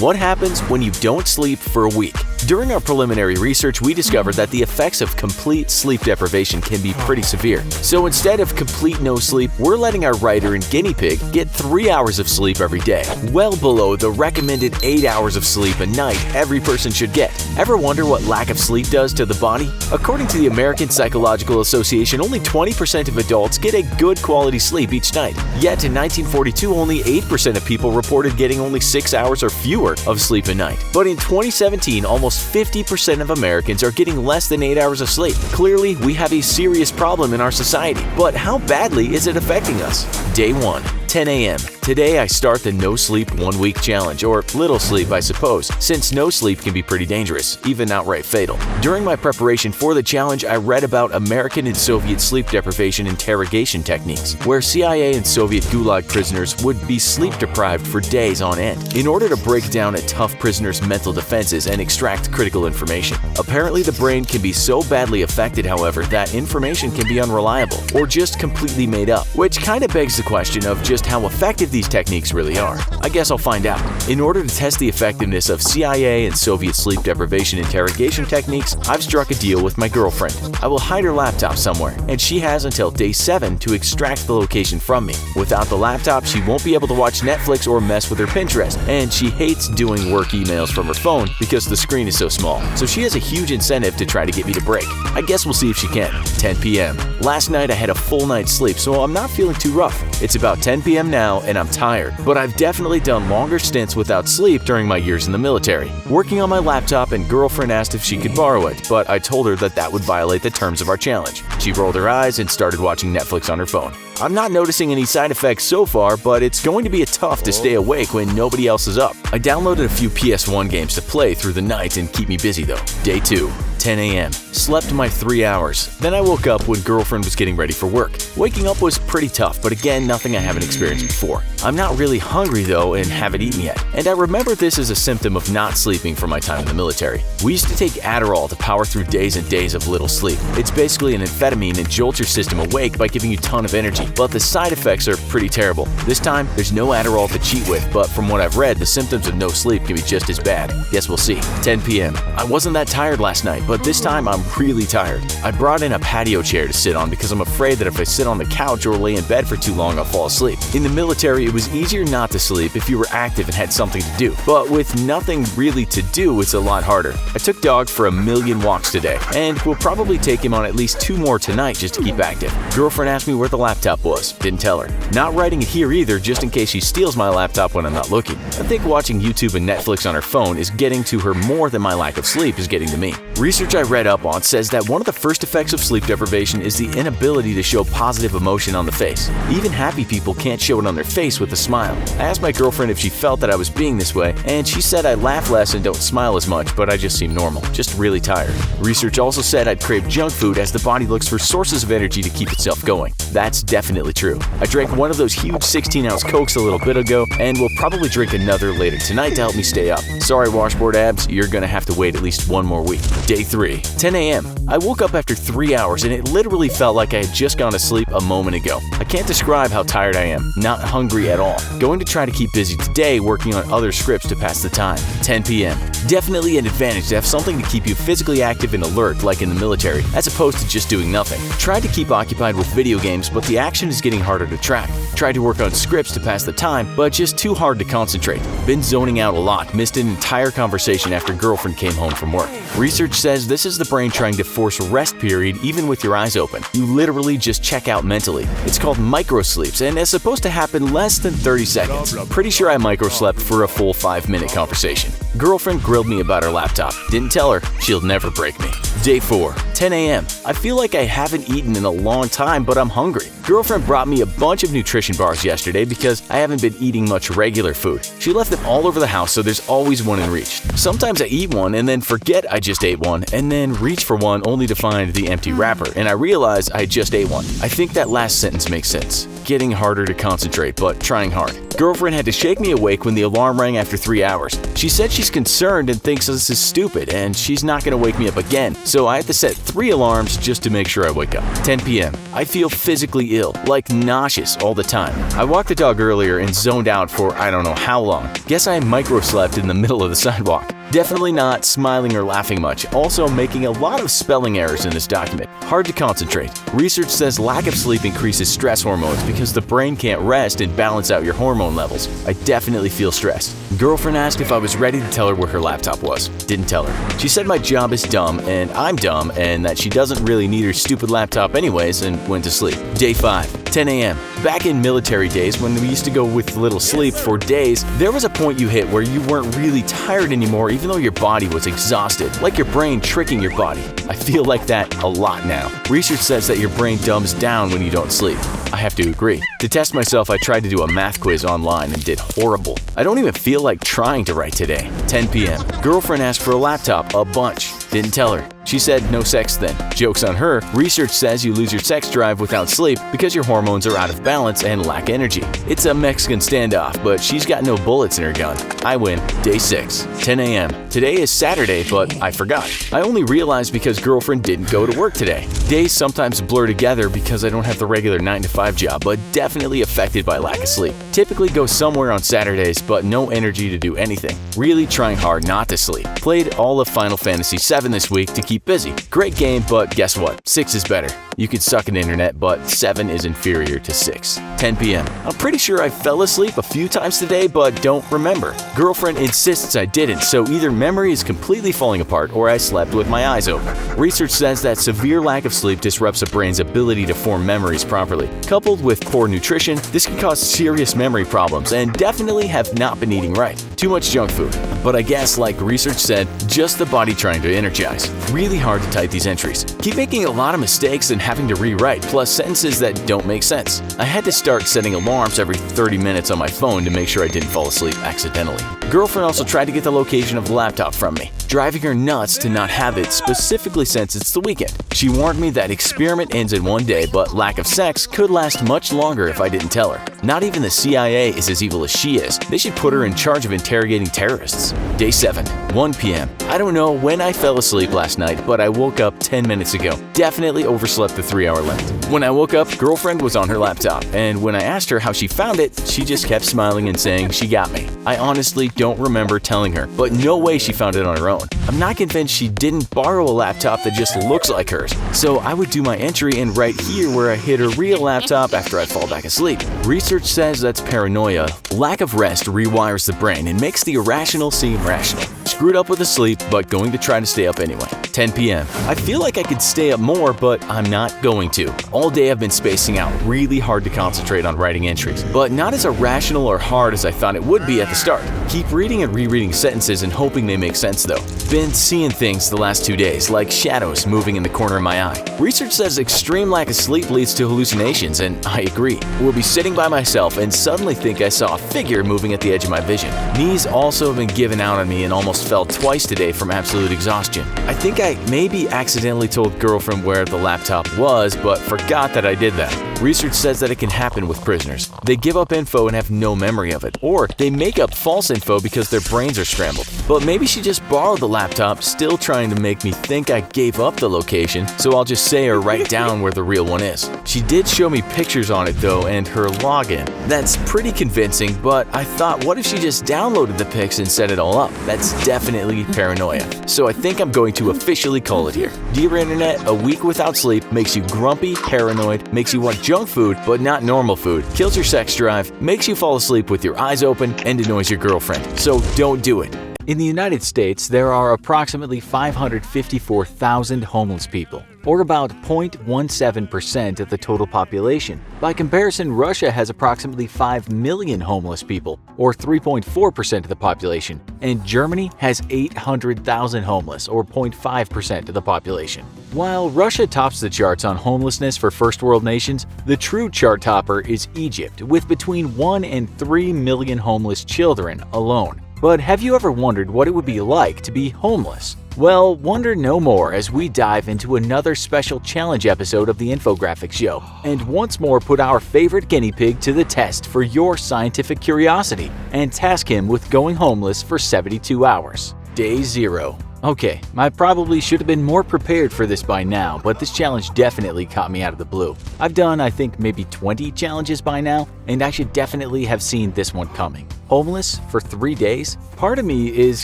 What happens when you don't sleep for a week? During our preliminary research, we discovered that the effects of complete sleep deprivation can be pretty severe. So instead of complete no sleep, we're letting our writer and guinea pig get 3 hours of sleep every day, well below the recommended 8 hours of sleep a night every person should get. Ever wonder what lack of sleep does to the body? According to the American Psychological Association, only 20% of adults get a good quality sleep each night. Yet in 1942, only 8% of people reported getting only 6 hours or fewer of sleep a night. But in 2017, almost 50% of Americans are getting less than 8 hours of sleep. Clearly, we have a serious problem in our society. But how badly is it affecting us? Day 1. 10 a.m. Today I start the no sleep 1 week challenge, or little sleep I suppose, since no sleep can be pretty dangerous, even outright fatal. During my preparation for the challenge, I read about American and Soviet sleep deprivation interrogation techniques, where CIA and Soviet Gulag prisoners would be sleep deprived for days on end, in order to break down a tough prisoner's mental defenses and extract critical information. Apparently the brain can be so badly affected, however, that information can be unreliable, or just completely made up, which kinda begs the question of just how effective these techniques really are. I guess I'll find out. In order to test the effectiveness of CIA and Soviet sleep deprivation interrogation techniques, I've struck a deal with my girlfriend. I will hide her laptop somewhere, and she has until day 7 to extract the location from me. Without the laptop, she won't be able to watch Netflix or mess with her Pinterest, and she hates doing work emails from her phone because the screen is so small. So she has a huge incentive to try to get me to break. I guess we'll see if she can. 10 p.m. Last night I had a full night's sleep, so I'm not feeling too rough. It's about 10 p.m. now, and I'm tired, but I've definitely done longer stints without sleep during my years in the military. Working on my laptop, and girlfriend asked if she could borrow it, but I told her that would violate the terms of our challenge. She rolled her eyes and started watching Netflix on her phone. I'm not noticing any side effects so far, but it's going to be tough to stay awake when nobody else is up. I downloaded a few PS1 games to play through the night and keep me busy though. Day 2. 10 a.m. Slept my 3 hours. Then I woke up when girlfriend was getting ready for work. Waking up was pretty tough, but again, nothing I haven't experienced before. I'm not really hungry though and haven't eaten yet. And I remember this as a symptom of not sleeping from my time in the military. We used to take Adderall to power through days and days of little sleep. It's basically an amphetamine and jolts your system awake by giving you a ton of energy, but the side effects are pretty terrible. This time, there's no Adderall to cheat with, but from what I've read, the symptoms of no sleep can be just as bad. Guess we'll see. 10 p.m. I wasn't that tired last night, but this time I'm really tired. I brought in a patio chair to sit on because I'm afraid that if I sit on the couch or lay in bed for too long, I'll fall asleep. In the military, it was easier not to sleep if you were active and had something to do, but with nothing really to do, it's a lot harder. I took Dog for 1,000,000 walks today, and we'll probably take him on at least 2 more tonight just to keep active. Girlfriend asked me where the laptop was. Didn't tell her. Not writing it here either, just in case she steals my laptop when I'm not looking. I think watching YouTube and Netflix on her phone is getting to her more than my lack of sleep is getting to me. Research I read up on says that one of the first effects of sleep deprivation is the inability to show positive emotion on the face. Even happy people can't show it on their face with a smile. I asked my girlfriend if she felt that I was being this way, and she said I laugh less and don't smile as much, but I just seem normal, just really tired. Research also said I'd crave junk food as the body looks for sources of energy to keep itself going. That's definitely true. I drank one of those huge 16-ounce Cokes a little bit ago, and will probably drink another later tonight to help me stay up. Sorry, washboard abs, you're gonna have to wait at least 1 more week. Day 3. 10 a.m. I woke up after 3 hours and it literally felt like I had just gone to sleep a moment ago. I can't describe how tired I am, not hungry at all. Going to try to keep busy today working on other scripts to pass the time. 10 p.m. Definitely an advantage to have something to keep you physically active and alert like in the military, as opposed to just doing nothing. Tried to keep occupied with video games, but the action is getting harder to track. Tried to work on scripts to pass the time, but just too hard to concentrate. Been zoning out a lot, missed an entire conversation after girlfriend came home from work. Research says this is the brain trying to force a rest period even with your eyes open. You literally just check out mentally. It's called microsleeps and is supposed to happen less than 30 seconds. Pretty sure I microslept for a full 5-minute conversation. Girlfriend grilled me about her laptop. Didn't tell her, she'll never break me. Day 4. 10 a.m. I feel like I haven't eaten in a long time, but I'm hungry. Girlfriend brought me a bunch of nutrition bars yesterday because I haven't been eating much regular food. She left them all over the house, so there's always one in reach. Sometimes I eat one and then forget I just ate one and then reach for one only to find the empty wrapper, and I realize I just ate one. I think that last sentence makes sense. Getting harder to concentrate, but trying hard. Girlfriend had to shake me awake when the alarm rang after 3 hours. She said she's concerned and thinks this is stupid, and she's not going to wake me up again, so I have to set 3 alarms just to make sure I wake up. 10 p.m. I feel physically ill, like nauseous all the time. I walked the dog earlier and zoned out for I don't know how long. Guess I micro-slept in the middle of the sidewalk. Definitely not smiling or laughing much, also making a lot of spelling errors in this document. Hard to concentrate. Research says lack of sleep increases stress hormones because the brain can't rest and balance out your hormone levels. I definitely feel stressed. Girlfriend asked if I was ready to tell her where her laptop was. Didn't tell her. She said my job is dumb and I'm dumb and that she doesn't really need her stupid laptop anyways and went to sleep. Day 5, 10 a.m. Back in military days when we used to go with little sleep for days, there was a point you hit where you weren't really tired anymore even though your body was exhausted, like your brain tricking your body. I feel like that a lot now. Research says that your brain dumbs down when you don't sleep. I have to agree. To test myself, I tried to do a math quiz online and did horrible. I don't even feel like trying to write today. 10 p.m. Girlfriend asked for a laptop a bunch. Didn't tell her. She said no sex then. Joke's on her. Research says you lose your sex drive without sleep because your hormones are out of balance and lack energy. It's a Mexican standoff, but she's got no bullets in her gun. I win. Day 6, 10 a.m. Today is Saturday, but I forgot. I only realized because girlfriend didn't go to work today. Days sometimes blur together because I don't have the regular 9-to-5 job, but definitely affected by lack of sleep. Typically go somewhere on Saturdays, but no energy to do anything. Really trying hard not to sleep. Played all of Final Fantasy VII this week to keep busy. Great game, but guess what? 6 is better. You could suck an internet, but 7 is inferior to 6. 10 p.m. I'm pretty sure I fell asleep a few times today, but don't remember. Girlfriend insists I didn't, so either memory is completely falling apart or I slept with my eyes open. Research says that severe lack of sleep disrupts a brain's ability to form memories properly. Coupled with poor nutrition, this can cause serious memory problems and definitely have not been eating right. Too much junk food. But I guess, like research said, just the body trying to energize. Really hard to type these entries. Keep making a lot of mistakes and having to rewrite, plus sentences that don't make sense. I had to start setting alarms every 30 minutes on my phone to make sure I didn't fall asleep accidentally. Girlfriend also tried to get the location of the laptop from me, driving her nuts to not have it, specifically since it's the weekend. She warned me that experiment ends in one day, but lack of sex could last much longer if I didn't tell her. Not even the CIA is as evil as she is. They should put her in charge of interrogating terrorists. Day 7, 1 p.m. I don't know when I fell asleep last night, but I woke up 10 minutes ago. Definitely overslept the 3-hour limit. When I woke up, girlfriend was on her laptop, and when I asked her how she found it, she just kept smiling and saying she got me. I honestly don't remember telling her, but no way she found it on her own. I'm not convinced she didn't borrow a laptop that just looks like hers, so I would do my entry and write here where I hid her real laptop after I fall back asleep. Research says that's paranoia. Lack of rest rewires the brain and makes the irrational seem rational. Screwed up with the sleep, but going to try to stay up anyway. 10 p.m. I feel like I could stay up more, but I'm not going to. All day I've been spacing out, really hard to concentrate on writing entries, but not as irrational or hard as I thought it would be at the start. Keep reading and rereading sentences and hoping they make sense though. Been seeing things the last 2 days, like shadows moving in the corner of my eye. Research says extreme lack of sleep leads to hallucinations, and I agree. Will be sitting by myself and suddenly think I saw a figure moving at the edge of my vision. Knees also have been giving out on me and almost fell twice today from absolute exhaustion. I think I maybe accidentally told girlfriend where the laptop was, but forgot that I did that. Research says that it can happen with prisoners. They give up info and have no memory of it, or they make up false info because their brains are scrambled. But maybe she just borrowed the laptop, still trying to make me think I gave up the location, so I'll just say or write down where the real one is. She did show me pictures on it though and her login. That's pretty convincing, but I thought what if she just downloaded the pics and set it all up? That's definitely paranoia. So I think I'm going to officially call it here. Dear Internet, a week without sleep makes you grumpy, paranoid, makes you want junk food but not normal food, kills your sex drive, makes you fall asleep with your eyes open, and annoys your girlfriend. So don't do it. In the United States, there are approximately 554,000 homeless people, or about 0.17% of the total population. By comparison, Russia has approximately 5 million homeless people, or 3.4% of the population, and Germany has 800,000 homeless, or 0.5% of the population. While Russia tops the charts on homelessness for first world nations, the true chart topper is Egypt, with between 1 and 3 million homeless children alone. But have you ever wondered what it would be like to be homeless? Well, wonder no more as we dive into another special challenge episode of the Infographics Show, and once more put our favorite guinea pig to the test for your scientific curiosity and task him with going homeless for 72 hours. Day 0. Okay, I probably should have been more prepared for this by now, but this challenge definitely caught me out of the blue. I've done, I think, maybe 20 challenges by now, and I should definitely have seen this one coming. Homeless for 3 days? Part of me is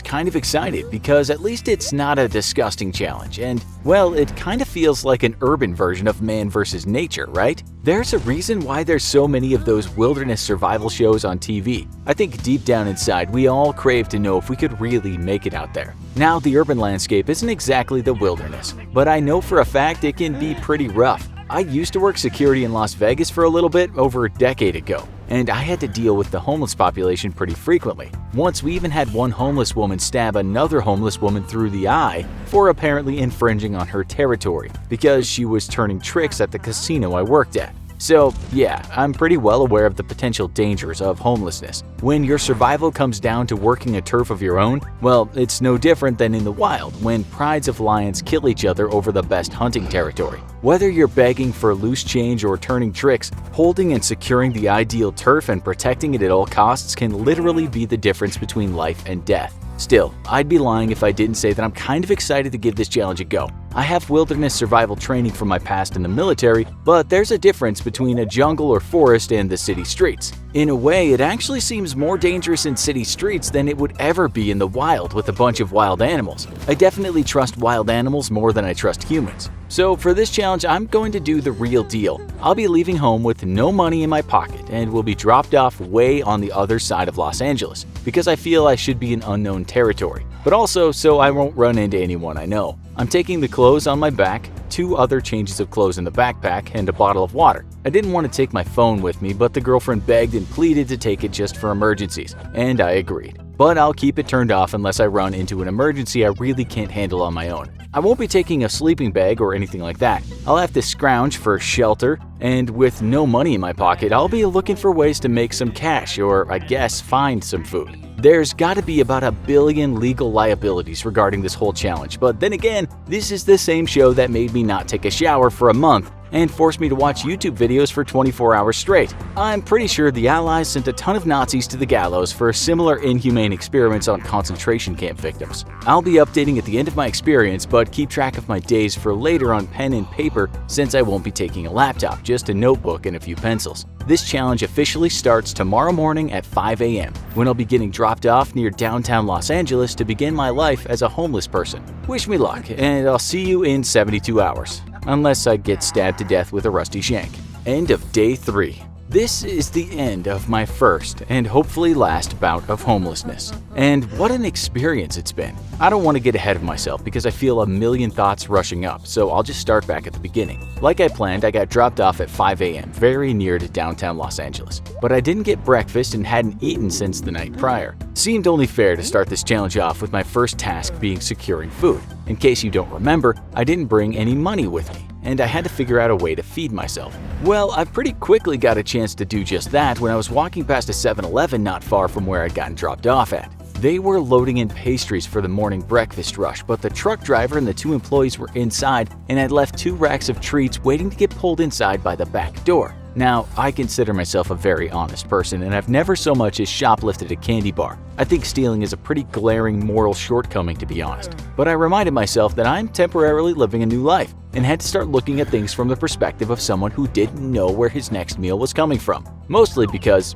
kind of excited because at least it's not a disgusting challenge, and, well, it kind of feels like an urban version of man versus nature, right? There's a reason why there's so many of those wilderness survival shows on TV. I think deep down inside, we all crave to know if we could really make it out there. Now, the urban landscape isn't exactly the wilderness, but I know for a fact it can be pretty rough. I used to work security in Las Vegas for a little bit over a decade ago, and I had to deal with the homeless population pretty frequently. Once we even had one homeless woman stab another homeless woman through the eye for apparently infringing on her territory because she was turning tricks at the casino I worked at. So yeah, I'm pretty well aware of the potential dangers of homelessness. When your survival comes down to working a turf of your own, well, it's no different than in the wild when prides of lions kill each other over the best hunting territory. Whether you're begging for loose change or turning tricks, holding and securing the ideal turf and protecting it at all costs can literally be the difference between life and death. Still, I'd be lying if I didn't say that I'm kind of excited to give this challenge a go. I have wilderness survival training from my past in the military, but there's a difference between a jungle or forest and the city streets. In a way, it actually seems more dangerous in city streets than it would ever be in the wild with a bunch of wild animals. I definitely trust wild animals more than I trust humans. So for this challenge, I'm going to do the real deal. I'll be leaving home with no money in my pocket and will be dropped off way on the other side of Los Angeles because I feel I should be in unknown territory, but also so I won't run into anyone I know. I'm taking the clothes on my back, 2 other changes of clothes in the backpack, and a bottle of water. I didn't want to take my phone with me, but the girlfriend begged and pleaded to take it just for emergencies, and I agreed. But I'll keep it turned off unless I run into an emergency I really can't handle on my own. I won't be taking a sleeping bag or anything like that. I'll have to scrounge for shelter, and with no money in my pocket, I'll be looking for ways to make some cash or, I guess, find some food. There's gotta be about 1 billion legal liabilities regarding this whole challenge, but then again, this is the same show that made me not take a shower for a month and forced me to watch YouTube videos for 24 hours straight. I'm pretty sure the Allies sent a ton of Nazis to the gallows for similar inhumane experiments on concentration camp victims. I'll be updating at the end of my experience, but keep track of my days for later on pen and paper since I won't be taking a laptop, just a notebook and a few pencils. This challenge officially starts tomorrow morning at 5 a.m. when I'll be getting dropped off near downtown Los Angeles to begin my life as a homeless person. Wish me luck, and I'll see you in 72 hours. Unless I get stabbed to death with a rusty shank. End of day 3. This is the end of my first and hopefully last bout of homelessness. And what an experience it's been. I don't want to get ahead of myself because I feel a million thoughts rushing up, so I'll just start back at the beginning. Like I planned, I got dropped off at 5 a.m. very near to downtown Los Angeles. But I didn't get breakfast and hadn't eaten since the night prior. Seemed only fair to start this challenge off with my first task being securing food. In case you don't remember, I didn't bring any money with me, and I had to figure out a way to feed myself. Well, I pretty quickly got a chance to do just that when I was walking past a 7-Eleven not far from where I'd gotten dropped off at. They were loading in pastries for the morning breakfast rush, but the truck driver and the 2 employees were inside and had left 2 racks of treats waiting to get pulled inside by the back door. Now, I consider myself a very honest person, and I've never so much as shoplifted a candy bar. I think stealing is a pretty glaring moral shortcoming, to be honest. But I reminded myself that I'm temporarily living a new life, and had to start looking at things from the perspective of someone who didn't know where his next meal was coming from. Mostly because,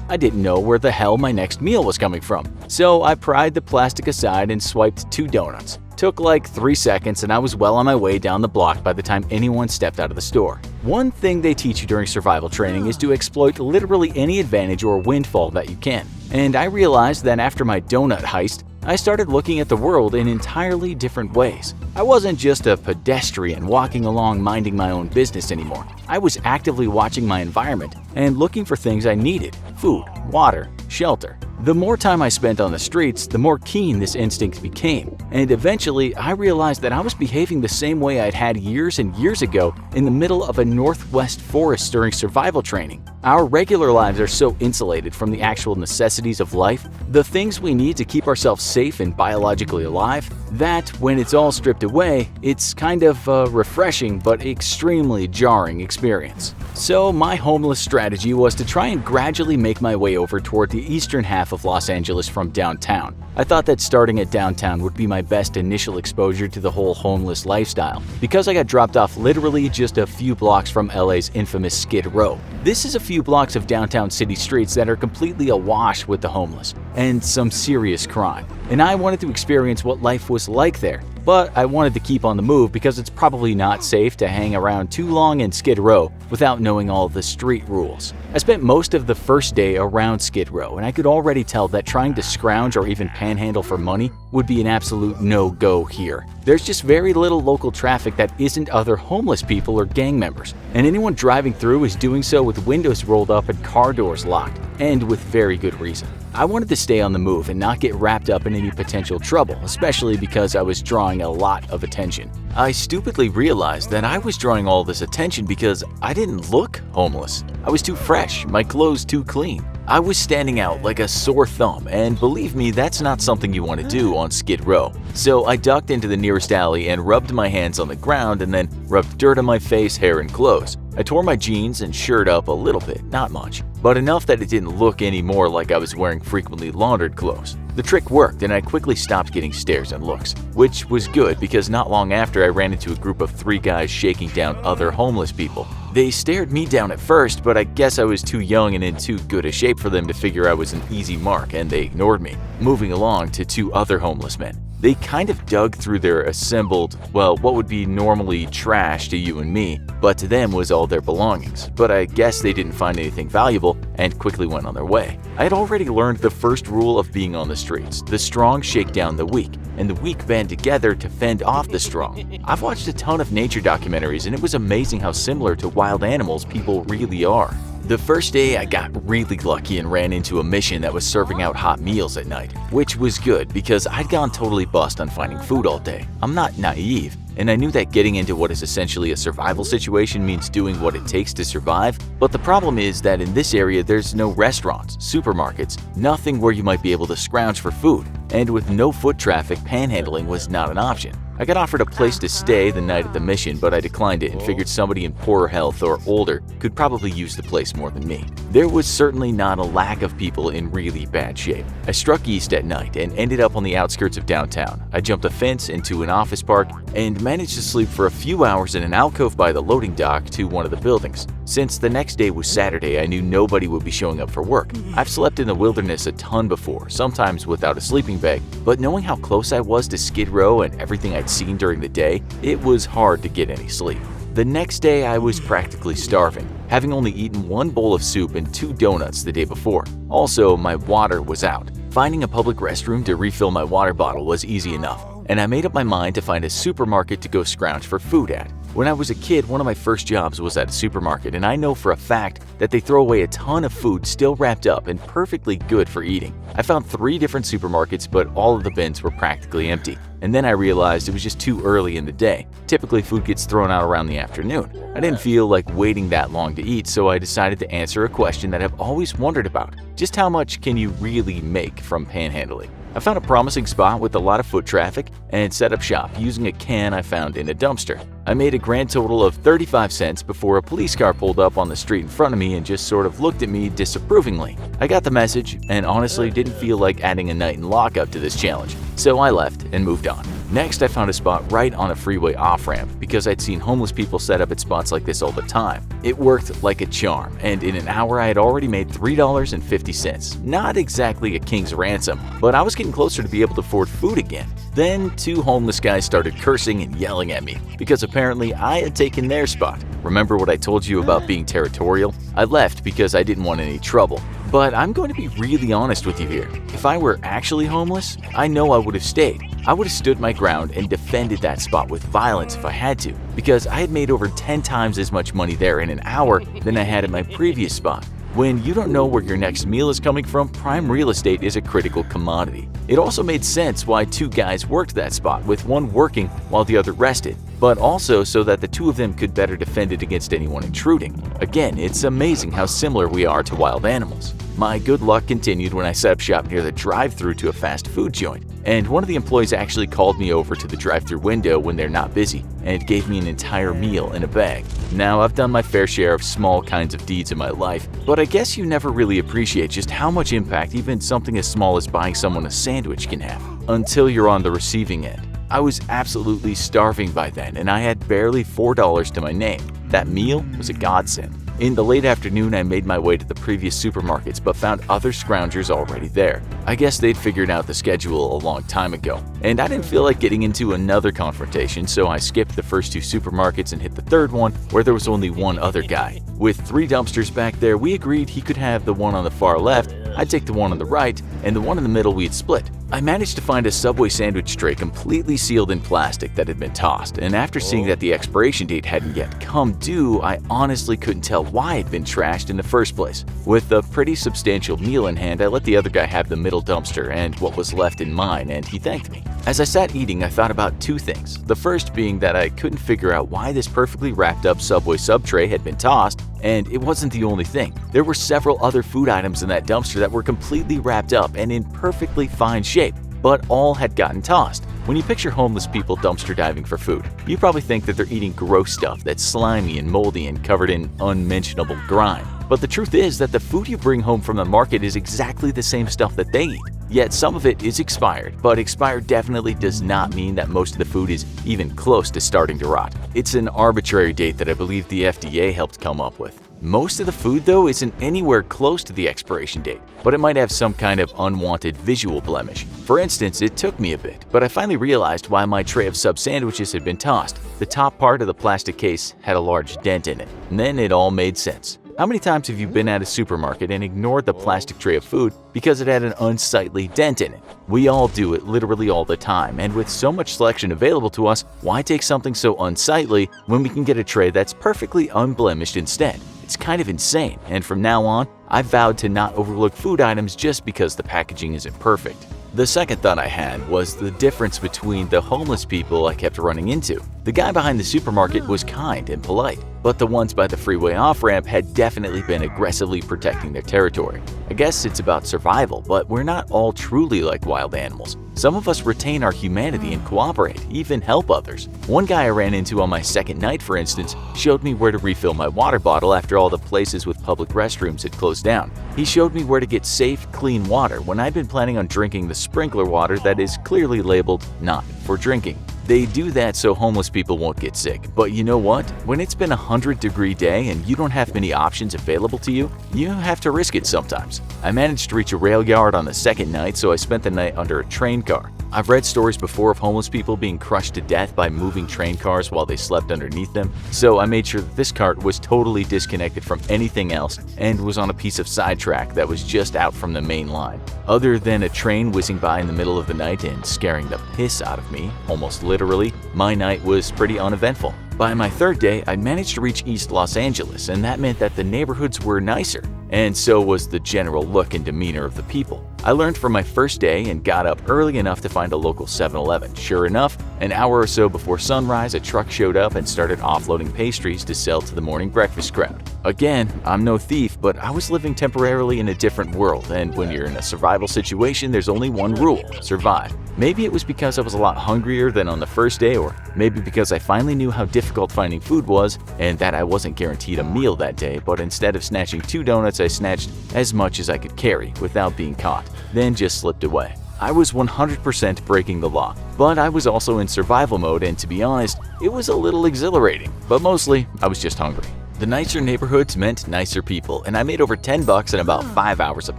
I didn't know where the hell my next meal was coming from. So I pried the plastic aside and swiped 2 donuts. Took like 3 seconds and I was well on my way down the block by the time anyone stepped out of the store. One thing they teach you during survival training is to exploit literally any advantage or windfall that you can. And I realized that after my donut heist, I started looking at the world in entirely different ways. I wasn't just a pedestrian walking along minding my own business anymore. I was actively watching my environment and looking for things I needed: food, water, shelter. The more time I spent on the streets, the more keen this instinct became, and eventually I realized that I was behaving the same way I'd had years and years ago in the middle of a northwest forest during survival training. Our regular lives are so insulated from the actual necessities of life, the things we need to keep ourselves safe and biologically alive, That, when it's all stripped away, it's kind of a refreshing but extremely jarring experience. So my homeless strategy was to try and gradually make my way over toward the eastern half of Los Angeles from downtown. I thought that starting at downtown would be my best initial exposure to the whole homeless lifestyle, because I got dropped off literally just a few blocks from LA's infamous Skid Row. This is a few blocks of downtown city streets that are completely awash with the homeless and some serious crime, and I wanted to experience what life was like there. But I wanted to keep on the move because it's probably not safe to hang around too long in Skid Row without knowing all the street rules. I spent most of the first day around Skid Row, and I could already tell that trying to scrounge or even panhandle for money would be an absolute no-go here. There's just very little local traffic that isn't other homeless people or gang members, and anyone driving through is doing so with windows rolled up and car doors locked, and with very good reason. I wanted to stay on the move and not get wrapped up in any potential trouble, especially because I was drawing a lot of attention. I stupidly realized that I was drawing all this attention because I didn't look homeless. I was too fresh, my clothes too clean. I was standing out like a sore thumb, and believe me, that's not something you want to do on Skid Row. So I ducked into the nearest alley and rubbed my hands on the ground and then rubbed dirt on my face, hair, and clothes. I tore my jeans and shirt up a little bit, not much, but enough that it didn't look any more like I was wearing frequently laundered clothes. The trick worked, and I quickly stopped getting stares and looks, which was good because not long after I ran into a group of 3 guys shaking down other homeless people. They stared me down at first, but I guess I was too young and in too good a shape for them to figure I was an easy mark, and they ignored me, moving along to 2 other homeless men. They kind of dug through their assembled, well, what would be normally trash to you and me, but to them was all their belongings. But I guess they didn't find anything valuable and quickly went on their way. I had already learned the first rule of being on the streets: the strong shake down the weak, and the weak band together to fend off the strong. I've watched a ton of nature documentaries, and it was amazing how similar to wild animals people really are. The first day I got really lucky and ran into a mission that was serving out hot meals at night, which was good because I'd gone totally bust on finding food all day. I'm not naive, and I knew that getting into what is essentially a survival situation means doing what it takes to survive, but the problem is that in this area there's no restaurants, supermarkets, nothing where you might be able to scrounge for food, and with no foot traffic, panhandling was not an option. I got offered a place to stay the night at the mission, but I declined it and figured somebody in poorer health or older could probably use the place more than me. There was certainly not a lack of people in really bad shape. I struck east at night and ended up on the outskirts of downtown. I jumped a fence into an office park and managed to sleep for a few hours in an alcove by the loading dock to one of the buildings. Since the next day was Saturday, I knew nobody would be showing up for work. I've slept in the wilderness a ton before, sometimes without a sleeping bag, but knowing how close I was to Skid Row and everything I'd seen during the day, it was hard to get any sleep. The next day I was practically starving, having only eaten 1 bowl of soup and 2 donuts the day before. Also, my water was out. Finding a public restroom to refill my water bottle was easy enough, and I made up my mind to find a supermarket to go scrounge for food at. When I was a kid, one of my first jobs was at a supermarket, and I know for a fact that they throw away a ton of food still wrapped up and perfectly good for eating. I found 3 different supermarkets, but all of the bins were practically empty. And then I realized it was just too early in the day. Typically, food gets thrown out around the afternoon. I didn't feel like waiting that long to eat, so I decided to answer a question that I've always wondered about. Just how much can you really make from panhandling? I found a promising spot with a lot of foot traffic and set up shop using a can I found in a dumpster. I made a grand total of 35 cents before a police car pulled up on the street in front of me and just sort of looked at me disapprovingly. I got the message and honestly didn't feel like adding a night in lockup to this challenge, so I left and moved on. Next, I found a spot right on a freeway off-ramp because I'd seen homeless people set up at spots like this all the time. It worked like a charm, and in an hour I had already made $3.50. Not exactly a king's ransom, but I was getting closer to be able to afford food again. Then 2 homeless guys started cursing and yelling at me because apparently I had taken their spot. Remember what I told you about being territorial? I left because I didn't want any trouble. But I'm going to be really honest with you here. If I were actually homeless, I know I would have stayed. I would have stood my ground and defended that spot with violence if I had to, because I had made over 10 times as much money there in an hour than I had at my previous spot. When you don't know where your next meal is coming from, prime real estate is a critical commodity. It also made sense why 2 guys worked that spot, with one working while the other rested. but also so that the two of them could better defend it against anyone intruding. Again, it's amazing how similar we are to wild animals. My good luck continued when I set up shop near the drive-thru to a fast food joint, and one of the employees actually called me over to the drive-thru window when they're not busy and gave me an entire meal in a bag. Now, I've done my fair share of small kinds of deeds in my life, but I guess you never really appreciate just how much impact even something as small as buying someone a sandwich can have, until you're on the receiving end. I was absolutely starving by then, and I had barely $4 to my name. That meal was a godsend. In the late afternoon, I made my way to the previous supermarkets but found other scroungers already there. I guess they'd figured out the schedule a long time ago, and I didn't feel like getting into another confrontation, so I skipped the first two supermarkets and hit the third one where there was only one other guy. With 3 dumpsters back there, we agreed he could have the one on the far left, I'd take the one on the right, and the one in the middle we'd split. I managed to find a Subway sandwich tray completely sealed in plastic that had been tossed, and after seeing that the expiration date hadn't yet come due, I honestly couldn't tell why it'd been trashed in the first place. With a pretty substantial meal in hand, I let the other guy have the middle dumpster and what was left in mine, and he thanked me. As I sat eating, I thought about 2 things. The first being that I couldn't figure out why this perfectly wrapped up Subway sub tray had been tossed, and it wasn't the only thing. There were several other food items in that dumpster that were completely wrapped up and in perfectly fine shape, but all had gotten tossed. When you picture homeless people dumpster diving for food, you probably think that they're eating gross stuff that's slimy and moldy and covered in unmentionable grime. But the truth is that the food you bring home from the market is exactly the same stuff that they eat. Yet some of it is expired, but expired definitely does not mean that most of the food is even close to starting to rot. It's an arbitrary date that I believe the FDA helped come up with. Most of the food, though, isn't anywhere close to the expiration date, but it might have some kind of unwanted visual blemish. For instance, it took me a bit, but I finally realized why my tray of sub sandwiches had been tossed. The top part of the plastic case had a large dent in it, and then it all made sense. How many times have you been at a supermarket and ignored the plastic tray of food because it had an unsightly dent in it? We all do it literally all the time, and with so much selection available to us, why take something so unsightly when we can get a tray that's perfectly unblemished instead? It's kind of insane, and from now on, I've vowed to not overlook food items just because the packaging isn't perfect. The second thought I had was the difference between the homeless people I kept running into. The guy behind the supermarket was kind and polite, but the ones by the freeway off-ramp had definitely been aggressively protecting their territory. I guess it's about survival, but we're not all truly like wild animals. Some of us retain our humanity and cooperate, even help others. One guy I ran into on my second night, for instance, showed me where to refill my water bottle after all the places with public restrooms had closed down. He showed me where to get safe, clean water when I'd been planning on drinking the sprinkler water that is clearly labeled not for drinking. They do that so homeless people won't get sick. But you know what? When it's been a 100-degree day and you don't have many options available to you, you have to risk it sometimes. I managed to reach a rail yard on the second night, so I spent the night under a train car. I've read stories before of homeless people being crushed to death by moving train cars while they slept underneath them, so I made sure that this cart was totally disconnected from anything else and was on a piece of sidetrack that was just out from the main line. Other than a train whizzing by in the middle of the night and scaring the piss out of me, almost literally, my night was pretty uneventful. By my third day, I managed to reach East Los Angeles, and that meant that the neighborhoods were nicer, and so was the general look and demeanor of the people. I learned from my first day and got up early enough to find a local 7-Eleven. Sure enough, an hour or so before sunrise, a truck showed up and started offloading pastries to sell to the morning breakfast crowd. Again, I'm no thief, but I was living temporarily in a different world, and when you're in a survival situation, there's only one rule: survive. Maybe it was because I was a lot hungrier than on the first day, or maybe because I finally knew how difficult finding food was and that I wasn't guaranteed a meal that day, but instead of snatching 2 donuts, I snatched as much as I could carry without being caught, then just slipped away. I was 100% breaking the law, but I was also in survival mode, and to be honest, it was a little exhilarating, but mostly I was just hungry. The nicer neighborhoods meant nicer people, and I made over $10 in about 5 hours of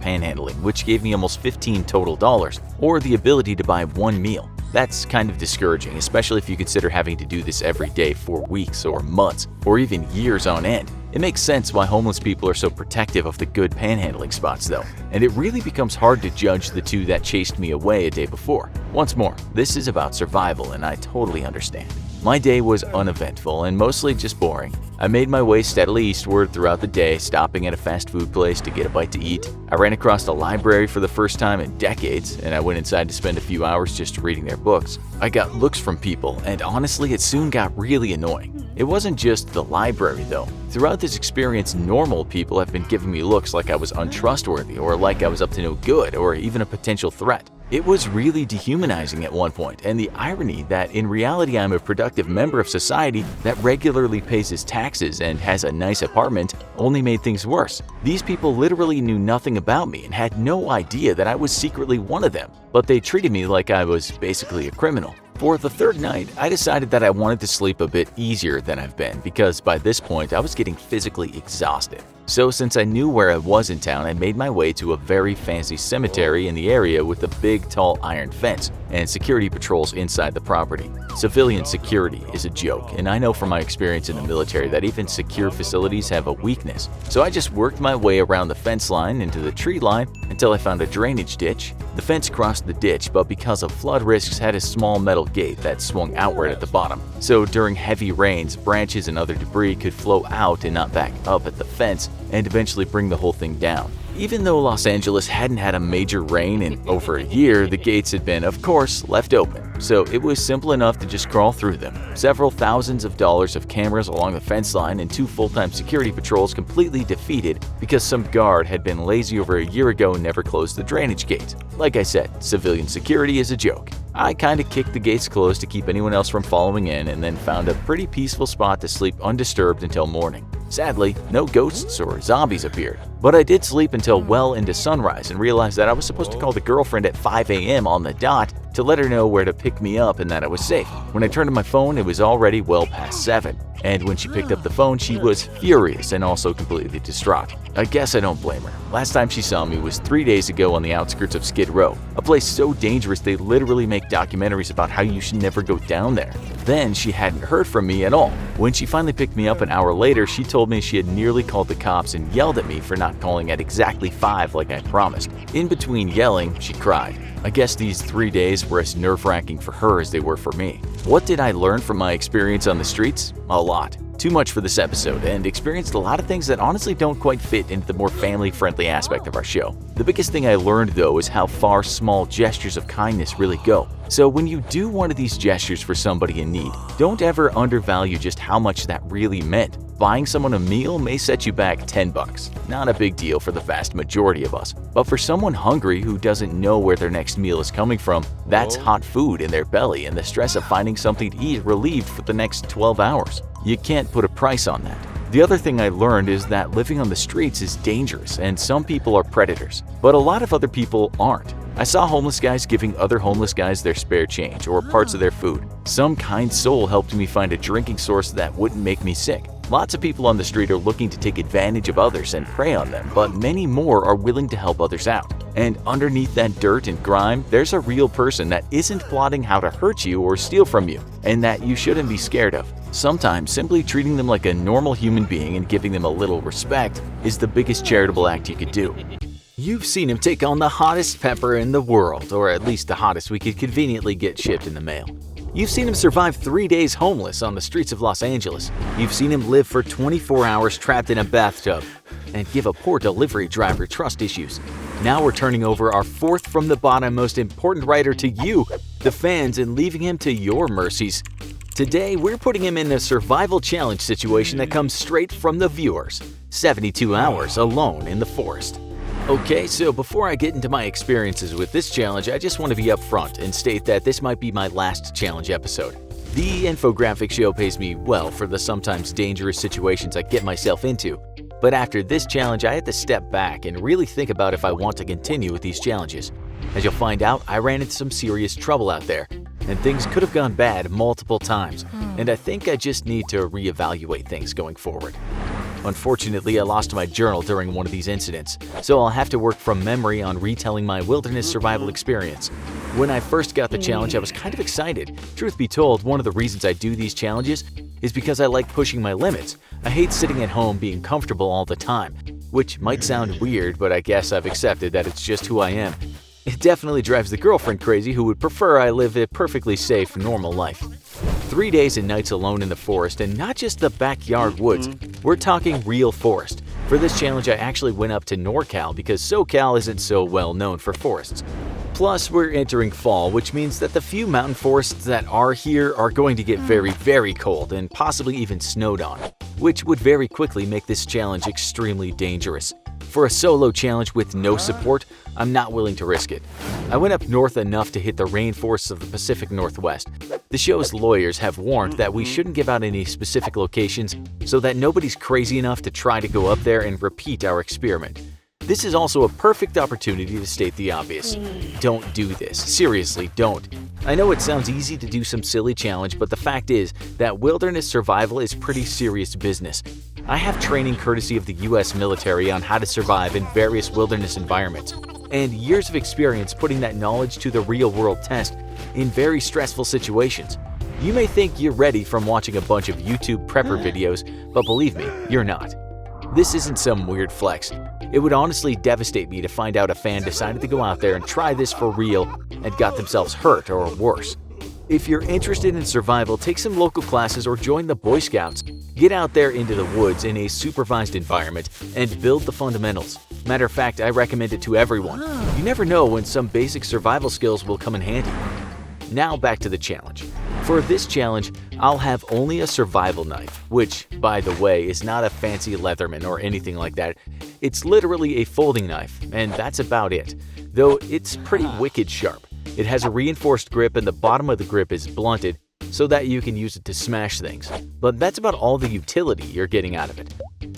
panhandling, which gave me almost $15 total, or the ability to buy 1 meal. That's kind of discouraging, especially if you consider having to do this every day for weeks or months, or even years on end. It makes sense why homeless people are so protective of the good panhandling spots though, and it really becomes hard to judge the two that chased me away a day before. Once more, this is about survival, and I totally understand. My day was uneventful and mostly just boring. I made my way steadily eastward throughout the day, stopping at a fast food place to get a bite to eat. I ran across the library for the first time in decades, and I went inside to spend a few hours just reading their books. I got looks from people, and honestly, it soon got really annoying. It wasn't just the library, though. Throughout this experience, normal people have been giving me looks like I was untrustworthy or like I was up to no good or even a potential threat. It was really dehumanizing at one point, and the irony that in reality I'm a productive member of society that regularly pays his taxes and has a nice apartment only made things worse. These people literally knew nothing about me and had no idea that I was secretly one of them, but they treated me like I was basically a criminal. For the third night, I decided that I wanted to sleep a bit easier than I've been because by this point I was getting physically exhausted. So since I knew where I was in town, I made my way to a very fancy cemetery in the area with a big tall iron fence and security patrols inside the property. Civilian security is a joke, and I know from my experience in the military that even secure facilities have a weakness. So I just worked my way around the fence line into the tree line until I found a drainage ditch. The fence crossed the ditch, but because of flood risks had a small metal gate that swung outward at the bottom. So during heavy rains, branches and other debris could flow out and not back up at the fence and eventually bring the whole thing down. Even though Los Angeles hadn't had a major rain in over a year, the gates had been, of course, left open, so it was simple enough to just crawl through them. Several thousands of dollars of cameras along the fence line and 2 full-time security patrols completely defeated because some guard had been lazy over a year ago and never closed the drainage gate. Like I said, civilian security is a joke. I kinda kicked the gates closed to keep anyone else from following in and then found a pretty peaceful spot to sleep undisturbed until morning. Sadly, no ghosts or zombies appeared, but I did sleep until well into sunrise and realized that I was supposed to call the girlfriend at 5 a.m. on the dot to let her know where to pick me up and that I was safe. When I turned to my phone, it was already well past 7. And when she picked up the phone, she was furious and also completely distraught. I guess I don't blame her. Last time she saw me was 3 days ago on the outskirts of Skid Row, a place so dangerous they literally make documentaries about how you should never go down there. Then she hadn't heard from me at all. When she finally picked me up an hour later, she told me she had nearly called the cops and yelled at me for not calling at exactly 5 like I promised. In between yelling, she cried. I guess these 3 days were as nerve-wracking for her as they were for me. What did I learn from my experience on the streets? A lot. Too much for this episode, and experienced a lot of things that honestly don't quite fit into the more family-friendly aspect of our show. The biggest thing I learned, though, is how far small gestures of kindness really go. So when you do one of these gestures for somebody in need, don't ever undervalue just how much that really meant. Buying someone a meal may set you back $10. Not a big deal for the vast majority of us. But for someone hungry who doesn't know where their next meal is coming from, that's hot food in their belly and the stress of finding something to eat relieved for the next 12 hours. You can't put a price on that. The other thing I learned is that living on the streets is dangerous and some people are predators, but a lot of other people aren't. I saw homeless guys giving other homeless guys their spare change or parts of their food. Some kind soul helped me find a drinking source that wouldn't make me sick. Lots of people on the street are looking to take advantage of others and prey on them, but many more are willing to help others out. And underneath that dirt and grime, there's a real person that isn't plotting how to hurt you or steal from you, and that you shouldn't be scared of. Sometimes simply treating them like a normal human being and giving them a little respect is the biggest charitable act you could do. You've seen him take on the hottest pepper in the world, or at least the hottest we could conveniently get shipped in the mail. You've seen him survive 3 days homeless on the streets of Los Angeles. You've seen him live for 24 hours trapped in a bathtub and give a poor delivery driver trust issues. Now we're turning over our fourth from the bottom most important writer to you, the fans, and leaving him to your mercies. Today, we're putting him in a survival challenge situation that comes straight from the viewers. 72 hours alone in the forest. Okay, so before I get into my experiences with this challenge, I just want to be upfront and state that this might be my last challenge episode. The infographic show pays me well for the sometimes dangerous situations I get myself into, but after this challenge I had to step back and really think about if I want to continue with these challenges. As you'll find out, I ran into some serious trouble out there, and things could have gone bad multiple times, and I think I just need to reevaluate things going forward. Unfortunately, I lost my journal during one of these incidents, so I'll have to work from memory on retelling my wilderness survival experience. When I first got the challenge, I was kind of excited. Truth be told, one of the reasons I do these challenges is because I like pushing my limits. I hate sitting at home being comfortable all the time, which might sound weird, but I guess I've accepted that it's just who I am. It definitely drives the girlfriend crazy who would prefer I live a perfectly safe, normal life. 3 days and nights alone in the forest, and not just the backyard woods. We're talking real forest. For this challenge, I actually went up to NorCal because SoCal isn't so well known for forests. Plus, we're entering fall, which means that the few mountain forests that are here are going to get very, very cold and possibly even snowed on, which would very quickly make this challenge extremely dangerous. For a solo challenge with no support, I'm not willing to risk it. I went up north enough to hit the rainforests of the Pacific Northwest. The show's lawyers have warned that we shouldn't give out any specific locations so that nobody's crazy enough to try to go up there and repeat our experiment. This is also a perfect opportunity to state the obvious. Don't do this. Seriously, don't. I know it sounds easy to do some silly challenge, but the fact is that wilderness survival is pretty serious business. I have training courtesy of the US military on how to survive in various wilderness environments, and years of experience putting that knowledge to the real-world test in very stressful situations. You may think you're ready from watching a bunch of YouTube prepper videos, but believe me, you're not. This isn't some weird flex. It would honestly devastate me to find out a fan decided to go out there and try this for real and got themselves hurt or worse. If you're interested in survival, take some local classes or join the Boy Scouts. Get out there into the woods in a supervised environment and build the fundamentals. Matter of fact, I recommend it to everyone. You never know when some basic survival skills will come in handy. Now back to the challenge. For this challenge, I'll have only a survival knife, which, by the way, is not a fancy Leatherman or anything like that. It's literally a folding knife, and that's about it, though it's pretty wicked sharp. It has a reinforced grip and the bottom of the grip is blunted so that you can use it to smash things, but that's about all the utility you're getting out of it.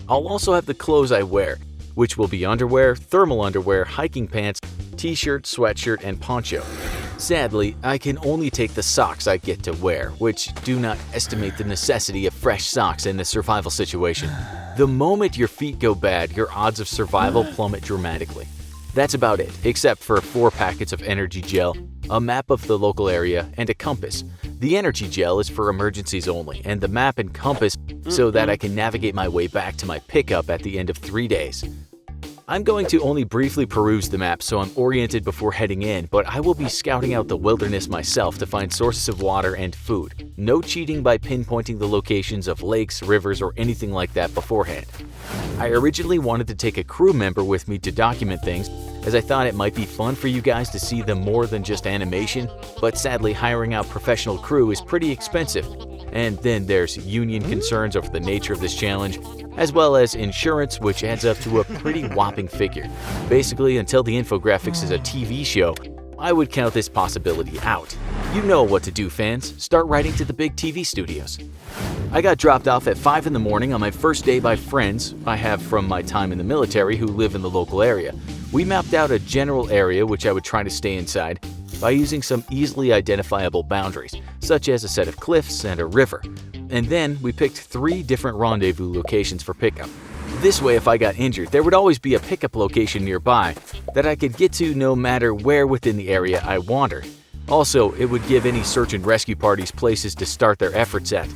I'll also have the clothes I wear, which will be underwear, thermal underwear, hiking pants, t-shirt, sweatshirt, and poncho. Sadly, I can only take the socks I get to wear, which do not estimate the necessity of fresh socks in this survival situation. The moment your feet go bad, your odds of survival plummet dramatically. That's about it, except for 4 packets of energy gel, a map of the local area, and a compass. The energy gel is for emergencies only, and the map and compass so that I can navigate my way back to my pickup at the end of 3 days. I'm going to only briefly peruse the map so I'm oriented before heading in, but I will be scouting out the wilderness myself to find sources of water and food. No cheating by pinpointing the locations of lakes, rivers, or anything like that beforehand. I originally wanted to take a crew member with me to document things, as I thought it might be fun for you guys to see them more than just animation, but sadly hiring out professional crew is pretty expensive. And then there's union concerns over the nature of this challenge, as well as insurance, which adds up to a pretty whopping figure. Basically, until the infographics is a TV show, I would count this possibility out. You know what to do, fans. Start writing to the big TV studios. I got dropped off at 5 in the morning on my first day by friends I have from my time in the military who live in the local area. We mapped out a general area which I would try to stay inside by using some easily identifiable boundaries, such as a set of cliffs and a river. And then we picked 3 different rendezvous locations for pickup. This way, if I got injured, there would always be a pickup location nearby that I could get to no matter where within the area I wandered. Also, it would give any search and rescue parties places to start their efforts at.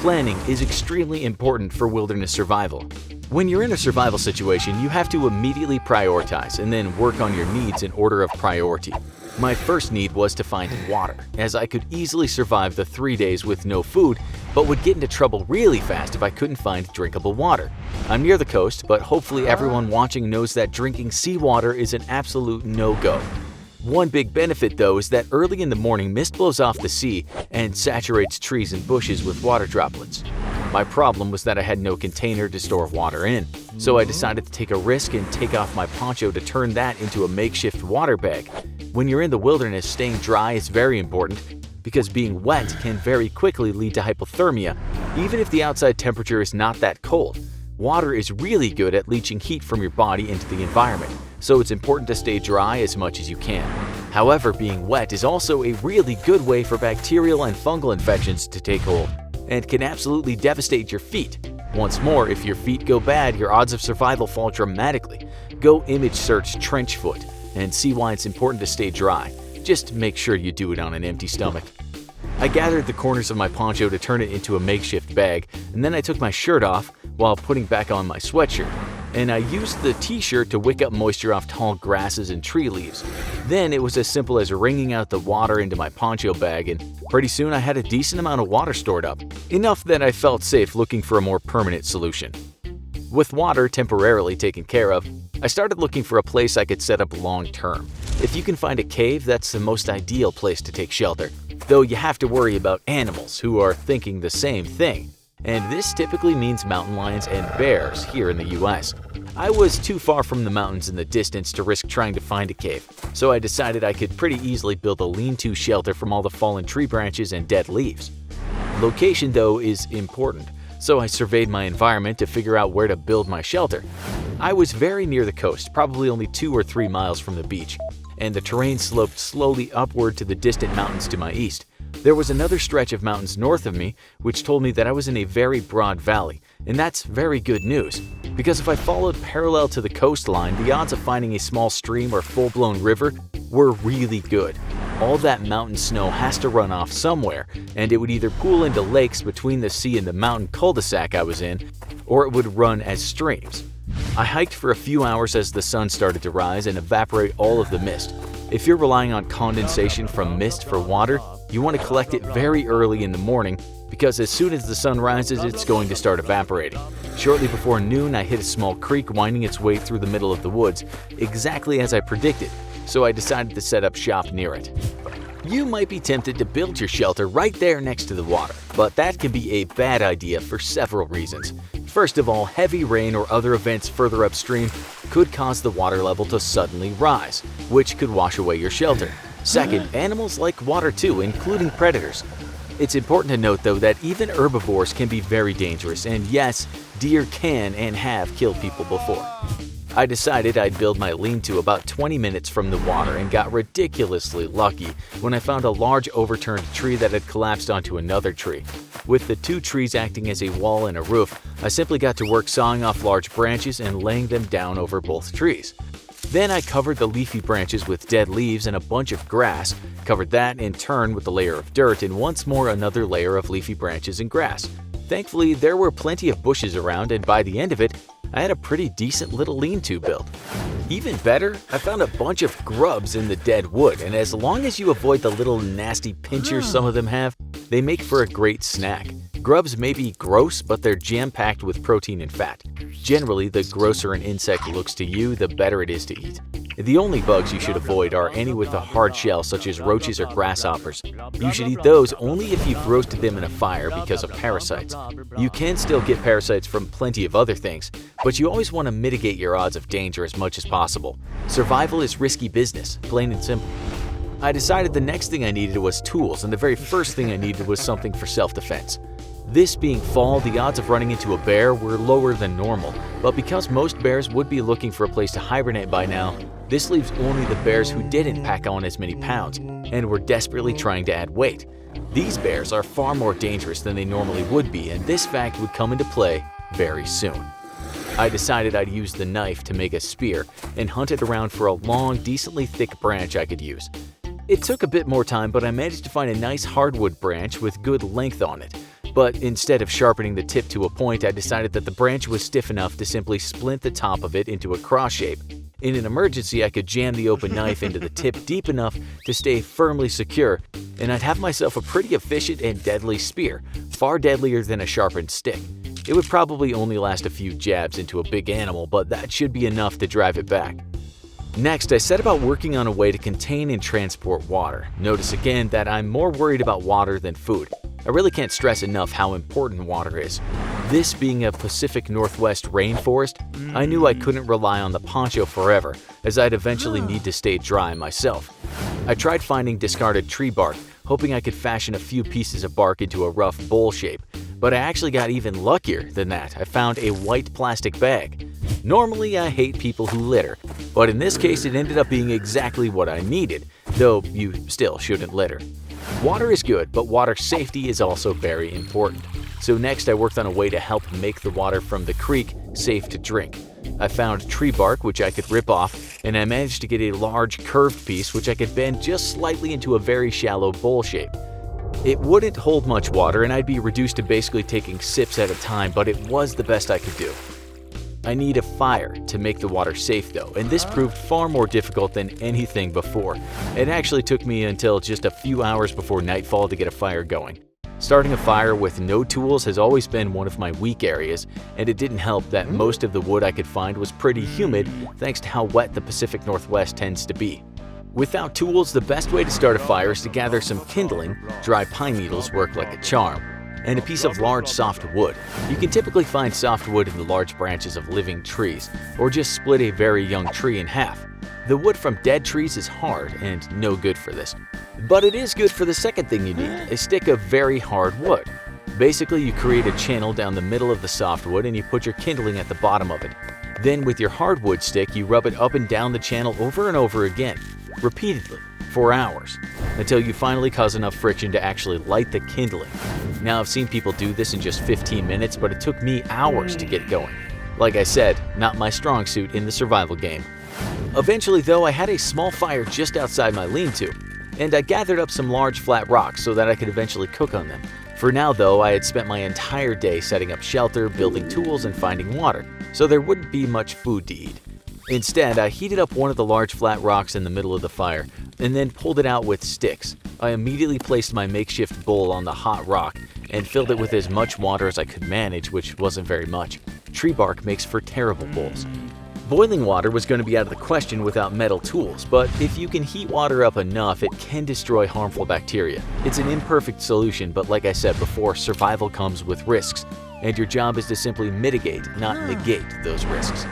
Planning is extremely important for wilderness survival. When you're in a survival situation, you have to immediately prioritize and then work on your needs in order of priority. My first need was to find water, as I could easily survive the 3 days with no food, but would get into trouble really fast if I couldn't find drinkable water. I'm near the coast, but hopefully everyone watching knows that drinking seawater is an absolute no-go. One big benefit though is that early in the morning mist blows off the sea and saturates trees and bushes with water droplets. My problem was that I had no container to store water in, so I decided to take a risk and take off my poncho to turn that into a makeshift water bag. When you're in the wilderness, staying dry is very important because being wet can very quickly lead to hypothermia, even if the outside temperature is not that cold. Water is really good at leaching heat from your body into the environment, so it's important to stay dry as much as you can. However, being wet is also a really good way for bacterial and fungal infections to take hold, and can absolutely devastate your feet. Once more, if your feet go bad, your odds of survival fall dramatically. Go image search trench foot and see why it's important to stay dry. Just make sure you do it on an empty stomach. I gathered the corners of my poncho to turn it into a makeshift bag, and then I took my shirt off while putting back on my sweatshirt. and I used the t-shirt to wick up moisture off tall grasses and tree leaves. Then it was as simple as wringing out the water into my poncho bag, and pretty soon I had a decent amount of water stored up, enough that I felt safe looking for a more permanent solution. With water temporarily taken care of, I started looking for a place I could set up long-term. If you can find a cave, that's the most ideal place to take shelter, though you have to worry about animals who are thinking the same thing. And this typically means mountain lions and bears here in the US. I was too far from the mountains in the distance to risk trying to find a cave, so I decided I could pretty easily build a lean-to shelter from all the fallen tree branches and dead leaves. Location, though, is important, so I surveyed my environment to figure out where to build my shelter. I was very near the coast, probably only 2 or 3 miles from the beach, and the terrain sloped slowly upward to the distant mountains to my east. There was another stretch of mountains north of me, which told me that I was in a very broad valley, and that's very good news, because if I followed parallel to the coastline, the odds of finding a small stream or full-blown river were really good. All that mountain snow has to run off somewhere, and it would either pool into lakes between the sea and the mountain cul-de-sac I was in, or it would run as streams. I hiked for a few hours as the sun started to rise and evaporate all of the mist. If you're relying on condensation from mist for water, you want to collect it very early in the morning, because as soon as the sun rises, it's going to start evaporating. Shortly before noon, I hit a small creek winding its way through the middle of the woods, exactly as I predicted, so I decided to set up shop near it. You might be tempted to build your shelter right there next to the water, but that can be a bad idea for several reasons. First of all, heavy rain or other events further upstream could cause the water level to suddenly rise, which could wash away your shelter. Second, animals like water too, including predators. It's important to note, though, that even herbivores can be very dangerous, and yes, deer can and have killed people before. I decided I'd build my lean-to about 20 minutes from the water and got ridiculously lucky when I found a large overturned tree that had collapsed onto another tree. With the 2 trees acting as a wall and a roof, I simply got to work sawing off large branches and laying them down over both trees. Then I covered the leafy branches with dead leaves and a bunch of grass, covered that in turn with a layer of dirt, and once more another layer of leafy branches and grass. Thankfully, there were plenty of bushes around, and by the end of it, I had a pretty decent little lean-to build. Even better, I found a bunch of grubs in the dead wood, and as long as you avoid the little nasty pinchers some of them have, they make for a great snack. Grubs may be gross, but they're jam-packed with protein and fat. Generally, the grosser an insect looks to you, the better it is to eat. The only bugs you should avoid are any with a hard shell, such as roaches or grasshoppers. You should eat those only if you've roasted them in a fire because of parasites. You can still get parasites from plenty of other things, but you always want to mitigate your odds of danger as much as possible. Survival is risky business, plain and simple. I decided the next thing I needed was tools, and the very first thing I needed was something for self-defense. This being fall, the odds of running into a bear were lower than normal, but because most bears would be looking for a place to hibernate by now, this leaves only the bears who didn't pack on as many pounds and were desperately trying to add weight. These bears are far more dangerous than they normally would be, and this fact would come into play very soon. I decided I'd use the knife to make a spear and hunted around for a long, decently thick branch I could use. It took a bit more time, but I managed to find a nice hardwood branch with good length on it. But instead of sharpening the tip to a point, I decided that the branch was stiff enough to simply splint the top of it into a cross shape. In an emergency, I could jam the open knife into the tip deep enough to stay firmly secure, and I'd have myself a pretty efficient and deadly spear, far deadlier than a sharpened stick. It would probably only last a few jabs into a big animal, but that should be enough to drive it back. Next, I set about working on a way to contain and transport water. Notice again that I'm more worried about water than food. I really can't stress enough how important water is. This being a Pacific Northwest rainforest, I knew I couldn't rely on the poncho forever, as I'd eventually need to stay dry myself. I tried finding discarded tree bark, hoping I could fashion a few pieces of bark into a rough bowl shape, but I actually got even luckier than that. I found a white plastic bag. Normally, I hate people who litter, but in this case it ended up being exactly what I needed, though you still shouldn't litter. Water is good, but water safety is also very important. So next I worked on a way to help make the water from the creek safe to drink. I found tree bark which I could rip off, and I managed to get a large curved piece which I could bend just slightly into a very shallow bowl shape. It wouldn't hold much water and I'd be reduced to basically taking sips at a time, but it was the best I could do. I need a fire to make the water safe though, and this proved far more difficult than anything before. It actually took me until just a few hours before nightfall to get a fire going. Starting a fire with no tools has always been one of my weak areas, and it didn't help that most of the wood I could find was pretty humid thanks to how wet the Pacific Northwest tends to be. Without tools, the best way to start a fire is to gather some kindling. Dry pine needles work like a charm, and a piece of large soft wood. You can typically find soft wood in the large branches of living trees, or just split a very young tree in half. The wood from dead trees is hard and no good for this. But it is good for the second thing you need, a stick of very hard wood. Basically, you create a channel down the middle of the softwood and you put your kindling at the bottom of it. Then with your hardwood stick, you rub it up and down the channel over and over again, repeatedly, for hours, until you finally cause enough friction to actually light the kindling. Now, I've seen people do this in just 15 minutes, but it took me hours to get going. Like I said, not my strong suit in the survival game. Eventually though, I had a small fire just outside my lean-to, and I gathered up some large flat rocks so that I could eventually cook on them. For now though, I had spent my entire day setting up shelter, building tools, and finding water, so there wouldn't be much food to eat. Instead, I heated up one of the large flat rocks in the middle of the fire, and then pulled it out with sticks. I immediately placed my makeshift bowl on the hot rock and filled it with as much water as I could manage, which wasn't very much. Tree bark makes for terrible bowls. Boiling water was going to be out of the question without metal tools, but if you can heat water up enough, it can destroy harmful bacteria. It's an imperfect solution, but like I said before, survival comes with risks, and your job is to simply mitigate, not negate, those risks.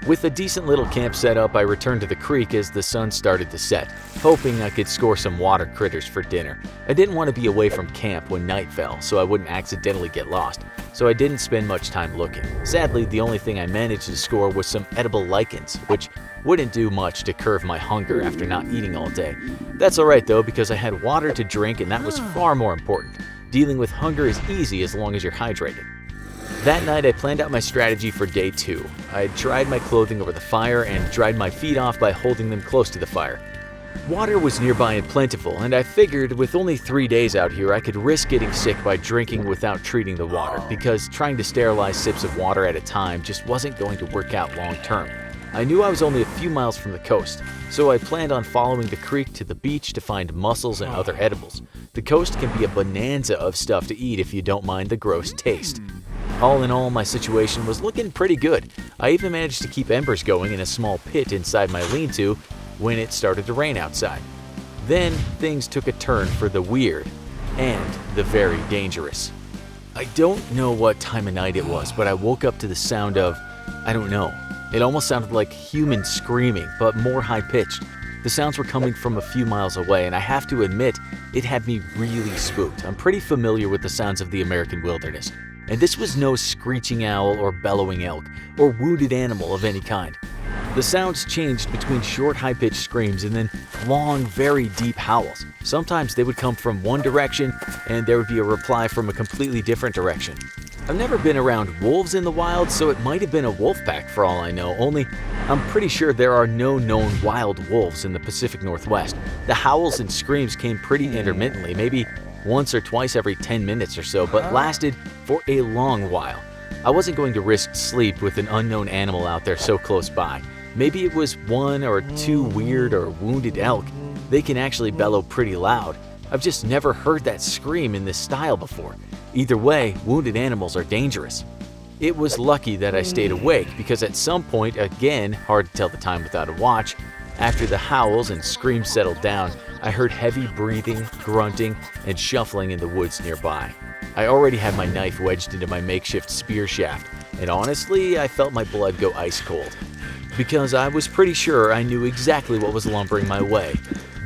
With a decent little camp set up, I returned to the creek as the sun started to set, hoping I could score some water critters for dinner. I didn't want to be away from camp when night fell, so I wouldn't accidentally get lost, so I didn't spend much time looking. Sadly, the only thing I managed to score was some edible lichens, which wouldn't do much to curb my hunger after not eating all day. That's alright though, because I had water to drink and that was far more important. Dealing with hunger is easy as long as you're hydrated. That night, I planned out my strategy for day 2. I dried my clothing over the fire and dried my feet off by holding them close to the fire. Water was nearby and plentiful, and I figured with only 3 days out here, I could risk getting sick by drinking without treating the water, because trying to sterilize sips of water at a time just wasn't going to work out long term. I knew I was only a few miles from the coast, so I planned on following the creek to the beach to find mussels and other edibles. The coast can be a bonanza of stuff to eat if you don't mind the gross taste. All in all, my situation was looking pretty good. I even managed to keep embers going in a small pit inside my lean-to when it started to rain outside. Then things took a turn for the weird and the very dangerous. I don't know what time of night it was, but I woke up to the sound of, I don't know. It almost sounded like human screaming, but more high-pitched. The sounds were coming from a few miles away, and I have to admit, it had me really spooked. I'm pretty familiar with the sounds of the American wilderness. And this was no screeching owl or bellowing elk or wounded animal of any kind. The sounds changed between short high-pitched screams and then long, very deep howls. Sometimes they would come from one direction and there would be a reply from a completely different direction. I've never been around wolves in the wild, so it might have been a wolf pack for all I know, only I'm pretty sure there are no known wild wolves in the Pacific Northwest. The howls and screams came pretty intermittently, maybe once or twice every 10 minutes or so, but lasted for a long while. I wasn't going to risk sleep with an unknown animal out there so close by. Maybe it was 1 or 2 weird or wounded elk. They can actually bellow pretty loud. I've just never heard that scream in this style before. Either way, wounded animals are dangerous. It was lucky that I stayed awake because at some point, again, hard to tell the time without a watch, after the howls and screams settled down, I heard heavy breathing, grunting, and shuffling in the woods nearby. I already had my knife wedged into my makeshift spear shaft, and honestly, I felt my blood go ice cold. Because I was pretty sure I knew exactly what was lumbering my way.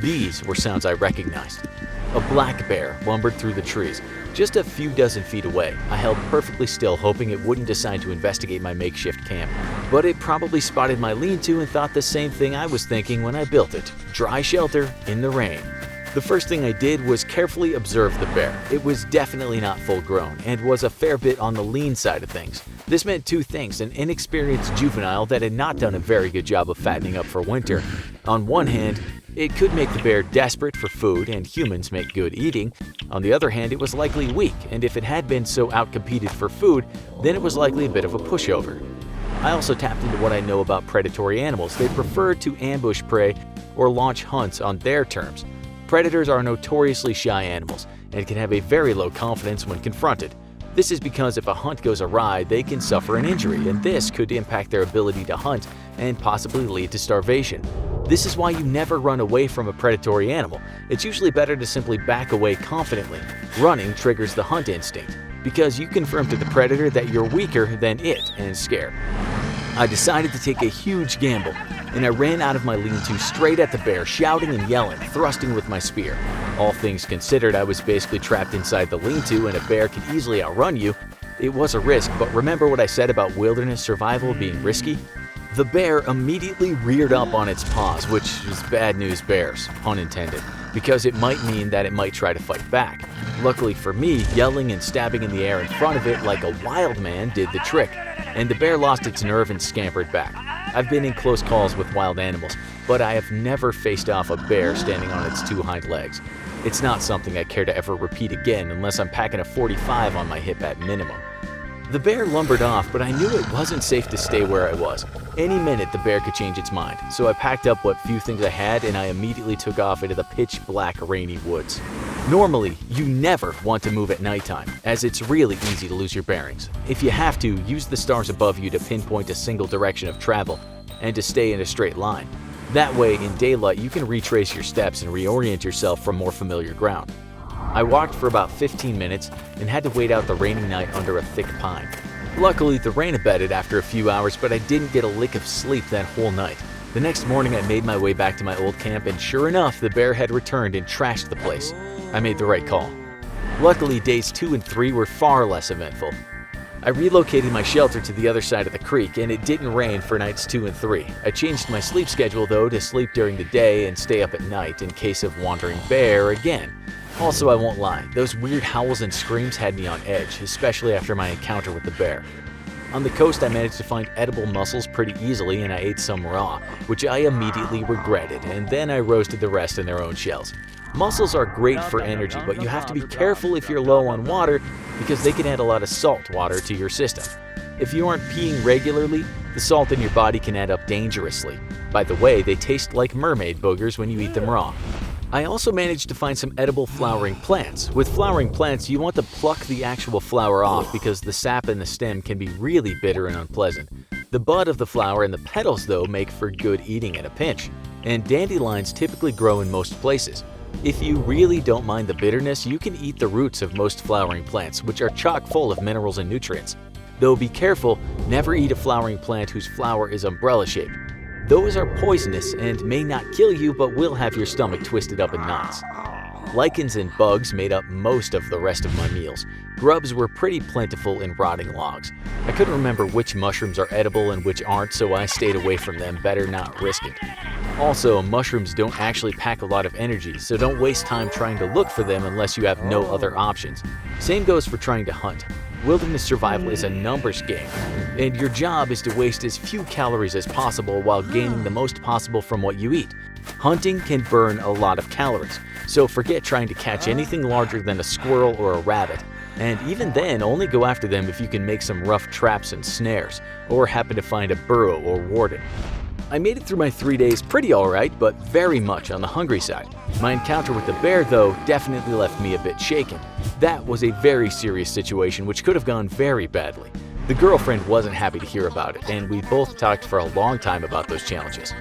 These were sounds I recognized. A black bear lumbered through the trees, just a few dozen feet away. I held perfectly still, hoping it wouldn't decide to investigate my makeshift camp. But it probably spotted my lean-to and thought the same thing I was thinking when I built it. Dry shelter in the rain. The first thing I did was carefully observe the bear. It was definitely not full grown and was a fair bit on the lean side of things. This meant two things: an inexperienced juvenile that had not done a very good job of fattening up for winter. On one hand, it could make the bear desperate for food, and humans make good eating. On the other hand, it was likely weak, and if it had been so outcompeted for food, then it was likely a bit of a pushover. I also tapped into what I know about predatory animals. They prefer to ambush prey or launch hunts on their terms. Predators are notoriously shy animals and can have a very low confidence when confronted. This is because if a hunt goes awry, they can suffer an injury, and this could impact their ability to hunt and possibly lead to starvation. This is why you never run away from a predatory animal. It's usually better to simply back away confidently. Running triggers the hunt instinct, because you confirm to the predator that you're weaker than it and scared. I decided to take a huge gamble, and I ran out of my lean-to straight at the bear, shouting and yelling, thrusting with my spear. All things considered, I was basically trapped inside the lean-to, and a bear could easily outrun you. It was a risk, but remember what I said about wilderness survival being risky? The bear immediately reared up on its paws, which is bad news bears, pun intended, because it might mean that it might try to fight back. Luckily for me, yelling and stabbing in the air in front of it like a wild man did the trick, and the bear lost its nerve and scampered back. I've been in close calls with wild animals, but I have never faced off a bear standing on its two hind legs. It's not something I care to ever repeat again unless I'm packing a 45 on my hip at minimum. The bear lumbered off, but I knew it wasn't safe to stay where I was. Any minute the bear could change its mind, so I packed up what few things I had and I immediately took off into the pitch black rainy woods. Normally, you never want to move at nighttime, as it's really easy to lose your bearings. If you have to, use the stars above you to pinpoint a single direction of travel and to stay in a straight line. That way, in daylight, you can retrace your steps and reorient yourself from more familiar ground. I walked for about 15 minutes and had to wait out the rainy night under a thick pine. Luckily, the rain abated after a few hours, but I didn't get a lick of sleep that whole night. The next morning, I made my way back to my old camp, and sure enough, the bear had returned and trashed the place. I made the right call. Luckily, days 2 and 3 were far less eventful. I relocated my shelter to the other side of the creek, and it didn't rain for nights 2 and 3. I changed my sleep schedule, though, to sleep during the day and stay up at night in case of wandering bear again. Also, I won't lie, those weird howls and screams had me on edge, especially after my encounter with the bear. On the coast, I managed to find edible mussels pretty easily, and I ate some raw, which I immediately regretted, and then I roasted the rest in their own shells. Mussels are great for energy, but you have to be careful if you're low on water because they can add a lot of salt water to your system. If you aren't peeing regularly, the salt in your body can add up dangerously. By the way, they taste like mermaid boogers when you eat them raw. I also managed to find some edible flowering plants. With flowering plants, you want to pluck the actual flower off because the sap in the stem can be really bitter and unpleasant. The bud of the flower and the petals, though, make for good eating at a pinch. And dandelions typically grow in most places. If you really don't mind the bitterness, you can eat the roots of most flowering plants, which are chock full of minerals and nutrients. Though be careful, never eat a flowering plant whose flower is umbrella-shaped. Those are poisonous and may not kill you, but will have your stomach twisted up in knots. Lichens and bugs made up most of the rest of my meals. Grubs were pretty plentiful in rotting logs. I couldn't remember which mushrooms are edible and which aren't, so I stayed away from them, better not risk it. Also, mushrooms don't actually pack a lot of energy, so don't waste time trying to look for them unless you have no other options. Same goes for trying to hunt. Wilderness survival is a numbers game, and your job is to waste as few calories as possible while gaining the most possible from what you eat. Hunting can burn a lot of calories, so forget trying to catch anything larger than a squirrel or a rabbit. And even then, only go after them if you can make some rough traps and snares, or happen to find a burrow or warden. I made it through my 3 days pretty alright, but very much on the hungry side. My encounter with the bear, though, definitely left me a bit shaken. That was a very serious situation which could have gone very badly. The girlfriend wasn't happy to hear about it, and we both talked for a long time about those challenges.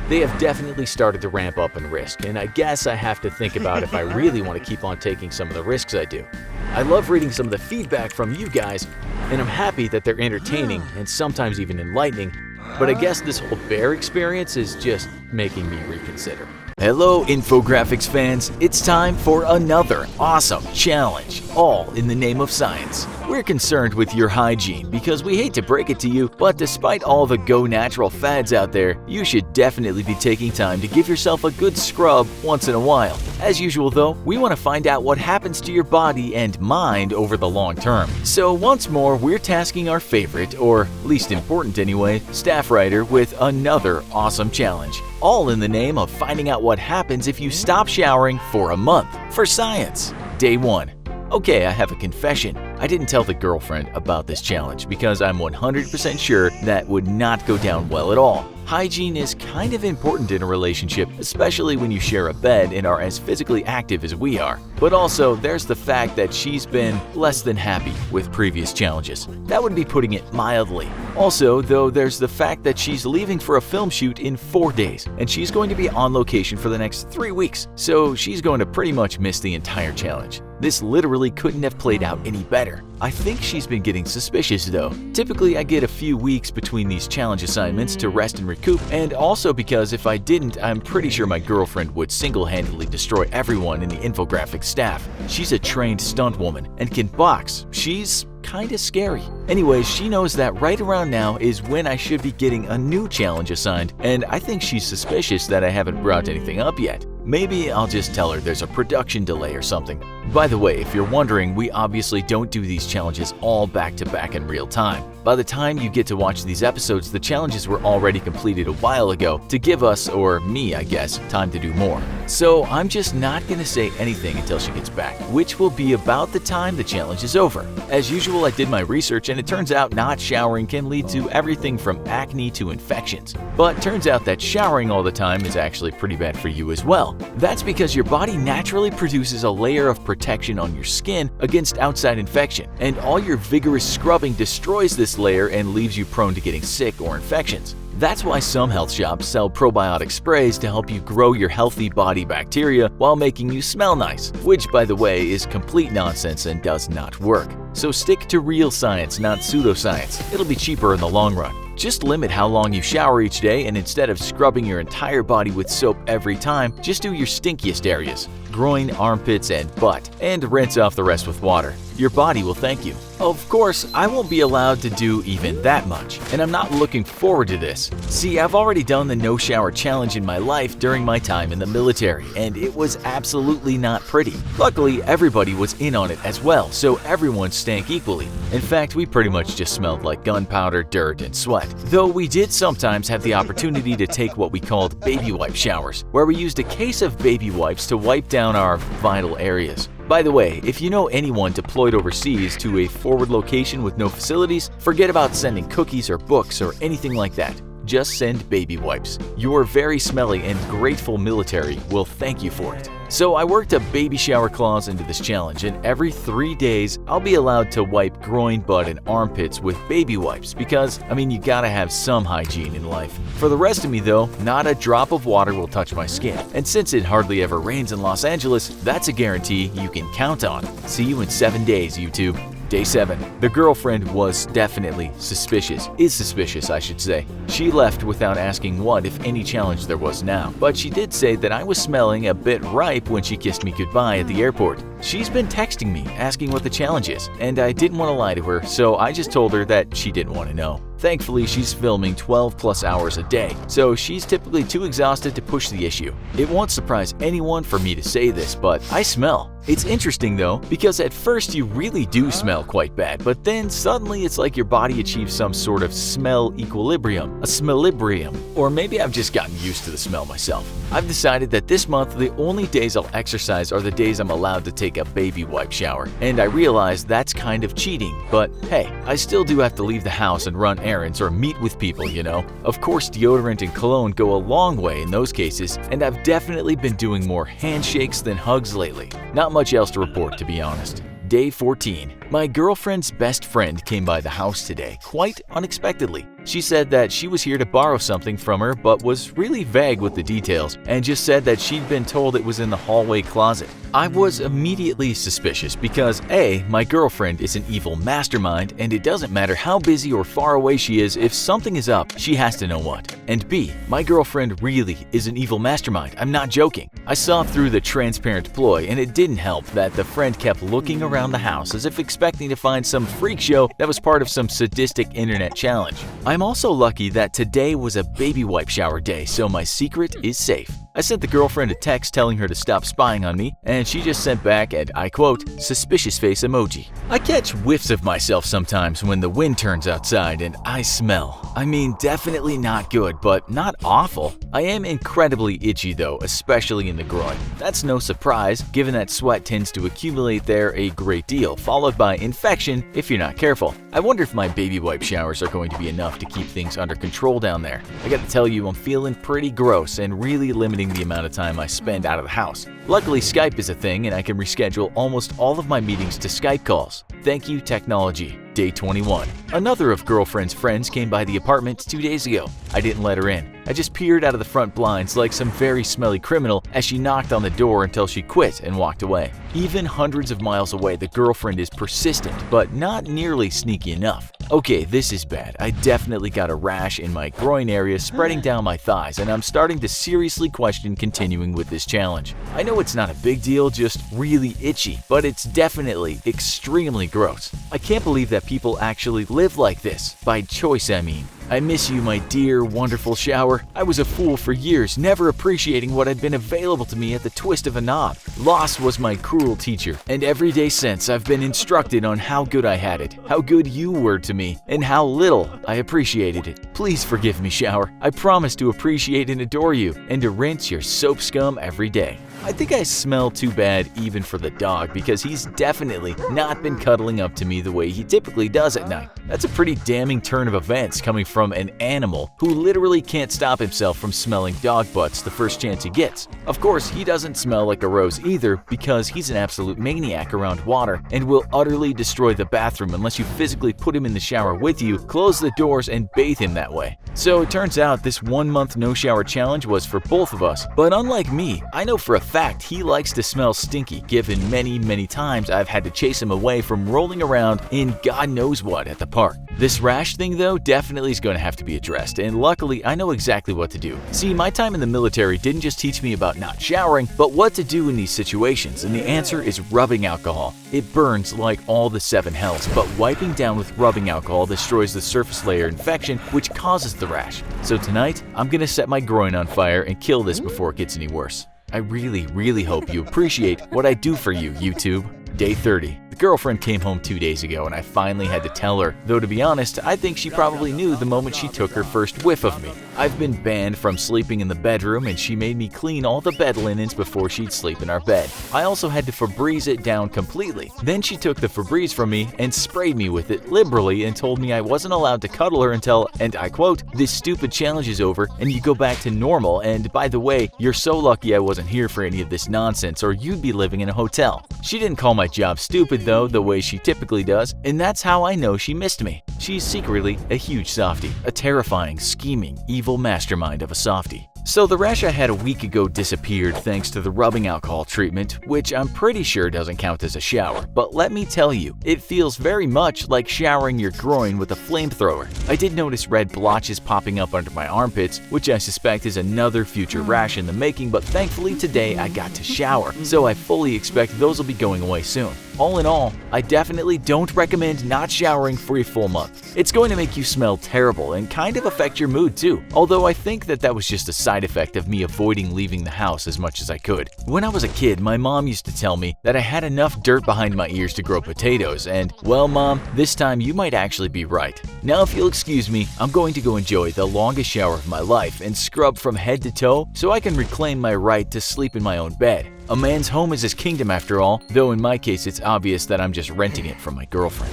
They have definitely started to ramp up in risk, and I guess I have to think about if I really want to keep on taking some of the risks I do. I love reading some of the feedback from you guys, and I'm happy that they're entertaining and sometimes even enlightening, but I guess this whole bear experience is just making me reconsider. Hello infographics fans, it's time for another awesome challenge, all in the name of science. We're concerned with your hygiene because we hate to break it to you, but despite all the go natural fads out there, you should definitely be taking time to give yourself a good scrub once in a while. As usual though, we want to find out what happens to your body and mind over the long term. So once more, we're tasking our favorite, or least important anyway, staff writer with another awesome challenge. All in the name of finding out what happens if you stop showering for a month for science. Day 1. Okay, I have a confession. I didn't tell the girlfriend about this challenge because I'm 100% sure that would not go down well at all. Hygiene is kind of important in a relationship, especially when you share a bed and are as physically active as we are. But also, there's the fact that she's been less than happy with previous challenges. That would be putting it mildly. Also, though, there's the fact that she's leaving for a film shoot in 4 days, and she's going to be on location for the next 3 weeks, so she's going to pretty much miss the entire challenge. This literally couldn't have played out any better. I think she's been getting suspicious though. Typically, I get a few weeks between these challenge assignments to rest and recoup, and also because if I didn't, I'm pretty sure my girlfriend would single-handedly destroy everyone in the infographics staff. She's a trained stunt woman and can box. She's kinda scary. Anyways, she knows that right around now is when I should be getting a new challenge assigned, and I think she's suspicious that I haven't brought anything up yet. Maybe I'll just tell her there's a production delay or something. By the way, if you're wondering, we obviously don't do these challenges all back-to-back in real time. By the time you get to watch these episodes, the challenges were already completed a while ago to give us, or me I guess, time to do more. So I'm just not gonna say anything until she gets back, which will be about the time the challenge is over. As usual, I did my research and it turns out not showering can lead to everything from acne to infections. But turns out that showering all the time is actually pretty bad for you as well. That's because your body naturally produces a layer of protection on your skin against outside infection, and all your vigorous scrubbing destroys this layer and leaves you prone to getting sick or infections. That's why some health shops sell probiotic sprays to help you grow your healthy body bacteria while making you smell nice, which by the way is complete nonsense and does not work. So stick to real science, not pseudoscience. It'll be cheaper in the long run. Just limit how long you shower each day, and instead of scrubbing your entire body with soap every time, just do your stinkiest areas, groin, armpits, and butt, and rinse off the rest with water. Your body will thank you. Of course, I won't be allowed to do even that much, and I'm not looking forward to this. See, I've already done the no shower challenge in my life during my time in the military, and it was absolutely not pretty. Luckily, everybody was in on it as well, so everyone stank equally. In fact, we pretty much just smelled like gunpowder, dirt, and sweat. Though we did sometimes have the opportunity to take what we called baby wipe showers, where we used a case of baby wipes to wipe down our vital areas. By the way, if you know anyone deployed overseas to a forward location with no facilities, forget about sending cookies or books or anything like that. Just send baby wipes. Your very smelly and grateful military will thank you for it. So I worked a baby shower clause into this challenge, and every 3 days I'll be allowed to wipe groin, butt, and armpits with baby wipes because, you gotta have some hygiene in life. For the rest of me though, not a drop of water will touch my skin. And since it hardly ever rains in Los Angeles, that's a guarantee you can count on. See you in 7 days, YouTube. Day 7. The girlfriend was definitely suspicious. Is suspicious, I should say. She left without asking what, if any, challenge there was now. But she did say that I was smelling a bit ripe when she kissed me goodbye at the airport. She's been texting me, asking what the challenge is, and I didn't want to lie to her, so I just told her that she didn't want to know. Thankfully, she's filming 12+ hours a day, so she's typically too exhausted to push the issue. It won't surprise anyone for me to say this, but I smell. It's interesting though, because at first you really do smell quite bad, but then suddenly it's like your body achieves some sort of smell equilibrium, a smellibrium, or maybe I've just gotten used to the smell myself. I've decided that this month the only days I'll exercise are the days I'm allowed to take a baby wipe shower, and I realize that's kind of cheating, but hey, I still do have to leave the house and run errands or meet with people, you know? Of course, deodorant and cologne go a long way in those cases, and I've definitely been doing more handshakes than hugs lately. Not much else to report, to be honest. Day 14. My girlfriend's best friend came by the house today, quite unexpectedly. She said that she was here to borrow something from her but was really vague with the details and just said that she'd been told it was in the hallway closet. I was immediately suspicious because A, my girlfriend is an evil mastermind and it doesn't matter how busy or far away she is, if something is up, she has to know what. And B, my girlfriend really is an evil mastermind, I'm not joking. I saw through the transparent ploy and it didn't help that the friend kept looking around the house as if expecting to find some freak show that was part of some sadistic internet challenge. I'm also lucky that today was a baby wipe shower day, so my secret is safe. I sent the girlfriend a text telling her to stop spying on me, and she just sent back and I quote, suspicious face emoji. I catch whiffs of myself sometimes when the wind turns outside and I smell. I mean, definitely not good, but not awful. I am incredibly itchy though, especially in the groin. That's no surprise, given that sweat tends to accumulate there a great deal, followed by infection if you're not careful. I wonder if my baby wipe showers are going to be enough to keep things under control down there. I gotta tell you, I'm feeling pretty gross and really limiting the amount of time I spend out of the house. Luckily, Skype is a thing and I can reschedule almost all of my meetings to Skype calls. Thank you, technology. Day 21. Another of girlfriend's friends came by the apartment 2 days ago. I didn't let her in. I just peered out of the front blinds like some very smelly criminal as she knocked on the door until she quit and walked away. Even hundreds of miles away, the girlfriend is persistent, but not nearly sneaky enough. Okay, this is bad. I definitely got a rash in my groin area spreading down my thighs, and I'm starting to seriously question continuing with this challenge. I know it's not a big deal, just really itchy, but it's definitely extremely gross. I can't believe that people actually live like this. By choice, I mean. I miss you, my dear, wonderful shower. I was a fool for years, never appreciating what had been available to me at the twist of a knob. Loss was my cruel teacher, and every day since I've been instructed on how good I had it, how good you were to me, and how little I appreciated it. Please forgive me, shower. I promise to appreciate and adore you, and to rinse your soap scum every day. I think I smell too bad even for the dog because he's definitely not been cuddling up to me the way he typically does at night. That's a pretty damning turn of events coming from an animal who literally can't stop himself from smelling dog butts the first chance he gets. Of course, he doesn't smell like a rose either because he's an absolute maniac around water and will utterly destroy the bathroom unless you physically put him in the shower with you, close the doors, and bathe him that way. So it turns out this 1 month no shower challenge was for both of us, but unlike me, I know for a fact he likes to smell stinky, given many times I've had to chase him away from rolling around in God knows what at the park. This rash thing though definitely is going to have to be addressed, and luckily I know exactly what to do. See, my time in the military didn't just teach me about not showering, but what to do in these situations, and the answer is rubbing alcohol. It burns like all the 7 hells, but wiping down with rubbing alcohol destroys the surface layer infection which causes the rash. So tonight, I'm gonna set my groin on fire and kill this before it gets any worse. I really hope you appreciate what I do for you, YouTube. Day 30. The girlfriend came home 2 days ago and I finally had to tell her, though to be honest, I think she probably knew the moment she took her first whiff of me. I've been banned from sleeping in the bedroom and she made me clean all the bed linens before she'd sleep in our bed. I also had to Febreze it down completely. Then she took the Febreze from me and sprayed me with it liberally and told me I wasn't allowed to cuddle her until, and I quote, this stupid challenge is over and you go back to normal, and by the way, you're so lucky I wasn't here for any of this nonsense or you'd be living in a hotel. She didn't call my job stupid though, the way she typically does, and that's how I know she missed me. She's secretly a huge softie, a terrifying, scheming, evil mastermind of a softie. So the rash I had a week ago disappeared thanks to the rubbing alcohol treatment, which I'm pretty sure doesn't count as a shower. But let me tell you, it feels very much like showering your groin with a flamethrower. I did notice red blotches popping up under my armpits, which I suspect is another future rash in the making, but thankfully today I got to shower, so I fully expect those will be going away soon. All in all, I definitely don't recommend not showering for a full month. It's going to make you smell terrible and kind of affect your mood too, although I think that was just a side effect of me avoiding leaving the house as much as I could. When I was a kid, my mom used to tell me that I had enough dirt behind my ears to grow potatoes, and well mom, this time you might actually be right. Now if you'll excuse me, I'm going to go enjoy the longest shower of my life and scrub from head to toe so I can reclaim my right to sleep in my own bed. A man's home is his kingdom after all, though in my case it's obvious that I'm just renting it from my girlfriend.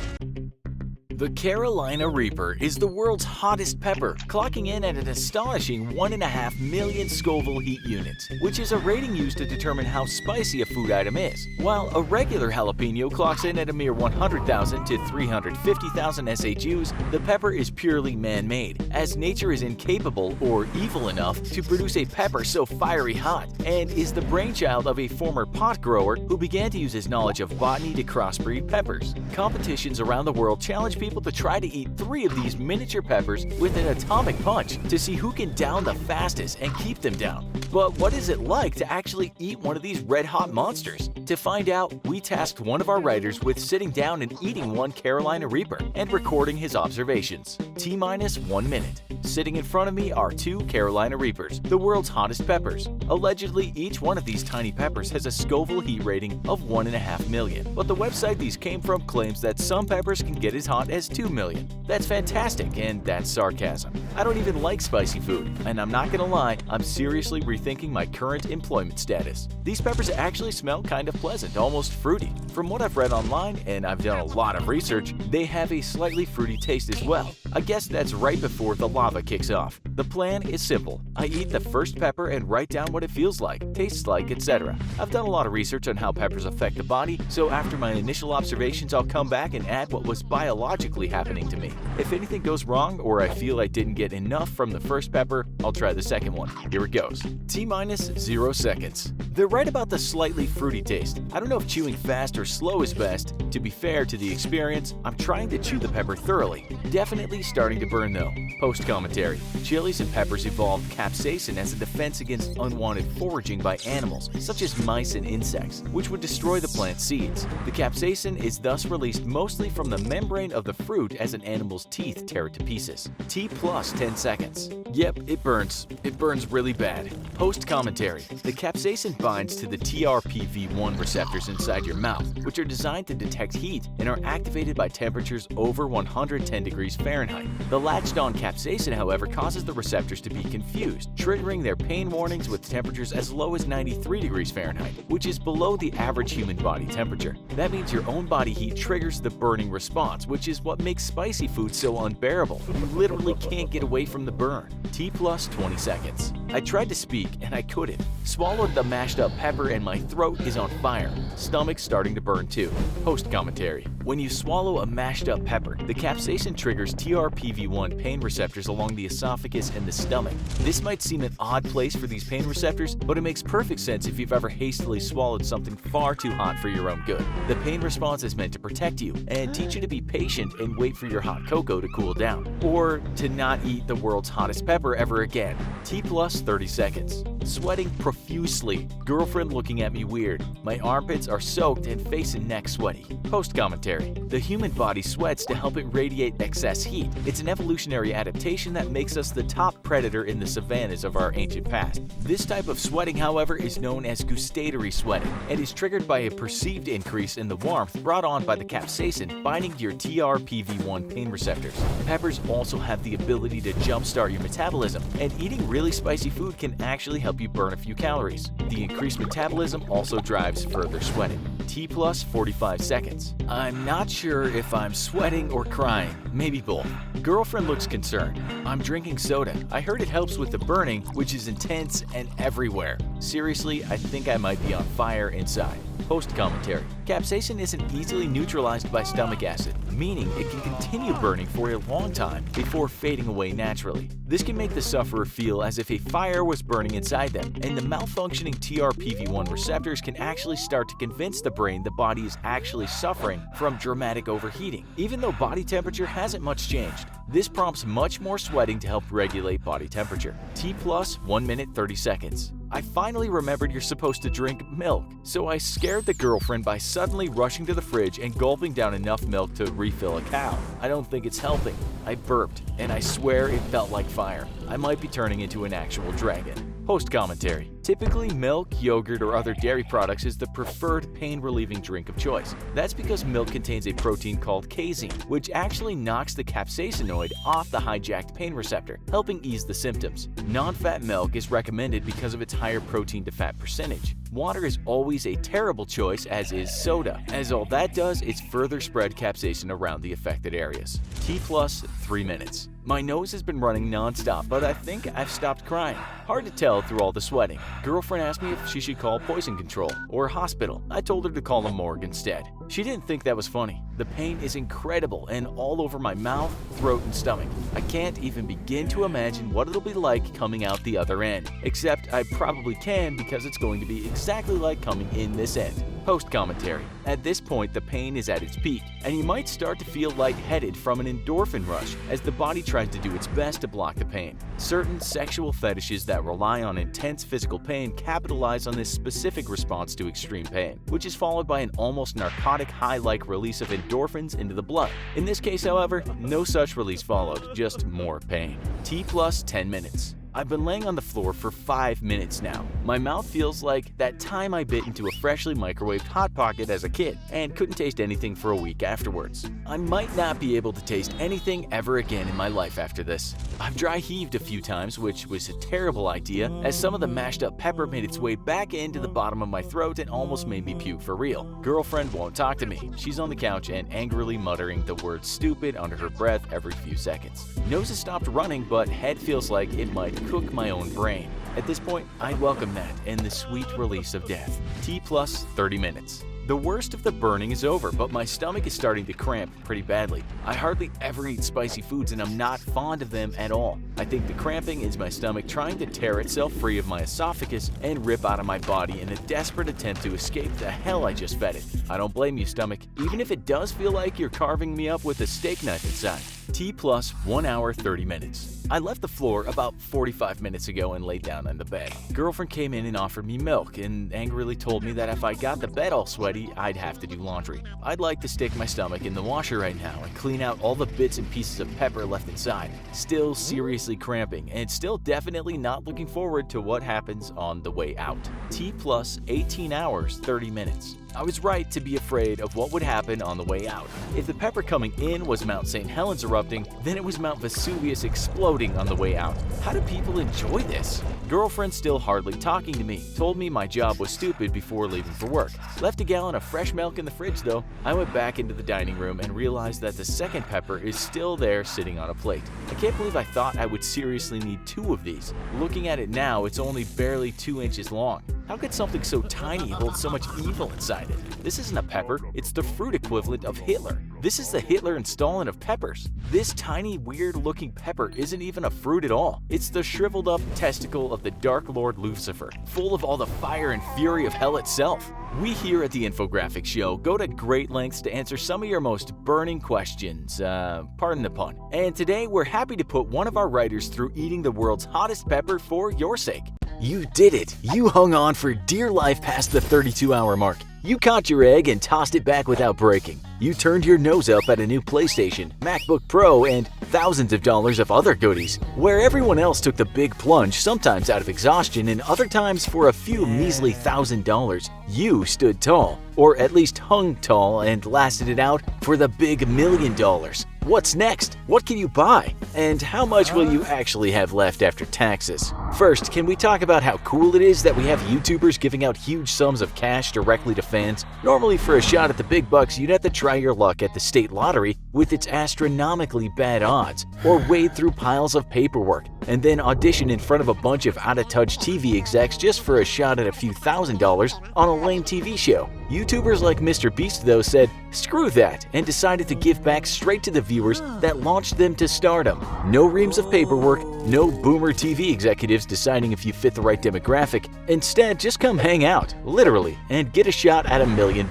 The Carolina Reaper is the world's hottest pepper, clocking in at an astonishing 1.5 million Scoville heat units, which is a rating used to determine how spicy a food item is. While a regular jalapeno clocks in at a mere 100,000 to 350,000 SHUs, the pepper is purely man-made, as nature is incapable or evil enough to produce a pepper so fiery hot, and is the brainchild of a former pot grower who began to use his knowledge of botany to crossbreed peppers. Competitions around the world challenge people people to try to eat 3 of these miniature peppers with an atomic punch to see who can down the fastest and keep them down. But what is it like to actually eat one of these red-hot monsters? To find out, we tasked one of our writers with sitting down and eating one Carolina Reaper and recording his observations. T-minus 1 minute. Sitting in front of me are 2 Carolina Reapers, the world's hottest peppers. Allegedly, each one of these tiny peppers has a Scoville heat rating of 1.5 million, but the website these came from claims that some peppers can get as hot as 2 million. That's fantastic, and that's sarcasm. I don't even like spicy food, and I'm not gonna lie, I'm seriously rethinking my current employment status. These peppers actually smell kind of pleasant, almost fruity. From what I've read online, and I've done a lot of research, they have a slightly fruity taste as well. I guess that's right before the lava kicks off. The plan is simple. I eat the first pepper and write down what it feels like, tastes like, etc. I've done a lot of research on how peppers affect the body, so after my initial observations, I'll come back and add what was biologically happening to me. If anything goes wrong or I feel I didn't get enough from the first pepper, I'll try the second one. Here it goes. T-minus 0 seconds. They're right about the slightly fruity taste. I don't know if chewing fast or slow is best. To be fair to the experience, I'm trying to chew the pepper thoroughly. Definitely starting to burn though. Post commentary. Chilies and peppers evolved capsaicin as a defense against unwanted foraging by animals, such as mice and insects, which would destroy the plant's seeds. The capsaicin is thus released mostly from the membrane of the fruit as an animal's teeth tear it to pieces. T plus 10 seconds. Yep, it burns. It burns really bad. Post commentary. The capsaicin binds to the TRPV1 receptors inside your mouth, which are designed to detect heat and are activated by temperatures over 110 degrees Fahrenheit. The latched-on capsaicin, however, causes the receptors to be confused, triggering their pain warnings with temperatures as low as 93 degrees Fahrenheit, which is below the average human body temperature. That means your own body heat triggers the burning response, which is what makes spicy food so unbearable. You literally can't get away from the burn. T plus 20 seconds. I tried to speak and I couldn't. Swallowed the mashed up pepper and my throat is on fire. Stomach starting to burn too. Post commentary. When you swallow a mashed up pepper, the capsaicin triggers TRPV1 pain receptors along the esophagus and the stomach. This might seem an odd place for these pain receptors, but it makes perfect sense if you've ever hastily swallowed something far too hot for your own good. The pain response is meant to protect you and teach you to be patient and wait for your hot cocoa to cool down, or to not eat the world's hottest pepper ever again. T plus 30 seconds. Sweating profusely. Girlfriend looking at me weird. My armpits are soaked and face and neck sweaty. Post commentary. The human body sweats to help it radiate excess heat. It's an evolutionary adaptation that makes us the top predator in the savannas of our ancient past. This type of sweating, however, is known as gustatory sweating and is triggered by a perceived increase in the warmth brought on by the capsaicin binding to your TRPV1 pain receptors. Peppers also have the ability to jumpstart your metabolism, and eating really spicy food can actually help you burn a few calories. The increased metabolism also drives further sweating. T plus 45 seconds. I'm not sure if I'm sweating or crying, maybe both. Girlfriend looks concerned. I'm drinking soda. I heard it helps with the burning, which is intense and everywhere. Seriously, I think I might be on fire inside. Post commentary. Capsaicin isn't easily neutralized by stomach acid, meaning it can continue burning for a long time before fading away naturally. This can make the sufferer feel as if a fire was burning inside them, and the malfunctioning TRPV1 receptors can actually start to convince the brain the body is actually suffering from dramatic overheating. Even though body temperature hasn't much changed, this prompts much more sweating to help regulate body temperature. T plus 1 minute 30 seconds. I finally remembered you're supposed to drink milk, so I scared the girlfriend by suddenly rushing to the fridge and gulping down enough milk to refill a cow. I don't think it's helping. I burped, and I swear it felt like fire. I might be turning into an actual dragon. Post commentary. Typically, milk, yogurt, or other dairy products is the preferred pain-relieving drink of choice. That's because milk contains a protein called casein, which actually knocks the capsaicinoid off the hijacked pain receptor, helping ease the symptoms. Non-fat milk is recommended because of its higher protein-to-fat percentage. Water is always a terrible choice, as is soda, as all that does is further spread capsaicin around the affected areas. T plus 3 minutes. My nose has been running non-stop, but I think I've stopped crying. Hard to tell through all the sweating. Girlfriend asked me if she should call poison control or hospital. I told her to call a morgue instead. She didn't think that was funny. The pain is incredible and all over my mouth, throat, and stomach. I can't even begin to imagine what it'll be like coming out the other end. Except I probably can, because it's going to be exactly like coming in this end. Post-commentary. At this point, the pain is at its peak, and you might start to feel lightheaded from an endorphin rush as the body tries to do its best to block the pain. Certain sexual fetishes that rely on intense physical pain capitalize on this specific response to extreme pain, which is followed by an almost narcotic high-like release of endorphins into the blood. In this case, however, no such release followed, just more pain. T plus 10 minutes. I've been laying on the floor for 5 minutes now. My mouth feels like that time I bit into a freshly microwaved Hot Pocket as a kid and couldn't taste anything for a week afterwards. I might not be able to taste anything ever again in my life after this. I've dry heaved a few times, which was a terrible idea, as some of the mashed up pepper made its way back into the bottom of my throat and almost made me puke for real. Girlfriend won't talk to me. She's on the couch and angrily muttering the word stupid under her breath every few seconds. Nose has stopped running, but head feels like it might cook my own brain. At this point, I welcome that and the sweet release of death. T plus 30 minutes. The worst of the burning is over, but my stomach is starting to cramp pretty badly. I hardly ever eat spicy foods and I'm not fond of them at all. I think the cramping is my stomach trying to tear itself free of my esophagus and rip out of my body in a desperate attempt to escape the hell I just fed it. I don't blame you, stomach, even if it does feel like you're carving me up with a steak knife inside. T plus 1 hour 30 minutes. I left the floor about 45 minutes ago and laid down on the bed. Girlfriend came in and offered me milk and angrily told me that if I got the bed all sweaty, I'd have to do laundry. I'd like to stick my stomach in the washer right now and clean out all the bits and pieces of pepper left inside. Still seriously cramping and still definitely not looking forward to what happens on the way out. T plus 18 hours 30 minutes. I was right to be afraid of what would happen on the way out. If the pepper coming in was Mount St. Helens erupting, then it was Mount Vesuvius exploding on the way out. How do people enjoy this? Girlfriend still hardly talking to me, told me my job was stupid before leaving for work. Left a gallon of fresh milk in the fridge though. I went back into the dining room and realized that the second pepper is still there sitting on a plate. I can't believe I thought I would seriously need 2 of these. Looking at it now, it's only barely 2 inches long. How could something so tiny hold so much evil inside it? This isn't a pepper, it's the fruit equivalent of Hitler. This is the Hitler and Stalin of peppers. This tiny, weird-looking pepper isn't even a fruit at all. It's the shriveled-up testicle of the Dark Lord Lucifer, full of all the fire and fury of hell itself. We here at the Infographic Show go to great lengths to answer some of your most burning questions, pardon the pun. And today we're happy to put one of our writers through eating the world's hottest pepper for your sake. You did it! You hung on for dear life past the 32-hour mark. You caught your egg and tossed it back without breaking. You turned your nose up at a new PlayStation, MacBook Pro, and thousands of dollars of other goodies. Where everyone else took the big plunge, sometimes out of exhaustion and other times for a few measly $1,000, you stood tall, or at least hung tall and lasted it out for the big $1 million. What's next? What can you buy? And how much will you actually have left after taxes? First, can we talk about how cool it is that we have YouTubers giving out huge sums of cash directly to fans? Normally, for a shot at the big bucks, you'd have to try your luck at the state lottery with its astronomically bad odds, or wade through piles of paperwork, and then audition in front of a bunch of out-of-touch TV execs just for a shot at a few $1,000s on a lame TV show. YouTubers like MrBeast, though, said, screw that, and decided to give back straight to the viewers that launched them to stardom. No reams of paperwork, no boomer TV executives deciding if you fit the right demographic. Instead, just come hang out, literally, and get a shot at $1 million.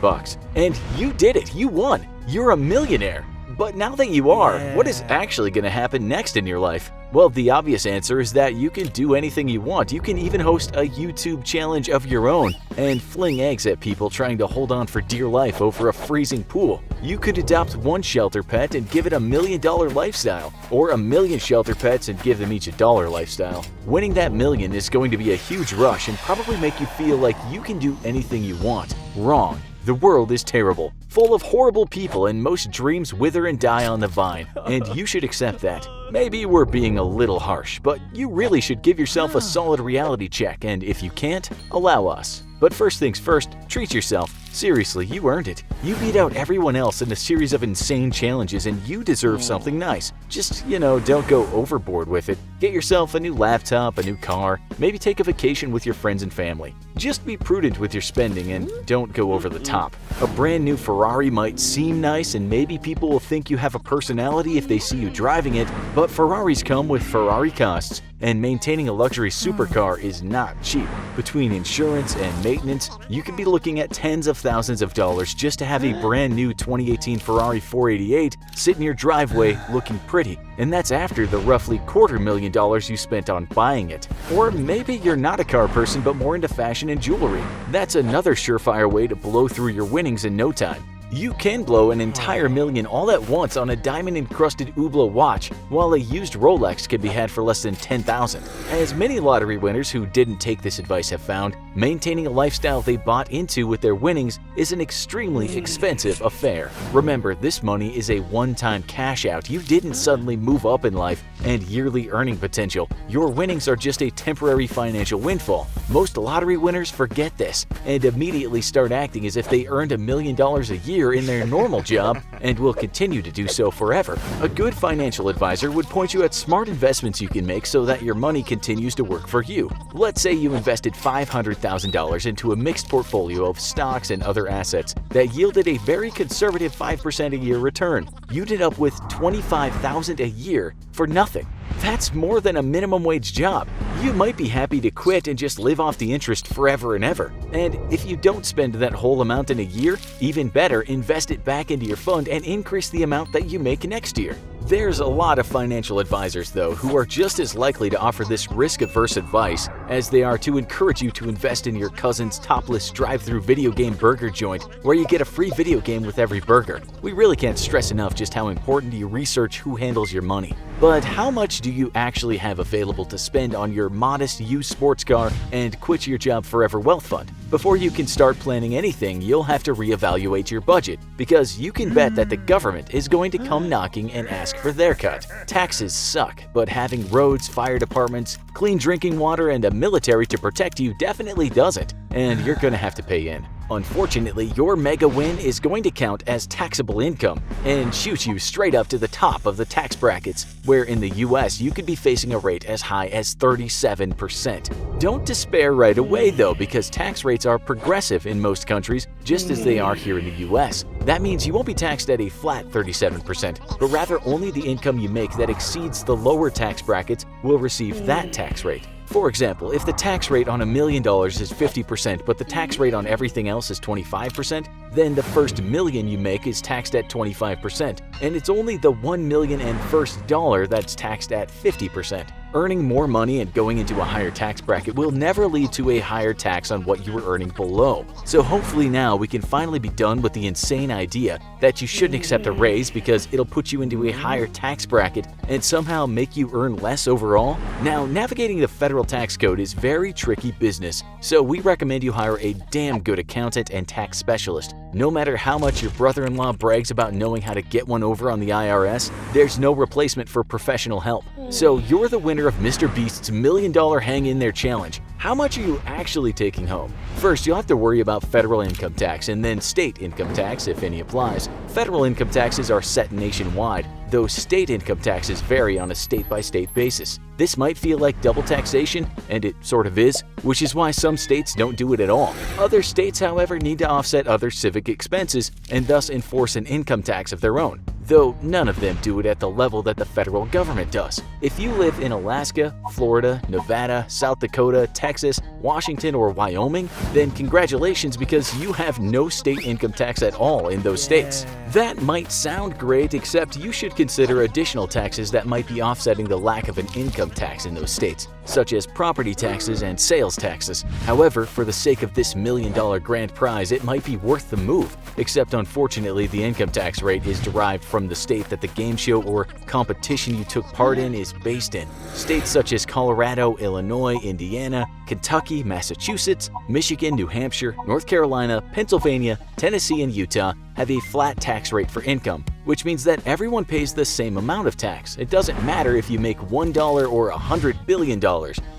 And you did it, you won, you're a millionaire. But now that you are, what is actually going to happen next in your life? Well, the obvious answer is that you can do anything you want. You can even host a YouTube challenge of your own and fling eggs at people trying to hold on for dear life over a freezing pool. You could adopt 1 shelter pet and give it $1 million lifestyle, or 1 million shelter pets and give them each $1 lifestyle. Winning that million is going to be a huge rush and probably make you feel like you can do anything you want. Wrong. The world is terrible, full of horrible people, and most dreams wither and die on the vine, and you should accept that. Maybe we're being a little harsh, but you really should give yourself a solid reality check, and if you can't, allow us. But first things first, treat yourself. Seriously, you earned it. You beat out everyone else in a series of insane challenges and you deserve something nice. Just, don't go overboard with it. Get yourself a new laptop, a new car, maybe take a vacation with your friends and family. Just be prudent with your spending and don't go over the top. A brand new Ferrari might seem nice and maybe people will think you have a personality if they see you driving it, but Ferraris come with Ferrari costs. And maintaining a luxury supercar is not cheap. Between insurance and maintenance, you could be looking at tens of thousands of dollars just to have a brand new 2018 Ferrari 488 sit in your driveway looking pretty, and that's after the roughly $250,000 you spent on buying it. Or maybe you're not a car person but more into fashion and jewelry. That's another surefire way to blow through your winnings in no time. You can blow an entire million all at once on a diamond-encrusted Hublot watch, while a used Rolex can be had for less than $10,000. As many lottery winners who didn't take this advice have found, maintaining a lifestyle they bought into with their winnings is an extremely expensive affair. Remember, this money is a one-time cash out. You didn't suddenly move up in life and yearly earning potential. Your winnings are just a temporary financial windfall. Most lottery winners forget this and immediately start acting as if they earned $1 million a year in their normal job and will continue to do so forever. A good financial advisor would point you at smart investments you can make so that your money continues to work for you. Let's say you invested $500,000 into a mixed portfolio of stocks and other assets that yielded a very conservative 5% a year return. You'd end up with $25,000 a year for nothing. That's more than a minimum wage job. You might be happy to quit and just live off the interest forever and ever. And if you don't spend that whole amount in a year, even better, invest it back into your fund and increase the amount that you make next year. There's a lot of financial advisors, though, who are just as likely to offer this risk-averse advice as they are to encourage you to invest in your cousin's topless drive-thru video game burger joint where you get a free video game with every burger. We really can't stress enough just how important you research who handles your money. But how much do you actually have available to spend on your modest used sports car and quit your job forever wealth fund? Before you can start planning anything, you'll have to reevaluate your budget, because you can bet that the government is going to come knocking and ask for their cut. Taxes suck, but having roads, fire departments, clean drinking water, and a military to protect you definitely doesn't, and you're gonna have to pay in. Unfortunately, your mega win is going to count as taxable income and shoot you straight up to the top of the tax brackets, where in the US you could be facing a rate as high as 37%. Don't despair right away though, because tax rates are progressive in most countries, just as they are here in the US. That means you won't be taxed at a flat 37%, but rather only the income you make that exceeds the lower tax brackets will receive that tax rate. For example, if the tax rate on $1 million is 50%, but the tax rate on everything else is 25%, then the first million you make is taxed at 25%, and it's only the $1 million and first dollar that's taxed at 50%. Earning more money and going into a higher tax bracket will never lead to a higher tax on what you were earning below. So hopefully now we can finally be done with the insane idea that you shouldn't accept a raise because it'll put you into a higher tax bracket and somehow make you earn less overall. Now, navigating the federal tax code is very tricky business, so we recommend you hire a damn good accountant and tax specialist. No matter how much your brother-in-law brags about knowing how to get one over on the IRS, there's no replacement for professional help. So you're the winner of MrBeast's $1 million Hang In There challenge. How much are you actually taking home? First, you'll have to worry about federal income tax and then state income tax, if any applies. Federal income taxes are set nationwide, though state income taxes vary on a state-by-state basis. This might feel like double taxation, and it sort of is, which is why some states don't do it at all. Other states, however, need to offset other civic expenses and thus enforce an income tax of their own, though none of them do it at the level that the federal government does. If you live in Alaska, Florida, Nevada, South Dakota, Texas, Washington, or Wyoming, then congratulations, because you have no state income tax at all in those states. That might sound great, except you should consider additional taxes that might be offsetting the lack of an income tax in those states, such as property taxes and sales taxes. However, for the sake of this $1 million grand prize, it might be worth the move, except unfortunately the income tax rate is derived from the state that the game show or competition you took part in is based in. States such as Colorado, Illinois, Indiana, Kentucky, Massachusetts, Michigan, New Hampshire, North Carolina, Pennsylvania, Tennessee, and Utah have a flat tax rate for income, which means that everyone pays the same amount of tax. It doesn't matter if you make $1 or $100 billion.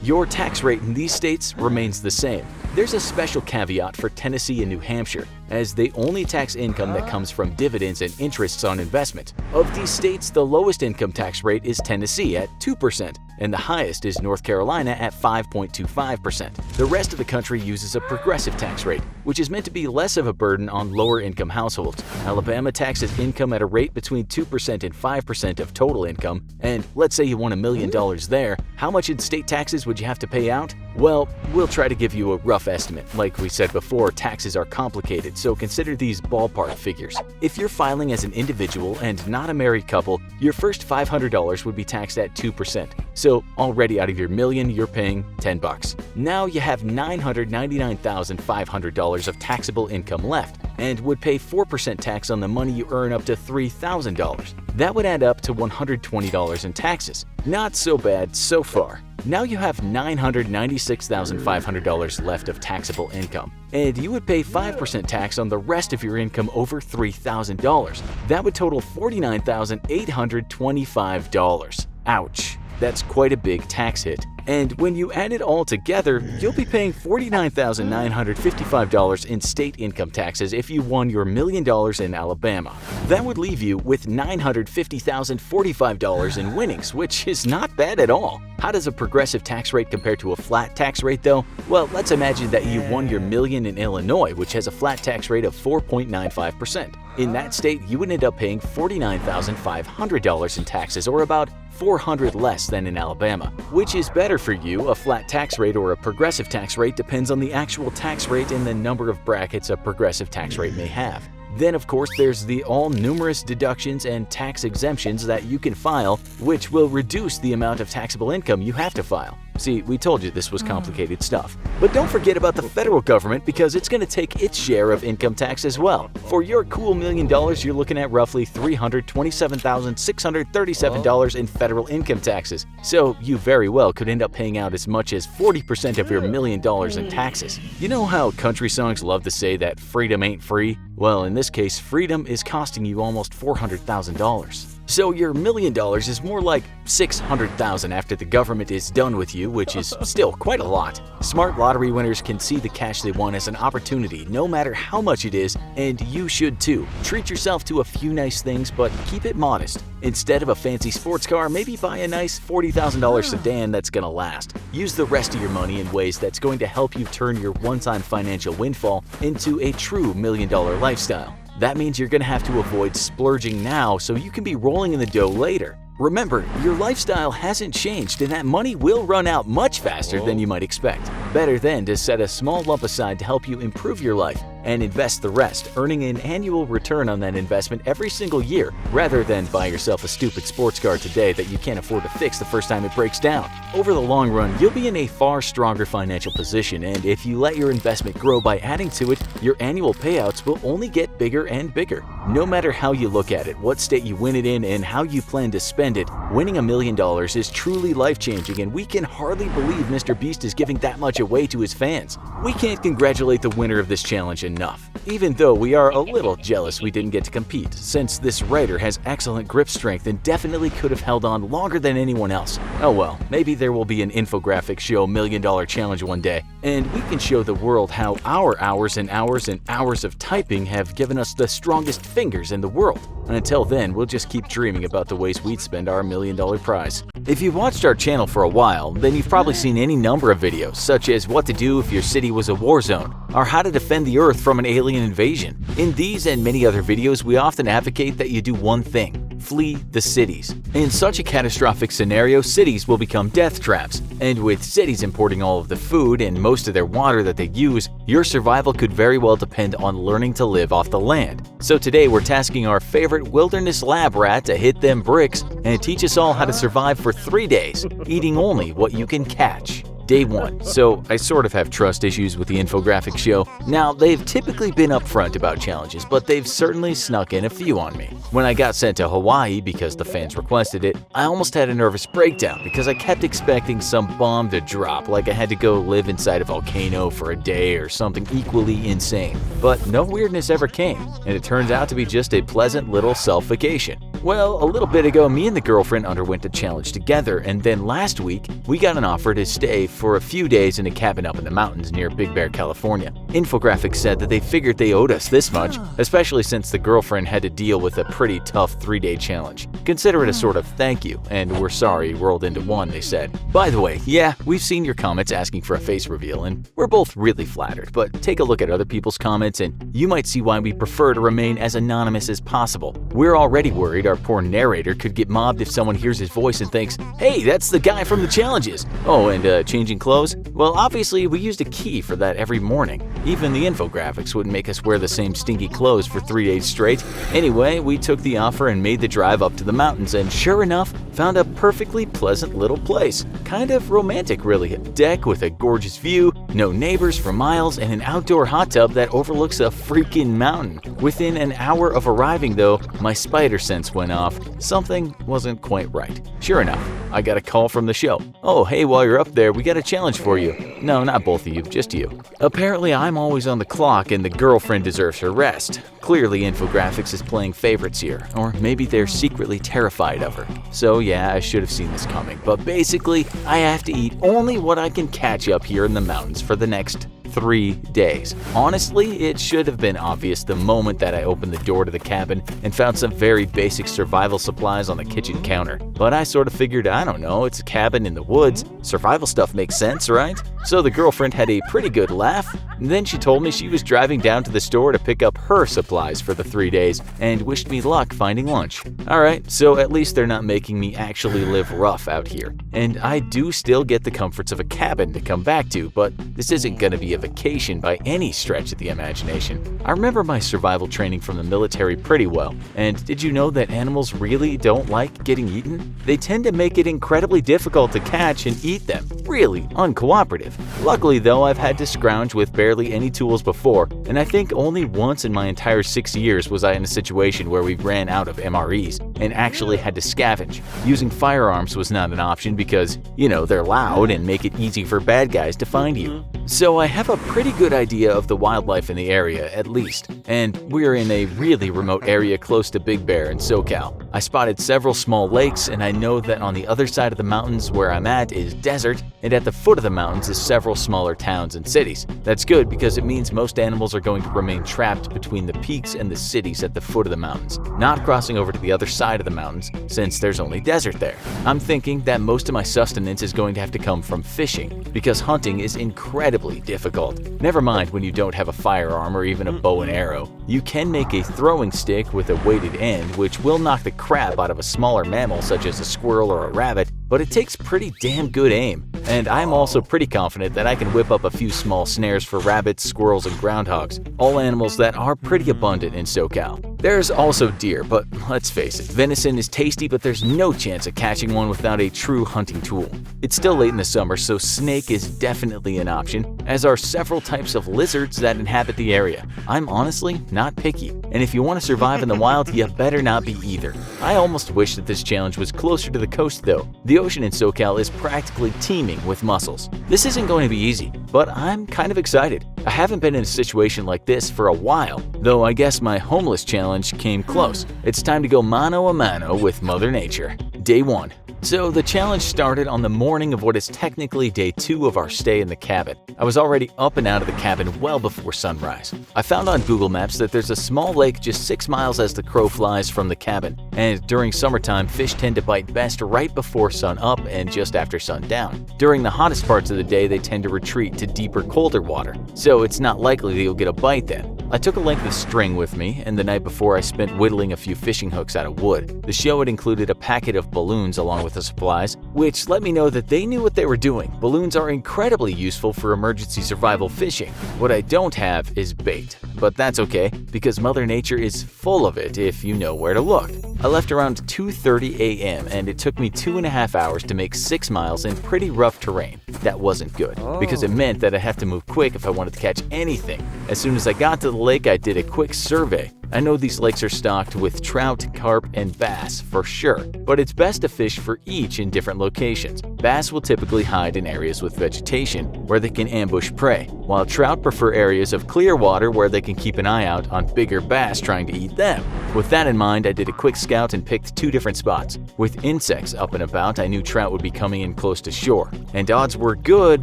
Your tax rate in these states remains the same. There's a special caveat for Tennessee and New Hampshire, as they only tax income that comes from dividends and interests on investment. Of these states, the lowest income tax rate is Tennessee at 2%, and the highest is North Carolina at 5.25%. The rest of the country uses a progressive tax rate, which is meant to be less of a burden on lower income households. Alabama taxes income at a rate between 2% and 5% of total income, and let's say you won $1 million there, how much in state taxes would you have to pay out? Well, we'll try to give you a rough estimate. Like we said before, taxes are complicated, so consider these ballpark figures. If you're filing as an individual and not a married couple, your first $500 would be taxed at 2%. So already out of your million, you're paying $10. Now you have $999,500 of taxable income left and would pay 4% tax on the money you earn up to $3,000. That would add up to $120 in taxes. Not so bad so far. Now you have $996,500 left of taxable income, and you would pay 5% tax on the rest of your income over $3,000. That would total $49,825. Ouch. That's quite a big tax hit. And when you add it all together, you'll be paying $49,955 in state income taxes if you won your $1 million in Alabama. That would leave you with $950,045 in winnings, which is not bad at all. How does a progressive tax rate compare to a flat tax rate though? Well, let's imagine that you won your $1 million in Illinois, which has a flat tax rate of 4.95%. In that state, you would end up paying $49,500 in taxes, or about $400 less than in Alabama. Which is better for you, a flat tax rate or a progressive tax rate depends on the actual tax rate and the number of brackets a progressive tax rate may have. Then, of course, there's the numerous deductions and tax exemptions that you can file, which will reduce the amount of taxable income you have to file. See, we told you this was complicated stuff. But don't forget about the federal government, because it's going to take its share of income tax as well. For your cool $1 million, you're looking at roughly $327,637 in federal income taxes. So you very well could end up paying out as much as 40% of your $1 million in taxes. You know how country songs love to say that freedom ain't free? Well, in this case, freedom is costing you almost $400,000. So your $1 million is more like $600,000 after the government is done with you, which is still quite a lot. Smart lottery winners can see the cash they won as an opportunity, no matter how much it is, and you should too. Treat yourself to a few nice things, but keep it modest. Instead of a fancy sports car, maybe buy a nice $40,000 sedan that's gonna last. Use the rest of your money in ways that's going to help you turn your one-time financial windfall into a true $1 million lifestyle. That means you're going to have to avoid splurging now so you can be rolling in the dough later. Remember, your lifestyle hasn't changed, and that money will run out much faster than you might expect. Better then to set a small lump aside to help you improve your life and invest the rest, earning an annual return on that investment every single year, rather than buy yourself a stupid sports car today that you can't afford to fix the first time it breaks down. Over the long run, you'll be in a far stronger financial position, and if you let your investment grow by adding to it, your annual payouts will only get bigger and bigger. No matter how you look at it, what state you win it in, and how you plan to spend it, winning $1 million is truly life-changing, and we can hardly believe MrBeast is giving that much away to his fans. We can't congratulate the winner of this challenge enough, even though we are a little jealous we didn't get to compete, since this writer has excellent grip strength and definitely could have held on longer than anyone else. Oh well, maybe there will be an infographic show $1 million challenge one day, and we can show the world how our hours and hours and hours of typing have given us the strongest fingers in the world. And until then, we'll just keep dreaming about the ways we'd spend our $1 million prize. If you've watched our channel for a while, then you've probably seen any number of videos, such as what to do if your city was a war zone, or how to defend the Earth from an alien invasion. In these and many other videos, we often advocate that you do one thing: flee the cities. In such a catastrophic scenario, cities will become death traps, and with cities importing all of the food and most of their water that they use, your survival could very well depend on learning to live off the land. So today we're tasking our favorite wilderness lab rat to hit them bricks and teach us all how to survive for 3 days, eating only what you can catch. Day 1. So I sort of have trust issues with the infographic show. Now, they've typically been upfront about challenges, but they've certainly snuck in a few on me. When I got sent to Hawaii because the fans requested it, I almost had a nervous breakdown because I kept expecting some bomb to drop, like I had to go live inside a volcano for a day or something equally insane. But no weirdness ever came, and it turns out to be just a pleasant little self-vacation. Well, a little bit ago, me and the girlfriend underwent a challenge together, and then last week, we got an offer to stay for a few days in a cabin up in the mountains near Big Bear, California. Infographics said that they figured they owed us this much, especially since the girlfriend had to deal with a pretty tough 3-day challenge. Consider it a sort of thank you, and we're sorry rolled into one, they said. By the way, yeah, we've seen your comments asking for a face reveal, and we're both really flattered, but take a look at other people's comments and you might see why we prefer to remain as anonymous as possible. We're already worried our our poor narrator could get mobbed if someone hears his voice and thinks, "Hey, that's the guy from the challenges." Oh, and changing clothes? Well, obviously we used a key for that every morning. Even the infographics wouldn't make us wear the same stinky clothes for 3 days straight. Anyway, we took the offer and made the drive up to the mountains, and sure enough, found a perfectly pleasant little place. Kind of romantic, really. A deck with a gorgeous view, no neighbors for miles, and an outdoor hot tub that overlooks a freaking mountain. Within an hour of arriving, though, my spider sense went off. Something wasn't quite right. Sure enough, I got a call from the show. "Oh, hey, while you're up there, we got a challenge for you." No, not both of you, just you. Apparently, I'm always on the clock and the girlfriend deserves her rest. Clearly, infographics is playing favorites here, or maybe they're secretly terrified of her. So yeah, I should have seen this coming, but basically, I have to eat only what I can catch up here in the mountains for the next 3 days. Honestly, it should have been obvious the moment that I opened the door to the cabin and found some very basic survival supplies on the kitchen counter. But I sort of figured, I don't know, it's a cabin in the woods. Survival stuff makes sense, right? So the girlfriend had a pretty good laugh. Then she told me she was driving down to the store to pick up her supplies for the 3 days and wished me luck finding lunch. Alright, so at least they're not making me actually live rough out here. And I do still get the comforts of a cabin to come back to, but this isn't gonna be a vacation by any stretch of the imagination. I remember my survival training from the military pretty well, and did you know that animals really don't like getting eaten? They tend to make it incredibly difficult to catch and eat them. Really uncooperative. Luckily though, I've had to scrounge with barely any tools before, and I think only once in my entire 6 years was I in a situation where we ran out of MREs and actually had to scavenge. Using firearms was not an option because, you know, they're loud and make it easy for bad guys to find you. So I have a pretty good idea of the wildlife in the area, at least, and we're in a really remote area close to Big Bear in SoCal. I spotted several small lakes, and I know that on the other side of the mountains where I'm at is desert, and at the foot of the mountains is several smaller towns and cities. That's good because it means most animals are going to remain trapped between the peaks and the cities at the foot of the mountains, not crossing over to the other side of the mountains since there's only desert there. I'm thinking that most of my sustenance is going to have to come from fishing because hunting is incredibly difficult. Never mind when you don't have a firearm or even a bow and arrow. You can make a throwing stick with a weighted end, which will knock the crap out of a smaller mammal such as a squirrel or a rabbit, but it takes pretty damn good aim. And I'm also pretty confident that I can whip up a few small snares for rabbits, squirrels, and groundhogs, all animals that are pretty abundant in SoCal. There's also deer, but let's face it, venison is tasty, but there's no chance of catching one without a true hunting tool. It's still late in the summer, so snake is definitely an option, as are several types of lizards that inhabit the area. I'm honestly not picky, and if you want to survive in the wild, you better not be either. I almost wish that this challenge was closer to the coast though. The ocean in SoCal is practically teeming with mussels. This isn't going to be easy, but I'm kind of excited. I haven't been in a situation like this for a while, though I guess my homeless challenge came close. It's time to go mano a mano with Mother Nature. Day 1. So the challenge started on the morning of what is technically day 2 of our stay in the cabin. I was already up and out of the cabin well before sunrise. I found on Google Maps that there's a small lake just 6 miles as the crow flies from the cabin, and during summertime fish tend to bite best right before sun up and just after sundown. During the hottest parts of the day they tend to retreat to deeper, colder water, so it's not likely that you'll get a bite then. I took a length of string with me, and the night before I spent whittling a few fishing hooks out of wood. The show had included a packet of balloons along with the supplies, which let me know that they knew what they were doing. Balloons are incredibly useful for emergency survival fishing. What I don't have is bait, but that's okay because Mother Nature is full of it if you know where to look. I left around 2:30 a.m. and it took me 2.5 hours to make 6 miles in pretty rough terrain. That wasn't good because it meant that I have to move quick if I wanted to catch anything. As soon as I got to the lake, I did a quick survey. I know these lakes are stocked with trout, carp, and bass for sure, but it's best to fish for each in different locations. Bass will typically hide in areas with vegetation where they can ambush prey, while trout prefer areas of clear water where they can keep an eye out on bigger bass trying to eat them. With that in mind, I did a quick scout and picked 2 different spots. With insects up and about, I knew trout would be coming in close to shore, and odds were good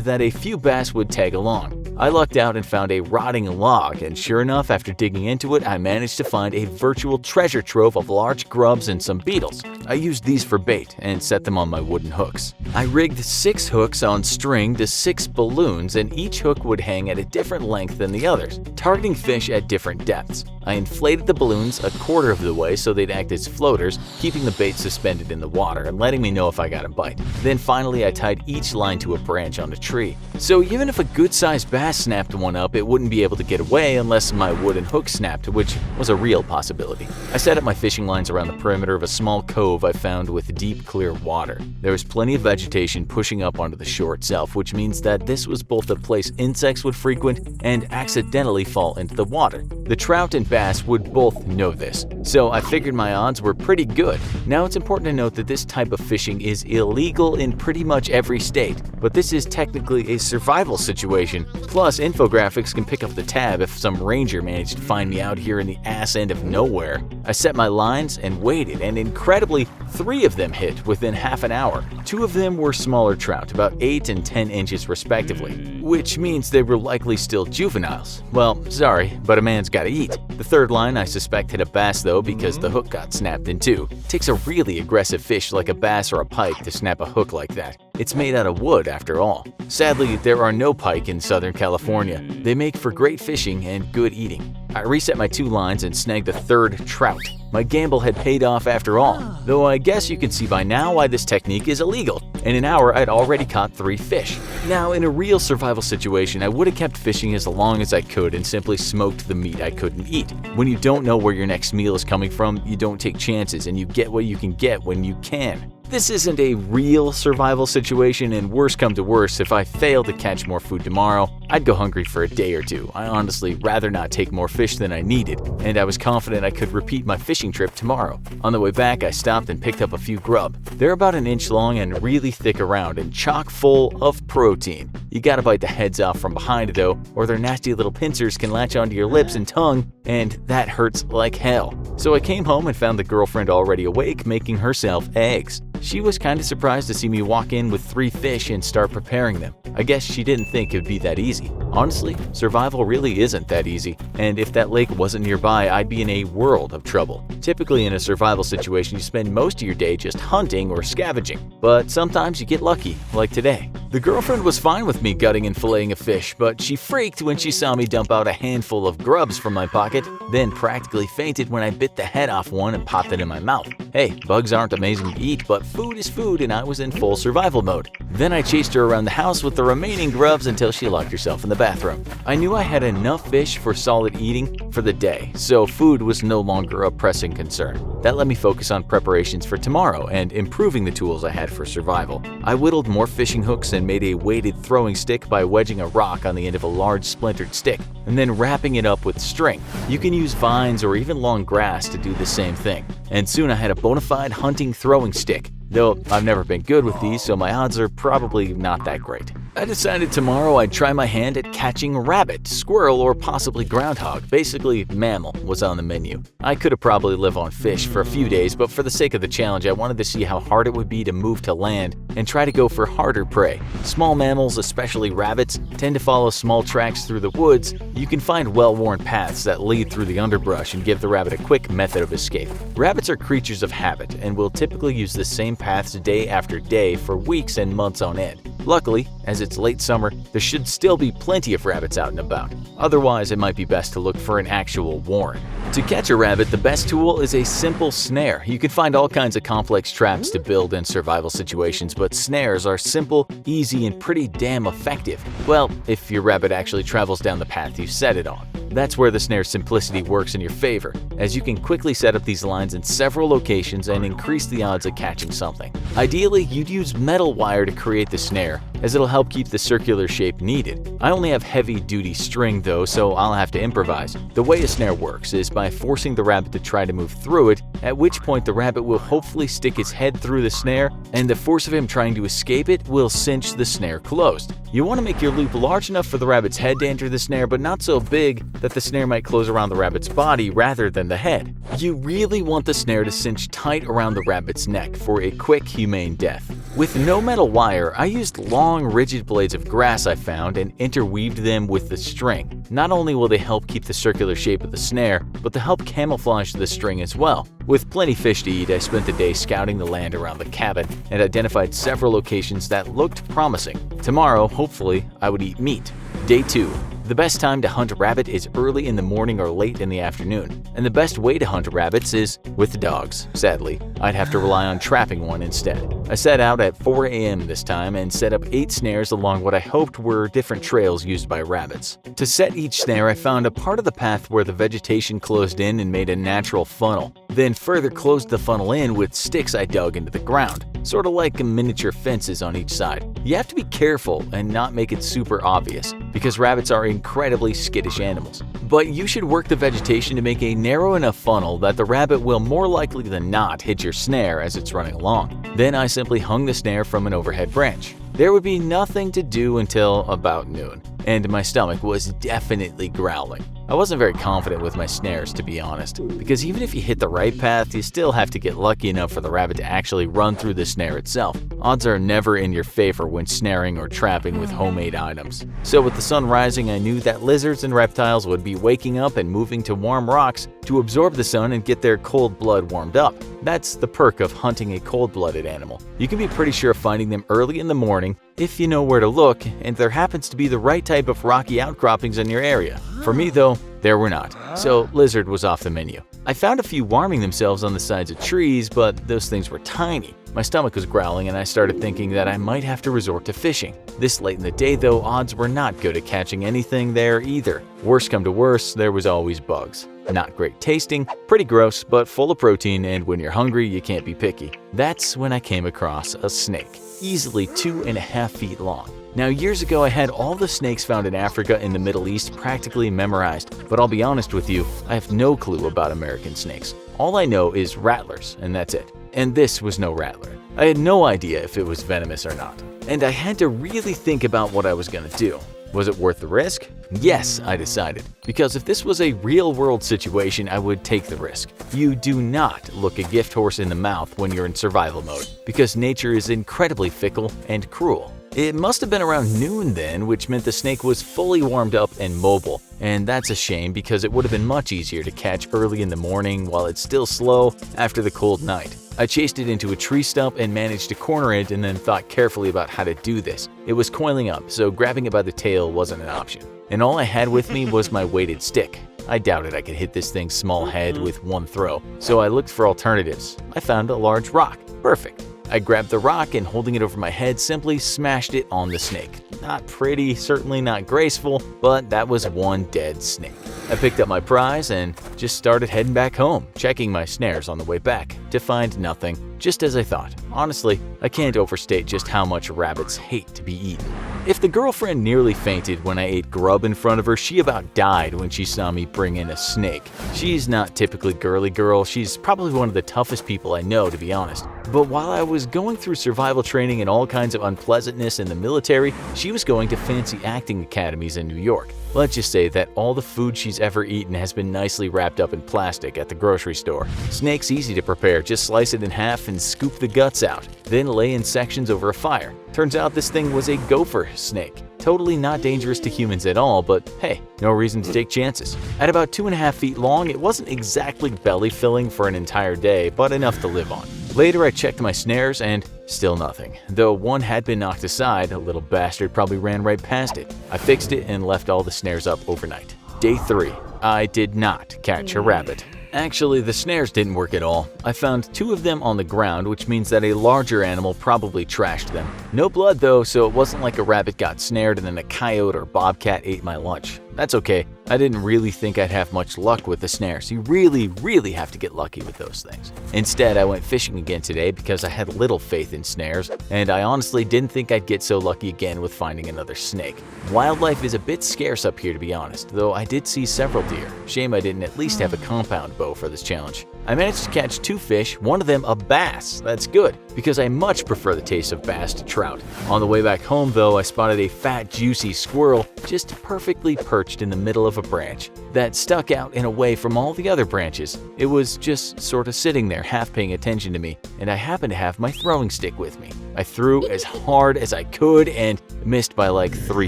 that a few bass would tag along. I lucked out and found a rotting log, and sure enough, after digging into it, I managed to find a virtual treasure trove of large grubs and some beetles. I used these for bait and set them on my wooden hooks. I rigged 6 hooks on string to 6 balloons, and each hook would hang at a different length than the others, targeting fish at different depths. I inflated the balloons a quarter of the way so they'd act as floaters, keeping the bait suspended in the water and letting me know if I got a bite. Then finally I tied each line to a branch on a tree. So even if a good-sized bass snapped one up, it wouldn't be able to get away unless my wooden hook snapped, which was a real possibility. I set up my fishing lines around the perimeter of a small cove I found with deep, clear water. There was plenty of vegetation pushing up onto the shore itself, which means that this was both a place insects would frequent and accidentally fall into the water. The trout and bass would both know this, so I figured my odds were pretty good. Now it's important to note that this type of fishing is illegal in pretty much every state, but this is technically a survival situation. Plus, infographics can pick up the tab if some ranger managed to find me out here in the ass end of nowhere. I set my lines and waited, and incredibly, 3 of them hit within half an hour. 2 of them were smaller trout, about 8 and 10 inches respectively, which means they were likely still juveniles. Well, sorry, but a man's gotta eat. The 3rd line I suspect hit a bass though, because the hook got snapped in 2. It takes a really aggressive fish like a bass or a pike to snap a hook like that. It's made out of wood after all. Sadly, there are no pike in Southern California. They make for great fishing and good eating. I reset my 2 lines and snagged a 3rd trout. My gamble had paid off after all, though I guess you can see by now why this technique is illegal. In an hour, I'd already caught 3 fish. Now, in a real survival situation, I would have kept fishing as long as I could and simply smoked the meat I couldn't eat. When you don't know where your next meal is coming from, you don't take chances and you get what you can get when you can. This isn't a real survival situation, and worse come to worse, if I failed to catch more food tomorrow, I'd go hungry for a day or 2. I honestly rather not take more fish than I needed, and I was confident I could repeat my fishing trip tomorrow. On the way back, I stopped and picked up a few grub. They're about an inch long and really thick around and chock full of protein. You gotta bite the heads off from behind though, or their nasty little pincers can latch onto your lips and tongue, and that hurts like hell. So I came home and found the girlfriend already awake making herself eggs. She was kinda surprised to see me walk in with 3 fish and start preparing them. I guess she didn't think it would be that easy. Honestly, survival really isn't that easy, and if that lake wasn't nearby, I'd be in a world of trouble. Typically in a survival situation, you spend most of your day just hunting or scavenging, but sometimes you get lucky, like today. The girlfriend was fine with me gutting and filleting a fish, but she freaked when she saw me dump out a handful of grubs from my pocket, then practically fainted when I bit the head off one and popped it in my mouth. Hey, bugs aren't amazing to eat, but food is food, and I was in full survival mode. Then I chased her around the house with the remaining grubs until she locked herself in the bathroom. I knew I had enough fish for solid eating for the day, so food was no longer a pressing concern. That let me focus on preparations for tomorrow and improving the tools I had for survival. I whittled more fishing hooks and made a weighted throwing stick by wedging a rock on the end of a large splintered stick, and then wrapping it up with string. You can use vines or even long grass to do the same thing. And soon I had a bona fide hunting throwing stick. Though I've never been good with these, so my odds are probably not that great. I decided tomorrow I'd try my hand at catching rabbit, squirrel, or possibly groundhog. Basically, mammal was on the menu. I could have probably lived on fish for a few days, but for the sake of the challenge, I wanted to see how hard it would be to move to land and try to go for harder prey. Small mammals, especially rabbits, tend to follow small tracks through the woods. You can find well-worn paths that lead through the underbrush and give the rabbit a quick method of escape. Rabbits are creatures of habit and will typically use the same paths day after day for weeks and months on end. Luckily, as it's late summer, there should still be plenty of rabbits out and about. Otherwise, it might be best to look for an actual warren. To catch a rabbit, the best tool is a simple snare. You can find all kinds of complex traps to build in survival situations, but snares are simple, easy, and pretty damn effective. Well, if your rabbit actually travels down the path you set it on. That's where the snare's simplicity works in your favor, as you can quickly set up these lines in several locations and increase the odds of catching something. Ideally, you'd use metal wire to create the snare, as it'll help keep the circular shape needed. I only have heavy-duty string though, so I'll have to improvise. The way a snare works is by forcing the rabbit to try to move through it, at which point the rabbit will hopefully stick his head through the snare, and the force of him trying to escape it will cinch the snare closed. You want to make your loop large enough for the rabbit's head to enter the snare, but not so big that the snare might close around the rabbit's body rather than the head. You really want the snare to cinch tight around the rabbit's neck for a quick, humane death. With no metal wire, I used long, rigid blades of grass I found and interweaved them with the string. Not only will they help keep the circular shape of the snare, but they'll help camouflage the string as well. With plenty fish to eat, I spent the day scouting the land around the cabin and identified several locations that looked promising. Tomorrow, hopefully, I would eat meat. Day 2. The best time to hunt a rabbit is early in the morning or late in the afternoon, and the best way to hunt rabbits is with dogs. Sadly, I'd have to rely on trapping one instead. I set out at 4 a.m. this time and set up 8 snares along what I hoped were different trails used by rabbits. To set each snare, I found a part of the path where the vegetation closed in and made a natural funnel, then further closed the funnel in with sticks I dug into the ground, sort of like miniature fences on each side. You have to be careful and not make it super obvious, because rabbits are incredibly skittish animals. But you should work the vegetation to make a narrow enough funnel that the rabbit will more likely than not hit your snare as it's running along. Then I simply hung the snare from an overhead branch. There would be nothing to do until about noon, and my stomach was definitely growling. I wasn't very confident with my snares, to be honest, because even if you hit the right path, you still have to get lucky enough for the rabbit to actually run through the snare itself. Odds are never in your favor when snaring or trapping with homemade items. So with the sun rising, I knew that lizards and reptiles would be waking up and moving to warm rocks to absorb the sun and get their cold blood warmed up. That's the perk of hunting a cold-blooded animal. You can be pretty sure of finding them early in the morning if you know where to look and there happens to be the right type of rocky outcroppings in your area. For me though, there were not, so lizard was off the menu. I found a few warming themselves on the sides of trees, but those things were tiny. My stomach was growling and I started thinking that I might have to resort to fishing. This late in the day though, odds were not good at catching anything there either. Worst come to worst, there was always bugs. Not great tasting, pretty gross, but full of protein, and when you're hungry, you can't be picky. That's when I came across a snake, easily 2.5 feet long. Now, years ago, I had all the snakes found in Africa and the Middle East practically memorized, but I'll be honest with you, I have no clue about American snakes. All I know is rattlers, and that's it. And this was no rattler. I had no idea if it was venomous or not, and I had to really think about what I was gonna do. Was it worth the risk? Yes, I decided, because if this was a real-world situation, I would take the risk. You do not look a gift horse in the mouth when you're in survival mode, because nature is incredibly fickle and cruel. It must have been around noon then, which meant the snake was fully warmed up and mobile, and that's a shame because it would have been much easier to catch early in the morning while it's still slow after the cold night. I chased it into a tree stump and managed to corner it, and then thought carefully about how to do this. It was coiling up, so grabbing it by the tail wasn't an option. And all I had with me was my weighted stick. I doubted I could hit this thing's small head with one throw, so I looked for alternatives. I found a large rock. Perfect. I grabbed the rock and, holding it over my head, simply smashed it on the snake. Not pretty, certainly not graceful, but that was one dead snake. I picked up my prize and just started heading back home, checking my snares on the way back, to find nothing, just as I thought. Honestly, I can't overstate just how much rabbits hate to be eaten. If the girlfriend nearly fainted when I ate grub in front of her, she about died when she saw me bring in a snake. She's not typically girly girl, she's probably one of the toughest people I know, to be honest. But while I was going through survival training and all kinds of unpleasantness in the military, she was going to fancy acting academies in New York. Let's just say that all the food she's ever eaten has been nicely wrapped up in plastic at the grocery store. Snake's easy to prepare, just slice it in half and scoop the guts out, then lay in sections over a fire. Turns out this thing was a gopher snake. Totally not dangerous to humans at all, but hey, no reason to take chances. At about 2.5 feet long, it wasn't exactly belly-filling for an entire day, but enough to live on. Later, I checked my snares and still nothing. Though one had been knocked aside, a little bastard probably ran right past it. I fixed it and left all the snares up overnight. Day 3. I did not catch a rabbit. Actually, the snares didn't work at all. I found 2 of them on the ground, which means that a larger animal probably trashed them. No blood though, so it wasn't like a rabbit got snared and then a coyote or bobcat ate my lunch. That's okay. I didn't really think I'd have much luck with the snares. You really have to get lucky with those things. Instead, I went fishing again today because I had little faith in snares, and I honestly didn't think I'd get so lucky again with finding another snake. Wildlife is a bit scarce up here, to be honest, though I did see several deer. Shame I didn't at least have a compound bow for this challenge. I managed to catch 2 fish, one of them a bass. That's good, because I much prefer the taste of bass to trout. On the way back home though, I spotted a fat, juicy squirrel just perfectly perched in the middle of a branch that stuck out in a way from all the other branches. It was just sort of sitting there, half paying attention to me, and I happened to have my throwing stick with me. I threw as hard as I could and missed by like 3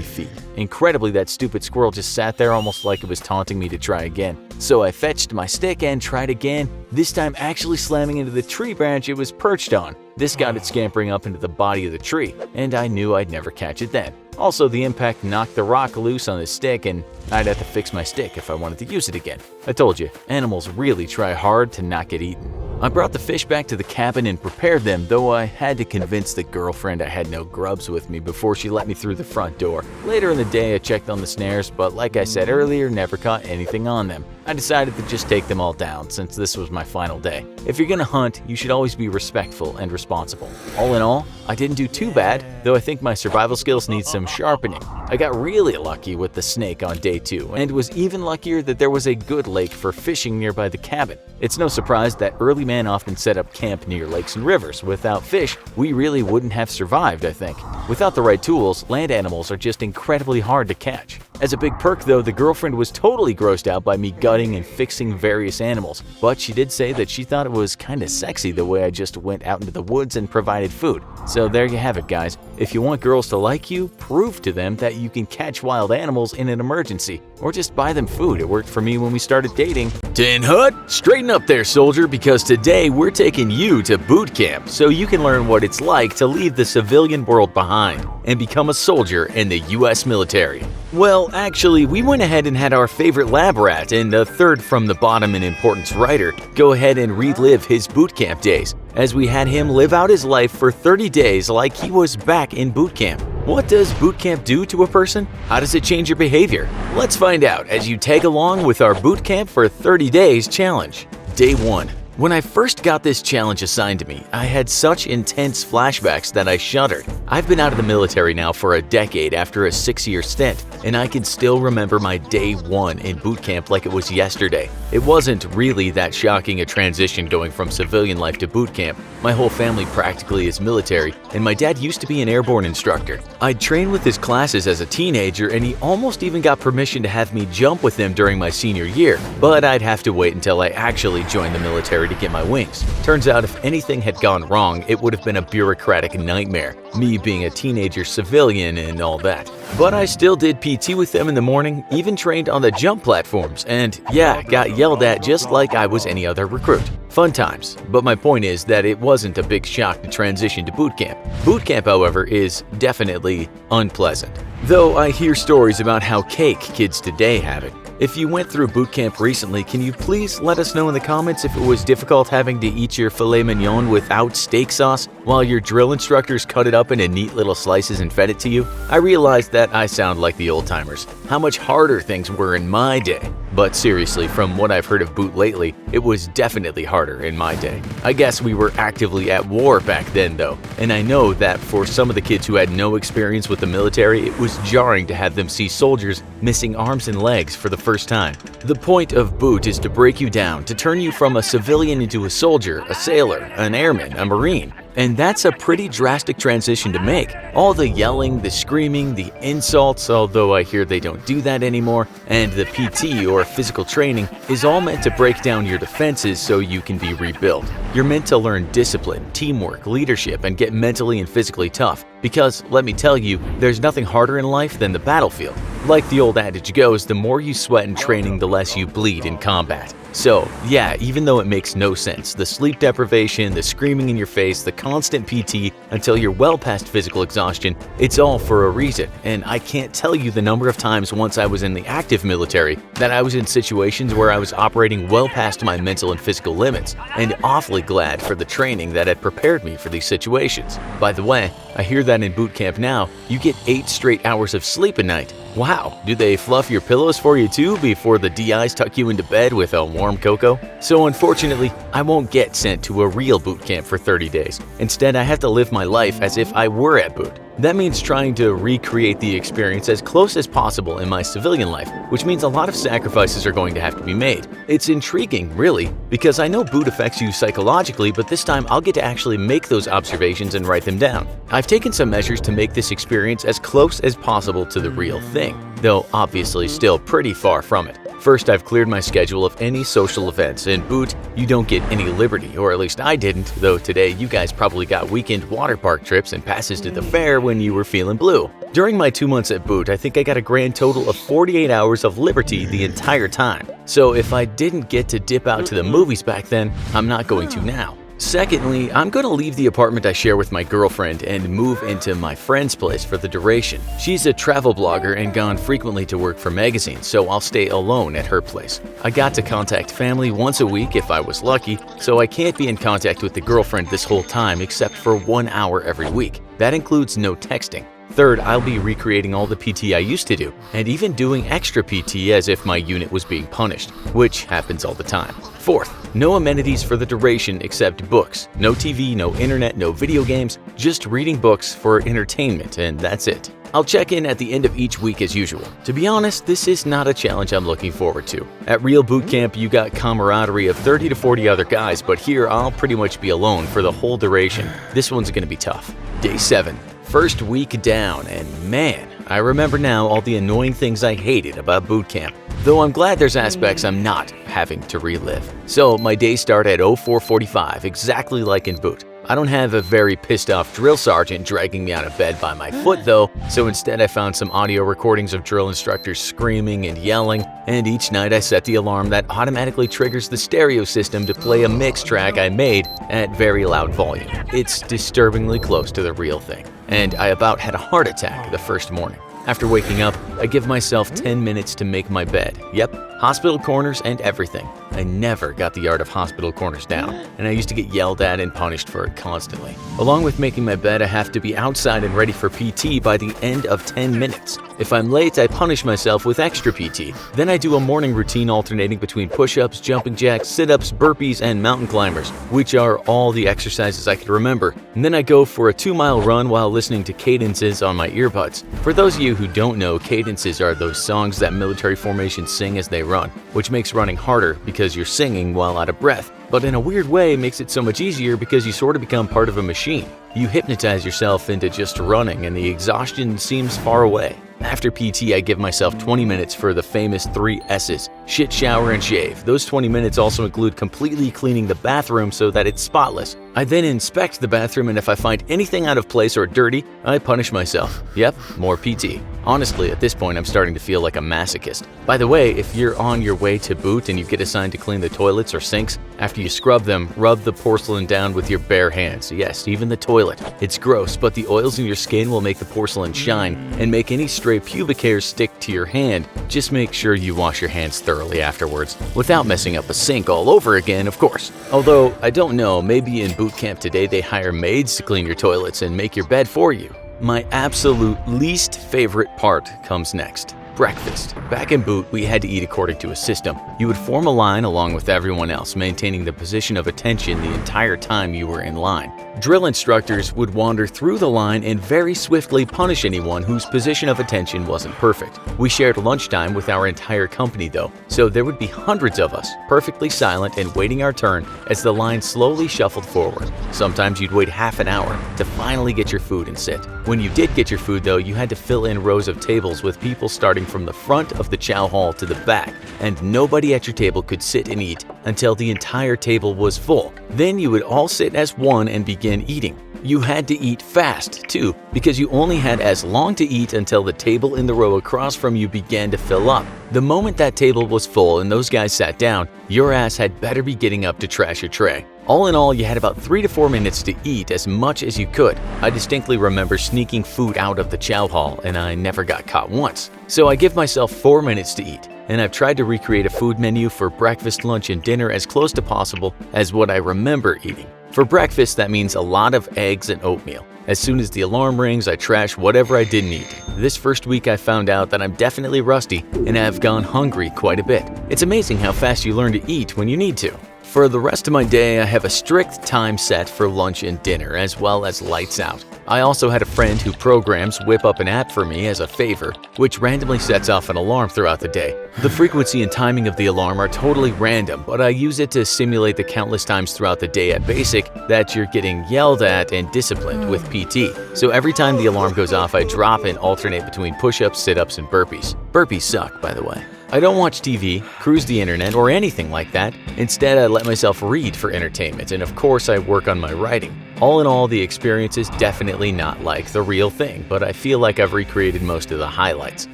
feet. Incredibly, that stupid squirrel just sat there almost like it was taunting me to try again. So I fetched my stick and tried again, this time actually slamming into the tree branch it was perched on. This got it scampering up into the body of the tree, and I knew I'd never catch it then. Also, the impact knocked the rock loose on the stick, and I'd have to fix my stick if I wanted to use it again. I told you, animals really try hard to not get eaten. I brought the fish back to the cabin and prepared them, though I had to convince the girlfriend I had no grubs with me before she let me through the front door. Later in the day, I checked on the snares, but like I said earlier, never caught anything on them. I decided to just take them all down since this was my final day. If you're gonna hunt, you should always be respectful and responsible. All in all, I didn't do too bad, though I think my survival skills need some sharpening. I got really lucky with the snake on day 2, and was even luckier that there was a good lake for fishing nearby the cabin. It's no surprise that early men often set up camp near lakes and rivers. Without fish, we really wouldn't have survived, I think. Without the right tools, land animals are just incredibly hard to catch. As a big perk though, the girlfriend was totally grossed out by me gutting and fixing various animals, but she did say that she thought it was kinda sexy the way I just went out into the woods and provided food. So there you have it, guys. If you want girls to like you, prove to them that you can catch wild animals in an emergency, or just buy them food. It worked for me when we started dating. Tin Hut, straighten up there, soldier, because today we're taking you to boot camp so you can learn what it's like to leave the civilian world behind and become a soldier in the US military. Well, actually, we went ahead and had our favorite lab rat and a third from the bottom in importance writer go ahead and relive his boot camp days, as we had him live out his life for 30 days like he was back in boot camp. What does boot camp do to a person? How does it change your behavior? Let's find out as you tag along with our boot camp for 30 days challenge. Day 1. When I first got this challenge assigned to me, I had such intense flashbacks that I shuddered. I've been out of the military now for a decade after a 6-year stint, and I can still remember my day 1 in boot camp like it was yesterday. It wasn't really that shocking a transition going from civilian life to boot camp. My whole family practically is military, and my dad used to be an airborne instructor. I'd trained with his classes as a teenager, and he almost even got permission to have me jump with him during my senior year, but I'd have to wait until I actually joined the military to get my wings. Turns out if anything had gone wrong, it would have been a bureaucratic nightmare, me being a teenager civilian and all that. But I still did PT with them in the morning, even trained on the jump platforms, and yeah, got yelled at just like I was any other recruit. Fun times, but my point is that it wasn't a big shock to transition to boot camp. Boot camp, however, is definitely unpleasant. Though I hear stories about how cake kids today have it. If you went through boot camp recently, can you please let us know in the comments if it was difficult having to eat your filet mignon without steak sauce while your drill instructors cut it up into neat little slices and fed it to you? I realized that I sound like the old timers, how much harder things were in my day. But seriously, from what I've heard of boot lately, it was definitely harder in my day. I guess we were actively at war back then though, and I know that for some of the kids who had no experience with the military, it was jarring to have them see soldiers missing arms and legs for the first time. The point of boot is to break you down, to turn you from a civilian into a soldier, a sailor, an airman, a marine. And that's a pretty drastic transition to make. All the yelling, the screaming, the insults, although I hear they don't do that anymore, and the PT or physical training is all meant to break down your defenses so you can be rebuilt. You're meant to learn discipline, teamwork, leadership, and get mentally and physically tough. Because, let me tell you, there's nothing harder in life than the battlefield. Like the old adage goes, the more you sweat in training, the less you bleed in combat. So, yeah, even though it makes no sense, the sleep deprivation, the screaming in your face, the constant PT until you're well past physical exhaustion, it's all for a reason. And I can't tell you the number of times once I was in the active military that I was in situations where I was operating well past my mental and physical limits, and awfully glad for the training that had prepared me for these situations. By the way, I hear that in boot camp now, you get 8 straight hours of sleep a night. Wow, do they fluff your pillows for you too before the DIs tuck you into bed with a warm cocoa? So unfortunately, I won't get sent to a real boot camp for 30 days. Instead, I have to live my life as if I were at boot. That means trying to recreate the experience as close as possible in my civilian life, which means a lot of sacrifices are going to have to be made. It's intriguing, really, because I know boot affects you psychologically, but this time I'll get to actually make those observations and write them down. I've taken some measures to make this experience as close as possible to the real thing, though obviously still pretty far from it. First, I've cleared my schedule of any social events. In boot, you don't get any liberty, or at least I didn't, though today you guys probably got weekend water park trips and passes to the fair when you were feeling blue. During my 2 months at boot, I think I got a grand total of 48 hours of liberty the entire time. So if I didn't get to dip out to the movies back then, I'm not going to now. Secondly, I'm going to leave the apartment I share with my girlfriend and move into my friend's place for the duration. She's a travel blogger and gone frequently to work for magazines, so I'll stay alone at her place. I got to contact family once a week if I was lucky, so I can't be in contact with the girlfriend this whole time except for 1 hour every week. That includes no texting. Third, I'll be recreating all the PT I used to do, and even doing extra PT as if my unit was being punished, which happens all the time. Fourth, no amenities for the duration except books. No TV, no internet, no video games, just reading books for entertainment, and that's it. I'll check in at the end of each week as usual. To be honest, this is not a challenge I'm looking forward to. At real boot camp, you got camaraderie of 30 to 40 other guys, but here I'll pretty much be alone for the whole duration. This one's gonna be tough. Day 7. First week down, and man, I remember now all the annoying things I hated about boot camp, though I'm glad there's aspects I'm not having to relive. So my days start at 04:45, exactly like in boot. I don't have a very pissed off drill sergeant dragging me out of bed by my foot though, so instead I found some audio recordings of drill instructors screaming and yelling, and each night I set the alarm that automatically triggers the stereo system to play a mix track I made at very loud volume. It's disturbingly close to the real thing, and I about had a heart attack the first morning. After waking up, I give myself 10 minutes to make my bed. Yep, hospital corners and everything. I never got the art of hospital corners down, and I used to get yelled at and punished for it constantly. Along with making my bed, I have to be outside and ready for PT by the end of 10 minutes. If I'm late, I punish myself with extra PT. Then I do a morning routine alternating between push-ups, jumping jacks, sit-ups, burpees, and mountain climbers, which are all the exercises I can remember. And then I go for a 2-mile run while listening to cadences on my earbuds. For those of you who don't know, cadences are those songs that military formations sing as they run, which makes running harder because you're singing while out of breath. But in a weird way, it makes it so much easier because you sort of become part of a machine. You hypnotize yourself into just running and the exhaustion seems far away. After PT, I give myself 20 minutes for the famous 3 S's: shit, shower, and shave. Those 20 minutes also include completely cleaning the bathroom so that it's spotless. I then inspect the bathroom, and if I find anything out of place or dirty, I punish myself. Yep, more PT. Honestly, at this point, I'm starting to feel like a masochist. By the way, if you're on your way to boot and you get assigned to clean the toilets or sinks, after you scrub them, rub the porcelain down with your bare hands. Yes, even the toilet. It's gross, but the oils in your skin will make the porcelain shine and make any stray pubic hairs stick to your hand. Just make sure you wash your hands thoroughly afterwards, without messing up a sink all over again, of course. Although, I don't know, maybe in boot camp today they hire maids to clean your toilets and make your bed for you. My absolute least favorite part comes next. Breakfast. Back in boot, we had to eat according to a system. You would form a line along with everyone else, maintaining the position of attention the entire time you were in line. Drill instructors would wander through the line and very swiftly punish anyone whose position of attention wasn't perfect. We shared lunchtime with our entire company though, so there would be hundreds of us, perfectly silent and waiting our turn as the line slowly shuffled forward. Sometimes you'd wait half an hour to finally get your food and sit. When you did get your food though, you had to fill in rows of tables with people starting from the front of the chow hall to the back, and nobody at your table could sit and eat until the entire table was full. Then you would all sit as one and begin eating. You had to eat fast, too, because you only had as long to eat until the table in the row across from you began to fill up. The moment that table was full and those guys sat down, your ass had better be getting up to trash your tray. All in all, you had about 3 to 4 minutes to eat as much as you could. I distinctly remember sneaking food out of the chow hall, and I never got caught once. So I give myself 4 minutes to eat, and I've tried to recreate a food menu for breakfast, lunch, and dinner as close to possible as what I remember eating. For breakfast, that means a lot of eggs and oatmeal. As soon as the alarm rings, I trash whatever I didn't eat. This first week I found out that I'm definitely rusty and have gone hungry quite a bit. It's amazing how fast you learn to eat when you need to. For the rest of my day, I have a strict time set for lunch and dinner as well as lights out. I also had a friend who programs Whip Up an app for me as a favor, which randomly sets off an alarm throughout the day. The frequency and timing of the alarm are totally random, but I use it to simulate the countless times throughout the day at basic that you're getting yelled at and disciplined with PT. So every time the alarm goes off, I drop and alternate between push-ups, sit-ups, and burpees. Burpees suck, by the way. I don't watch TV, cruise the internet, or anything like that. Instead, I let myself read for entertainment, and of course I work on my writing. All in all, the experience is definitely not like the real thing, but I feel like I've recreated most of the highlights.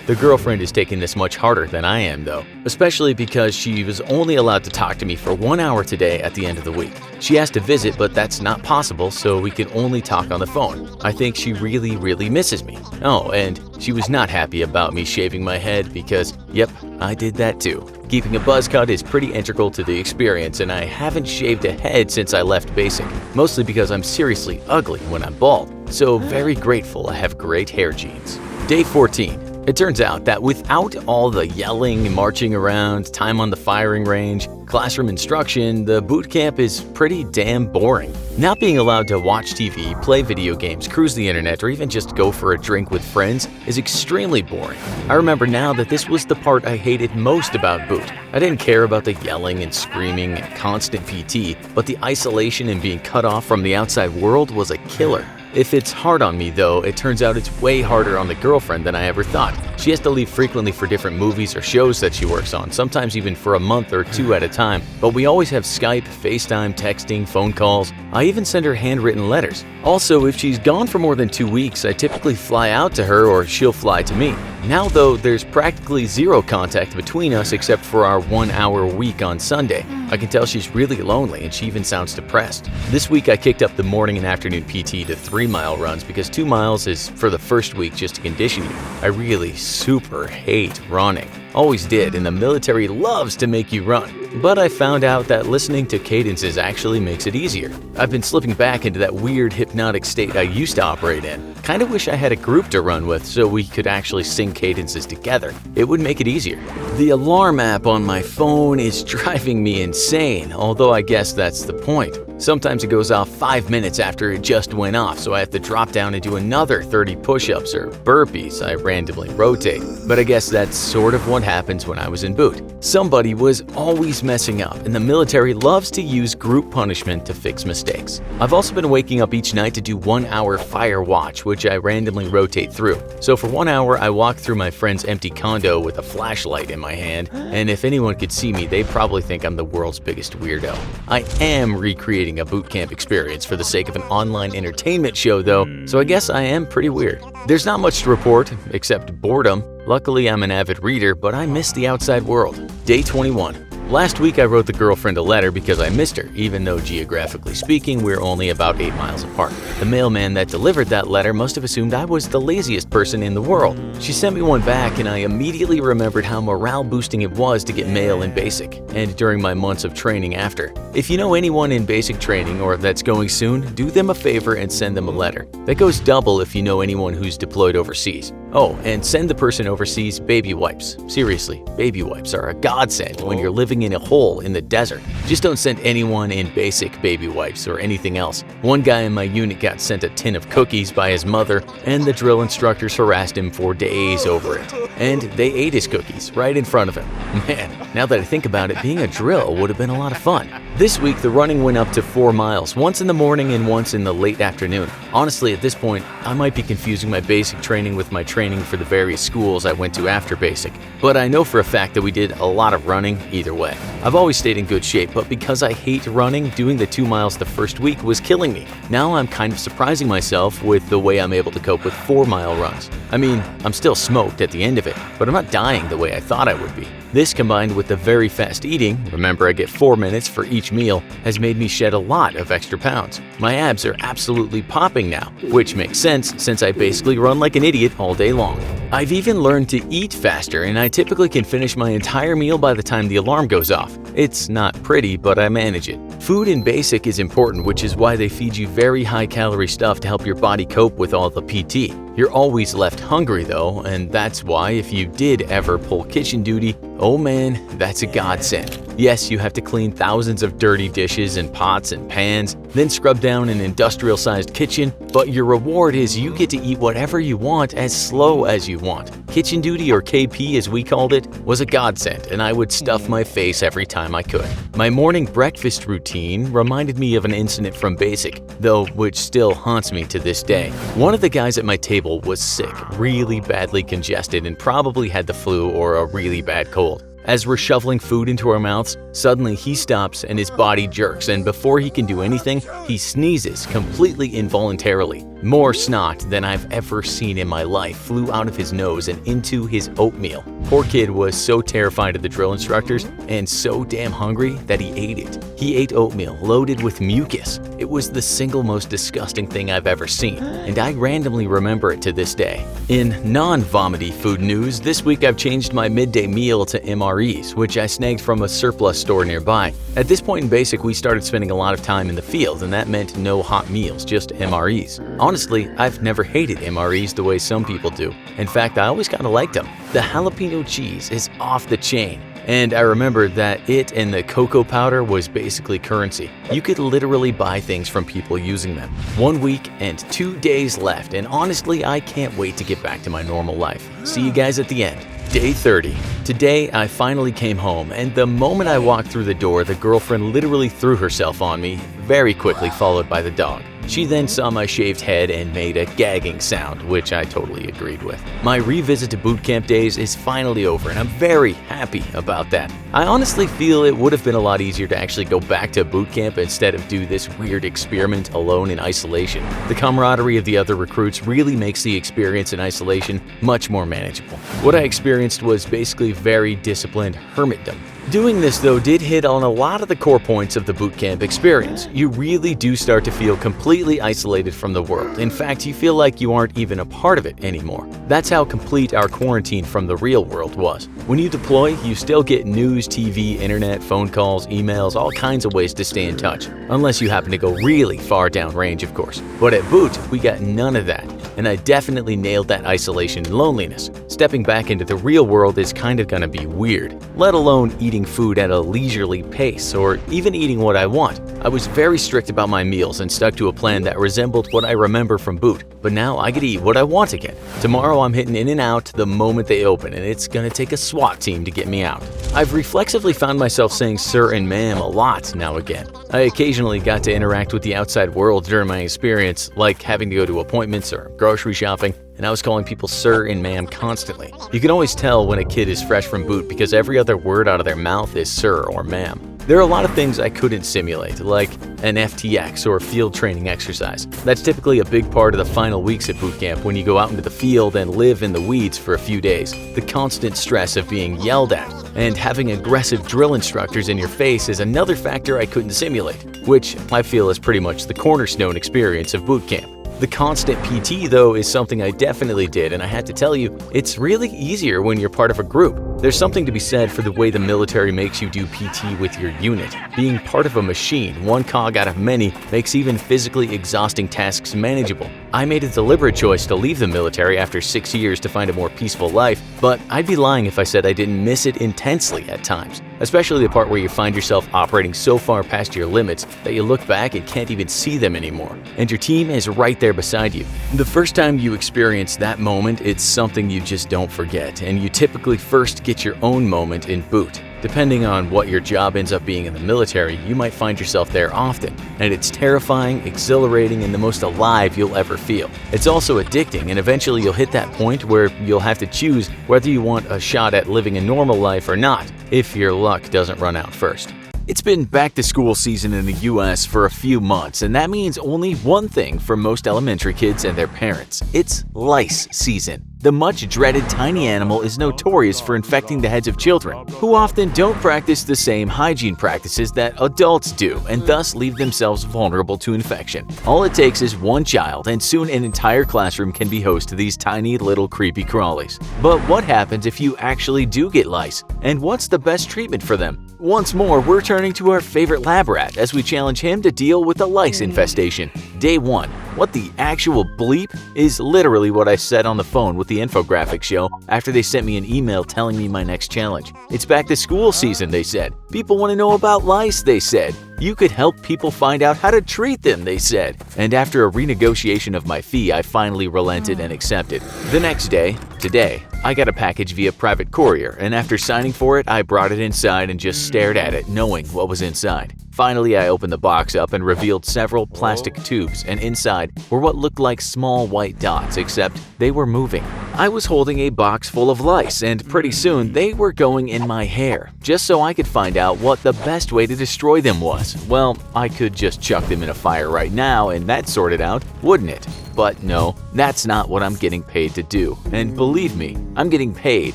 The girlfriend is taking this much harder than I am though, especially because she was only allowed to talk to me for 1 hour today at the end of the week. She asked to visit, but that's not possible, so we can only talk on the phone. I think she really misses me. Oh, and she was not happy about me shaving my head because, yep, I did that too. Keeping a buzz cut is pretty integral to the experience, and I haven't shaved a head since I left basic, mostly because I'm seriously ugly when I'm bald. So very grateful I have great hair genes. Day 14. It turns out that without all the yelling, marching around, time on the firing range, classroom instruction, the boot camp is pretty damn boring. Not being allowed to watch TV, play video games, cruise the internet, or even just go for a drink with friends is extremely boring. I remember now that this was the part I hated most about boot. I didn't care about the yelling and screaming and constant PT, but the isolation and being cut off from the outside world was a killer. If it's hard on me though, it turns out it's way harder on the girlfriend than I ever thought. She has to leave frequently for different movies or shows that she works on, sometimes even for a month or two at a time. But we always have Skype, FaceTime, texting, phone calls. I even send her handwritten letters. Also, if she's gone for more than 2 weeks, I typically fly out to her or she'll fly to me. Now though, there's practically zero contact between us except for our 1 hour week on Sunday. I can tell she's really lonely and she even sounds depressed. This week I kicked up the morning and afternoon PT to 3-mile runs because 2 miles is for the first week just to condition you. I really super hate running. Always did, and the military loves to make you run. But I found out that listening to cadences actually makes it easier. I've been slipping back into that weird hypnotic state I used to operate in. Kinda wish I had a group to run with so we could actually sing cadences together. It would make it easier. The alarm app on my phone is driving me insane, although I guess that's the point. Sometimes it goes off 5 minutes after it just went off, so I have to drop down and do another 30 push-ups or burpees. I randomly rotate. But I guess that's sort of what happens when I was in boot. Somebody was always messing up, and the military loves to use group punishment to fix mistakes. I've also been waking up each night to do 1 hour fire watch, which I randomly rotate through. So for 1 hour, I walk through my friend's empty condo with a flashlight in my hand, and if anyone could see me, they'd probably think I'm the world's biggest weirdo. I am recreating a boot camp experience for the sake of an online entertainment show though, so I guess I am pretty weird. There's not much to report, except boredom. Luckily, I'm an avid reader, but I miss the outside world. Day 21. Last week I wrote the girlfriend a letter because I missed her, even though geographically speaking we're only about 8 miles apart. The mailman that delivered that letter must have assumed I was the laziest person in the world. She sent me one back and I immediately remembered how morale boosting it was to get mail in basic, and during my months of training after. If you know anyone in basic training or that's going soon, do them a favor and send them a letter. That goes double if you know anyone who's deployed overseas. Oh, and send the person overseas baby wipes. Seriously, baby wipes are a godsend when you're living in a hole in the desert. Just don't send anyone in basic baby wipes or anything else. One guy in my unit got sent a tin of cookies by his mother, and the drill instructors harassed him for days over it. And they ate his cookies right in front of him. Man, now that I think about it, being a drill would have been a lot of fun. This week, the running went up to 4 miles, once in the morning and once in the late afternoon. Honestly, at this point, I might be confusing my basic training with my training for the various schools I went to after basic. But I know for a fact that we did a lot of running either way. I've always stayed in good shape, but because I hate running, doing the 2 miles the first week was killing me. Now I'm kind of surprising myself with the way I'm able to cope with 4-mile runs. I mean, I'm still smoked at the end of it, but I'm not dying the way I thought I would be. This combined with the very fast eating, remember I get 4 minutes for each meal, has made me shed a lot of extra pounds. My abs are absolutely popping now, which makes sense since I basically run like an idiot all day long. I've even learned to eat faster, and I typically can finish my entire meal by the time the alarm goes off. It's not pretty, but I manage it. Food in basic is important, which is why they feed you very high-calorie stuff to help your body cope with all the PT. You're always left hungry though, and that's why if you did ever pull kitchen duty, Oh man, that's a godsend. Yes, you have to clean thousands of dirty dishes and pots and pans, then scrub down an industrial-sized kitchen, but your reward is you get to eat whatever you want as slow as you want. Kitchen duty, or KP as we called it, was a godsend, and I would stuff my face every time I could. My morning breakfast routine reminded me of an incident from Basic, though which still haunts me to this day. One of the guys at my table was sick, really badly congested, and probably had the flu or a really bad cold. As we're shoveling food into our mouths, suddenly he stops and his body jerks, and before he can do anything, he sneezes completely involuntarily. More snot than I've ever seen in my life flew out of his nose and into his oatmeal. Poor kid was so terrified of the drill instructors and so damn hungry that he ate it. He ate oatmeal loaded with mucus. It was the single most disgusting thing I've ever seen, and I randomly remember it to this day. In non-vomity food news, this week I've changed my midday meal to MREs, which I snagged from a surplus store nearby. At this point in Basic, we started spending a lot of time in the field, and that meant no hot meals, just MREs. Honestly, I've never hated MREs the way some people do. In fact, I always kind of liked them. The jalapeno cheese is off the chain, and I remember that it and the cocoa powder was basically currency. You could literally buy things from people using them. 1 week and 2 days left, and honestly, I can't wait to get back to my normal life. See you guys at the end. Day 30. Today, I finally came home, and the moment I walked through the door, the girlfriend literally threw herself on me, very quickly followed by the dog. She then saw my shaved head and made a gagging sound, which I totally agreed with. My revisit to boot camp days is finally over, and I'm very happy about that. I honestly feel it would have been a lot easier to actually go back to boot camp instead of do this weird experiment alone in isolation. The camaraderie of the other recruits really makes the experience in isolation much more manageable. What I experienced was basically very disciplined hermitdom. Doing this, though, did hit on a lot of the core points of the boot camp experience. You really do start to feel completely isolated from the world. In fact, you feel like you aren't even a part of it anymore. That's how complete our quarantine from the real world was. When you deploy, you still get news, TV, internet, phone calls, emails, all kinds of ways to stay in touch. Unless you happen to go really far downrange, of course. But at boot, we got none of that. And I definitely nailed that isolation and loneliness. Stepping back into the real world is kind of gonna be weird, let alone eating food at a leisurely pace or even eating what I want. I was very strict about my meals and stuck to a plan that resembled what I remember from boot, but now I get to eat what I want again. Tomorrow I'm hitting in and out the moment they open, and it's gonna take a SWAT team to get me out. I've reflexively found myself saying sir and ma'am a lot now again. I occasionally got to interact with the outside world during my experience, like having to go to appointments or grocery shopping, and I was calling people sir and ma'am constantly. You can always tell when a kid is fresh from boot because every other word out of their mouth is sir or ma'am. There are a lot of things I couldn't simulate, like an FTX or field training exercise. That's typically a big part of the final weeks at boot camp when you go out into the field and live in the weeds for a few days. The constant stress of being yelled at and having aggressive drill instructors in your face is another factor I couldn't simulate, which I feel is pretty much the cornerstone experience of boot camp. The constant PT, though, is something I definitely did, and I had to tell you, it's really easier when you're part of a group. There's something to be said for the way the military makes you do PT with your unit. Being part of a machine, one cog out of many, makes even physically exhausting tasks manageable. I made a deliberate choice to leave the military after 6 years to find a more peaceful life, but I'd be lying if I said I didn't miss it intensely at times. Especially the part where you find yourself operating so far past your limits that you look back and can't even see them anymore, and your team is right there beside you. The first time you experience that moment, it's something you just don't forget, and you typically first get your own moment in boot. Depending on what your job ends up being in the military, you might find yourself there often, and it's terrifying, exhilarating, and the most alive you'll ever feel. It's also addicting, and eventually you'll hit that point where you'll have to choose whether you want a shot at living a normal life or not, if your luck doesn't run out first. It's been back-to-school season in the US for a few months, and that means only one thing for most elementary kids and their parents. It's lice season. The much-dreaded tiny animal is notorious for infecting the heads of children, who often don't practice the same hygiene practices that adults do and thus leave themselves vulnerable to infection. All it takes is one child, and soon an entire classroom can be host to these tiny little creepy crawlies. But what happens if you actually do get lice? And what's the best treatment for them? Once more, we're turning to our favorite lab rat as we challenge him to deal with a lice infestation. Day 1. What the actual bleep is literally what I said on the phone with the infographic show after they sent me an email telling me my next challenge. It's back to school season, they said. People want to know about lice, they said. You could help people find out how to treat them, they said. And after a renegotiation of my fee, I finally relented and accepted. The next day, today, I got a package via private courier, and after signing for it, I brought it inside and just stared at it, knowing what was inside. Finally, I opened the box up and revealed several plastic tubes, and inside were what looked like small white dots, except they were moving. I was holding a box full of lice, and pretty soon they were going in my hair, just so I could find out what the best way to destroy them was. Well, I could just chuck them in a fire right now and that sort it out, wouldn't it? But no, that's not what I'm getting paid to do. And believe me, I'm getting paid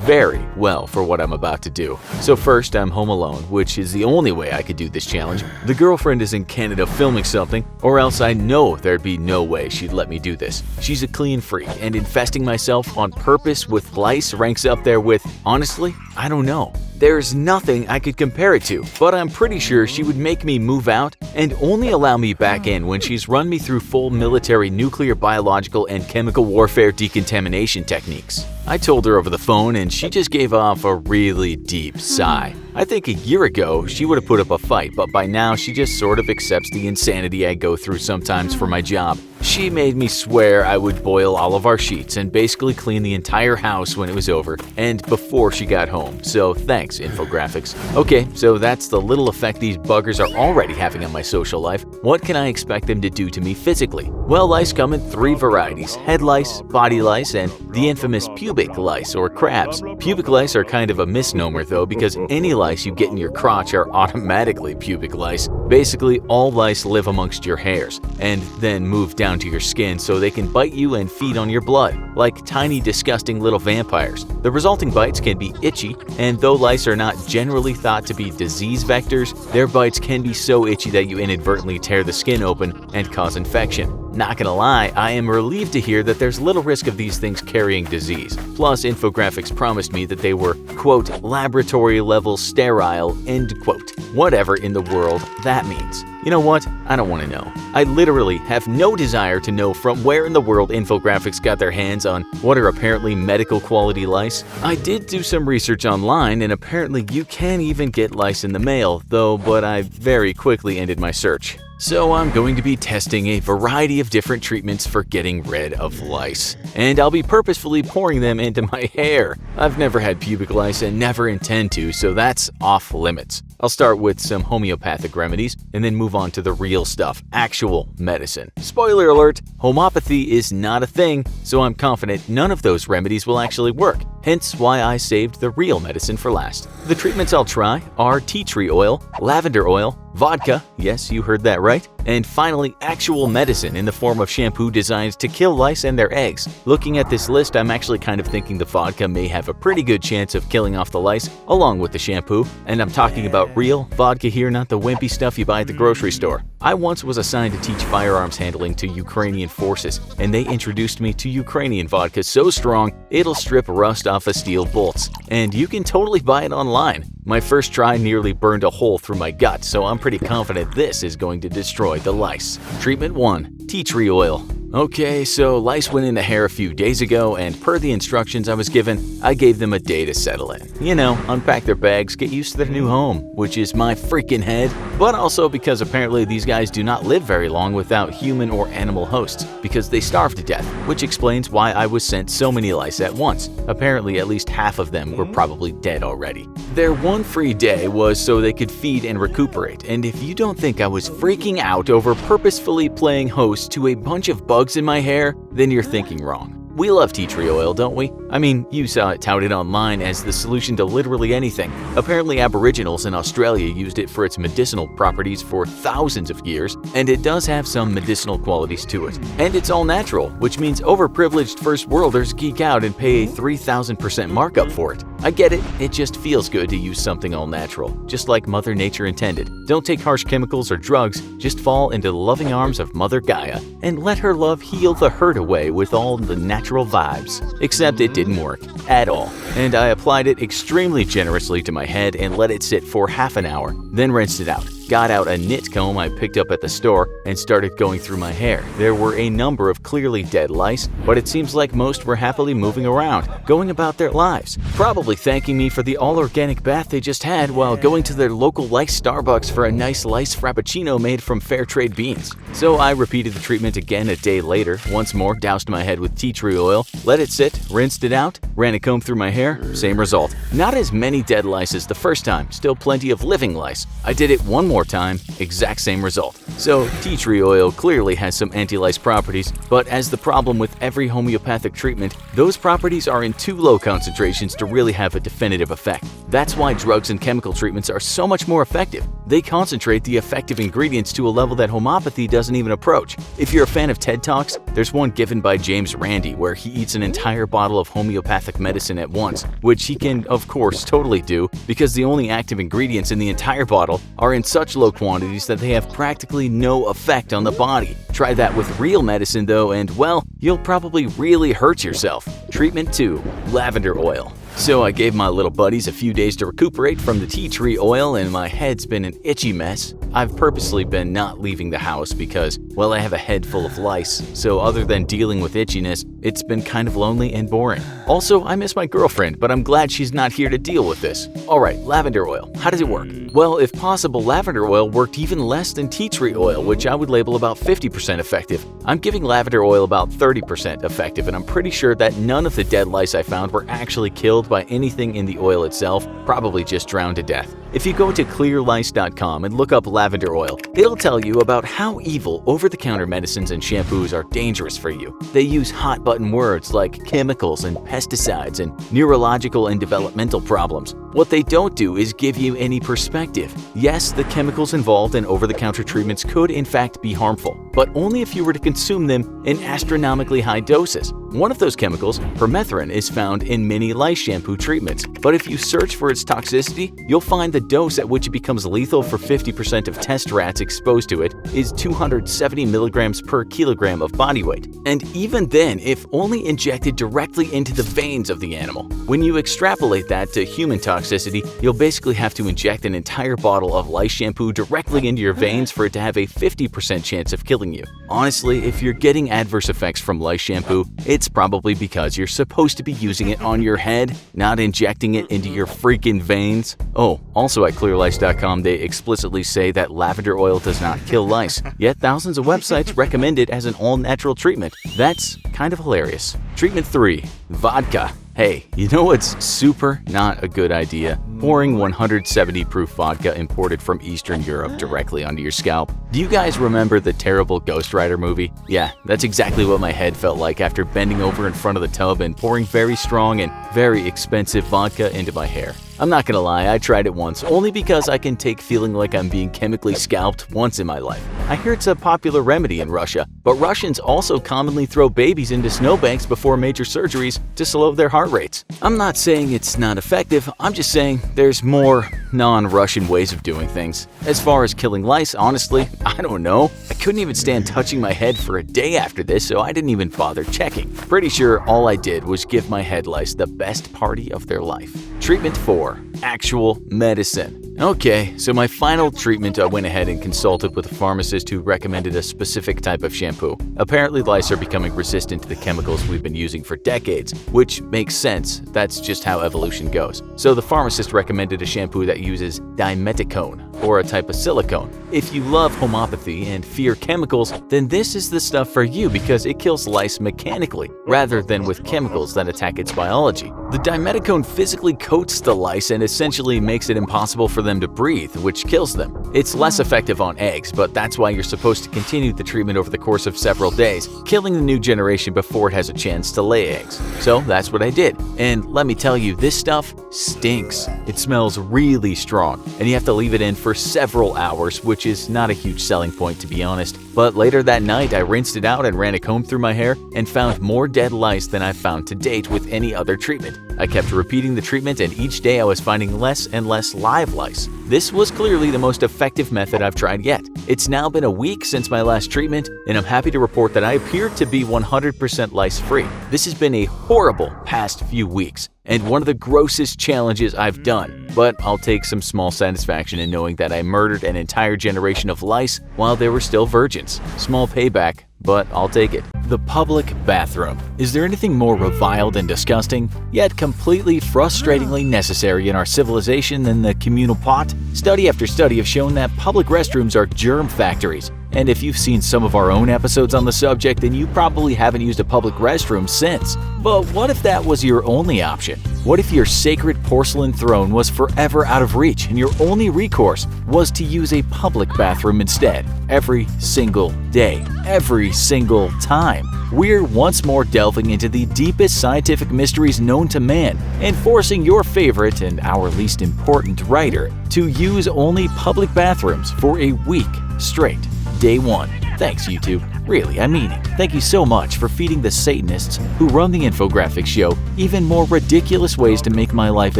very well for what I'm about to do. So first, I'm home alone, which is the only way I could do this challenge. The girlfriend is in Canada filming something, or else I know there'd be no way she'd let me do this. She's a clean freak, and infesting myself on purpose with lice ranks up there with, honestly, I don't know. There's nothing I could compare it to, but I'm pretty sure she would make me move out and only allow me back in when she's run me through full military nuclear, biological, and chemical warfare decontamination techniques. I told her over the phone and she just gave off a really deep sigh. I think a year ago she would have put up a fight, but by now she just sort of accepts the insanity I go through sometimes for my job. She made me swear I would boil all of our sheets and basically clean the entire house when it was over and before she got home, so thanks, infographics. Okay, so that's the little effect these buggers are already having on my social life. What can I expect them to do to me physically? Well, lice come in 3 varieties: head lice, body lice, and the infamous pubic lice or crabs. Pubic lice are kind of a misnomer though, because any lice you get in your crotch are automatically pubic lice. Basically, all lice live amongst your hairs and then move down to your skin so they can bite you and feed on your blood, like tiny disgusting little vampires. The resulting bites can be itchy, and though lice are not generally thought to be disease vectors, their bites can be so itchy that you inadvertently tear the skin open and cause infection. Not gonna lie, I am relieved to hear that there's little risk of these things carrying disease. Plus, infographics promised me that they were, quote, laboratory level sterile, end quote. Whatever in the world that means. You know what? I don't want to know. I literally have no desire to know from where in the world infographics got their hands on what are apparently medical quality lice. I did do some research online, and apparently you can even get lice in the mail, but I very quickly ended my search. So I'm going to be testing a variety of different treatments for getting rid of lice, and I'll be purposefully pouring them into my hair. I've never had pubic lice and never intend to, so that's off limits. I'll start with some homeopathic remedies and then move on to the real stuff, actual medicine. Spoiler alert, homeopathy is not a thing, so I'm confident none of those remedies will actually work, hence why I saved the real medicine for last. The treatments I'll try are tea tree oil, lavender oil, vodka, yes, you heard that right, and finally actual medicine in the form of shampoo designed to kill lice and their eggs. Looking at this list, I'm actually kind of thinking the vodka may have a pretty good chance of killing off the lice along with the shampoo, and I'm talking about real vodka here, not the wimpy stuff you buy at the grocery store. I once was assigned to teach firearms handling to Ukrainian forces, and they introduced me to Ukrainian vodka so strong it'll strip rust off of steel bolts, and you can totally buy it online. My first try nearly burned a hole through my gut, so I'm pretty confident this is going to destroy the lice. Treatment 1. Tea tree oil. Okay, so lice went in the hair a few days ago, and per the instructions I was given, I gave them a day to settle in. You know, unpack their bags, get used to their new home, which is my freaking head, but also because apparently these guys do not live very long without human or animal hosts, because they starve to death, which explains why I was sent so many lice at once. Apparently at least half of them were probably dead already. Their one free day was so they could feed and recuperate, and if you don't think I was freaking out over purposefully playing host to a bunch of bugs in my hair, then you're thinking wrong. We love tea tree oil, don't we? I mean, you saw it touted online as the solution to literally anything. Apparently Aboriginals in Australia used it for its medicinal properties for thousands of years, and it does have some medicinal qualities to it. And it's all natural, which means overprivileged first worlders geek out and pay a 3,000% markup for it. I get it, it just feels good to use something all natural, just like Mother Nature intended. Don't take harsh chemicals or drugs, just fall into the loving arms of Mother Gaia and let her love heal the hurt away with all the natural vibes. Except it didn't work at all, and I applied it extremely generously to my head and let it sit for half an hour, then rinsed it out. got out a knit comb I picked up at the store and started going through my hair. There were a number of clearly dead lice, but it seems like most were happily moving around, going about their lives, probably thanking me for the all-organic bath they just had while going to their local Lice Starbucks for a nice Lice Frappuccino made from fair trade beans. So I repeated the treatment again a day later, once more doused my head with tea tree oil, let it sit, rinsed it out, ran a comb through my hair, same result. Not as many dead lice as the first time, still plenty of living lice. I did it one more time, exact same result. So tea tree oil clearly has some anti-lice properties, but as the problem with every homeopathic treatment, those properties are in too low concentrations to really have a definitive effect. That's why drugs and chemical treatments are so much more effective. They concentrate the effective ingredients to a level that homeopathy doesn't even approach. If you're a fan of TED Talks, there's one given by James Randi where he eats an entire bottle of homeopathic medicine at once, which he can, of course, totally do because the only active ingredients in the entire bottle are in such low quantities that they have practically no effect on the body. Try that with real medicine though and, well, you'll probably really hurt yourself. Treatment 2. Lavender oil. So I gave my little buddies a few days to recuperate from the tea tree oil and my head's been an itchy mess. I've purposely been not leaving the house because, well, I have a head full of lice, so other than dealing with itchiness, it's been kind of lonely and boring. Also, I miss my girlfriend, but I'm glad she's not here to deal with this. Alright, lavender oil. How does it work? Well, if possible, lavender oil worked even less than tea tree oil, which I would label about 50% effective. I'm giving lavender oil about 30% effective, and I'm pretty sure that none of the dead lice I found were actually killed by anything in the oil itself, probably just drowned to death. If you go to clearlice.com and look up lavender oil, it'll tell you about how evil over-the-counter medicines and shampoos are dangerous for you. They use hot-button words like chemicals and pesticides and neurological and developmental problems. What they don't do is give you any perspective. Yes, the chemicals involved in over-the-counter treatments could in fact be harmful, but only if you were to consume them in astronomically high doses. One of those chemicals, permethrin, is found in many lice shampoo treatments, but if you search for its toxicity, you'll find the dose at which it becomes lethal for 50% of test rats exposed to it is 270 milligrams per kilogram of body weight. And even then, if only injected directly into the veins of the animal. When you extrapolate that to human toxicity, you'll basically have to inject an entire bottle of lice shampoo directly into your veins for it to have a 50% chance of killing you. Honestly, if you're getting adverse effects from lice shampoo, it's probably because you're supposed to be using it on your head, not injecting it into your freaking veins. Oh, also at clearlice.com they explicitly say that lavender oil does not kill lice, yet thousands of websites recommend it as an all-natural treatment. That's kind of hilarious. Treatment 3. Vodka. Hey, you know what's super not a good idea? Pouring 170 proof vodka imported from Eastern Europe directly onto your scalp. Do you guys remember the terrible Ghost Rider movie? Yeah, that's exactly what my head felt like after bending over in front of the tub and pouring very strong and very expensive vodka into my hair. I'm not gonna lie, I tried it once, only because I can take feeling like I'm being chemically scalped once in my life. I hear it's a popular remedy in Russia, but Russians also commonly throw babies into snowbanks before major surgeries to slow their heart rates. I'm not saying it's not effective, I'm just saying there's more non-Russian ways of doing things. As far as killing lice, honestly, I don't know. I couldn't even stand touching my head for a day after this, so I didn't even bother checking. Pretty sure all I did was give my head lice the best party of their life. Treatment 4. Actual medicine. Okay, so my final treatment, I went ahead and consulted with a pharmacist who recommended a specific type of shampoo. Apparently lice are becoming resistant to the chemicals we've been using for decades, which makes sense, that's just how evolution goes. So the pharmacist recommended a shampoo that uses dimeticone, or a type of silicone. If you love homeopathy and fear chemicals, then this is the stuff for you because it kills lice mechanically, rather than with chemicals that attack its biology. The dimeticone physically coats the lice and essentially makes it impossible for them to breathe, which kills them. It's less effective on eggs, but that's why you're supposed to continue the treatment over the course of several days, killing the new generation before it has a chance to lay eggs. So that's what I did. And let me tell you, this stuff stinks. It smells really strong, and you have to leave it in for several hours, which is not a huge selling point to be honest. But later that night, I rinsed it out and ran a comb through my hair and found more dead lice than I've found to date with any other treatment. I kept repeating the treatment, and each day I was finding less and less live lice. This was clearly the most effective method I've tried yet. It's now been a week since my last treatment, and I'm happy to report that I appear to be 100% lice-free. This has been a horrible past few weeks, and one of the grossest challenges I've done. But I'll take some small satisfaction in knowing that I murdered an entire generation of lice while they were still virgins. Small payback, but I'll take it. The public bathroom. Is there anything more reviled and disgusting, yet completely frustratingly necessary in our civilization than the communal pot? Study after study have shown that public restrooms are germ factories. And if you've seen some of our own episodes on the subject, then you probably haven't used a public restroom since. But what if that was your only option? What if your sacred porcelain throne was forever out of reach and your only recourse was to use a public bathroom instead? Every single day, every single time. We're once more delving into the deepest scientific mysteries known to man and forcing your favorite and our least important writer to use only public bathrooms for a week straight. Day 1. Thanks, YouTube. Really, I mean it. Thank you so much for feeding the Satanists who run the infographic show even more ridiculous ways to make my life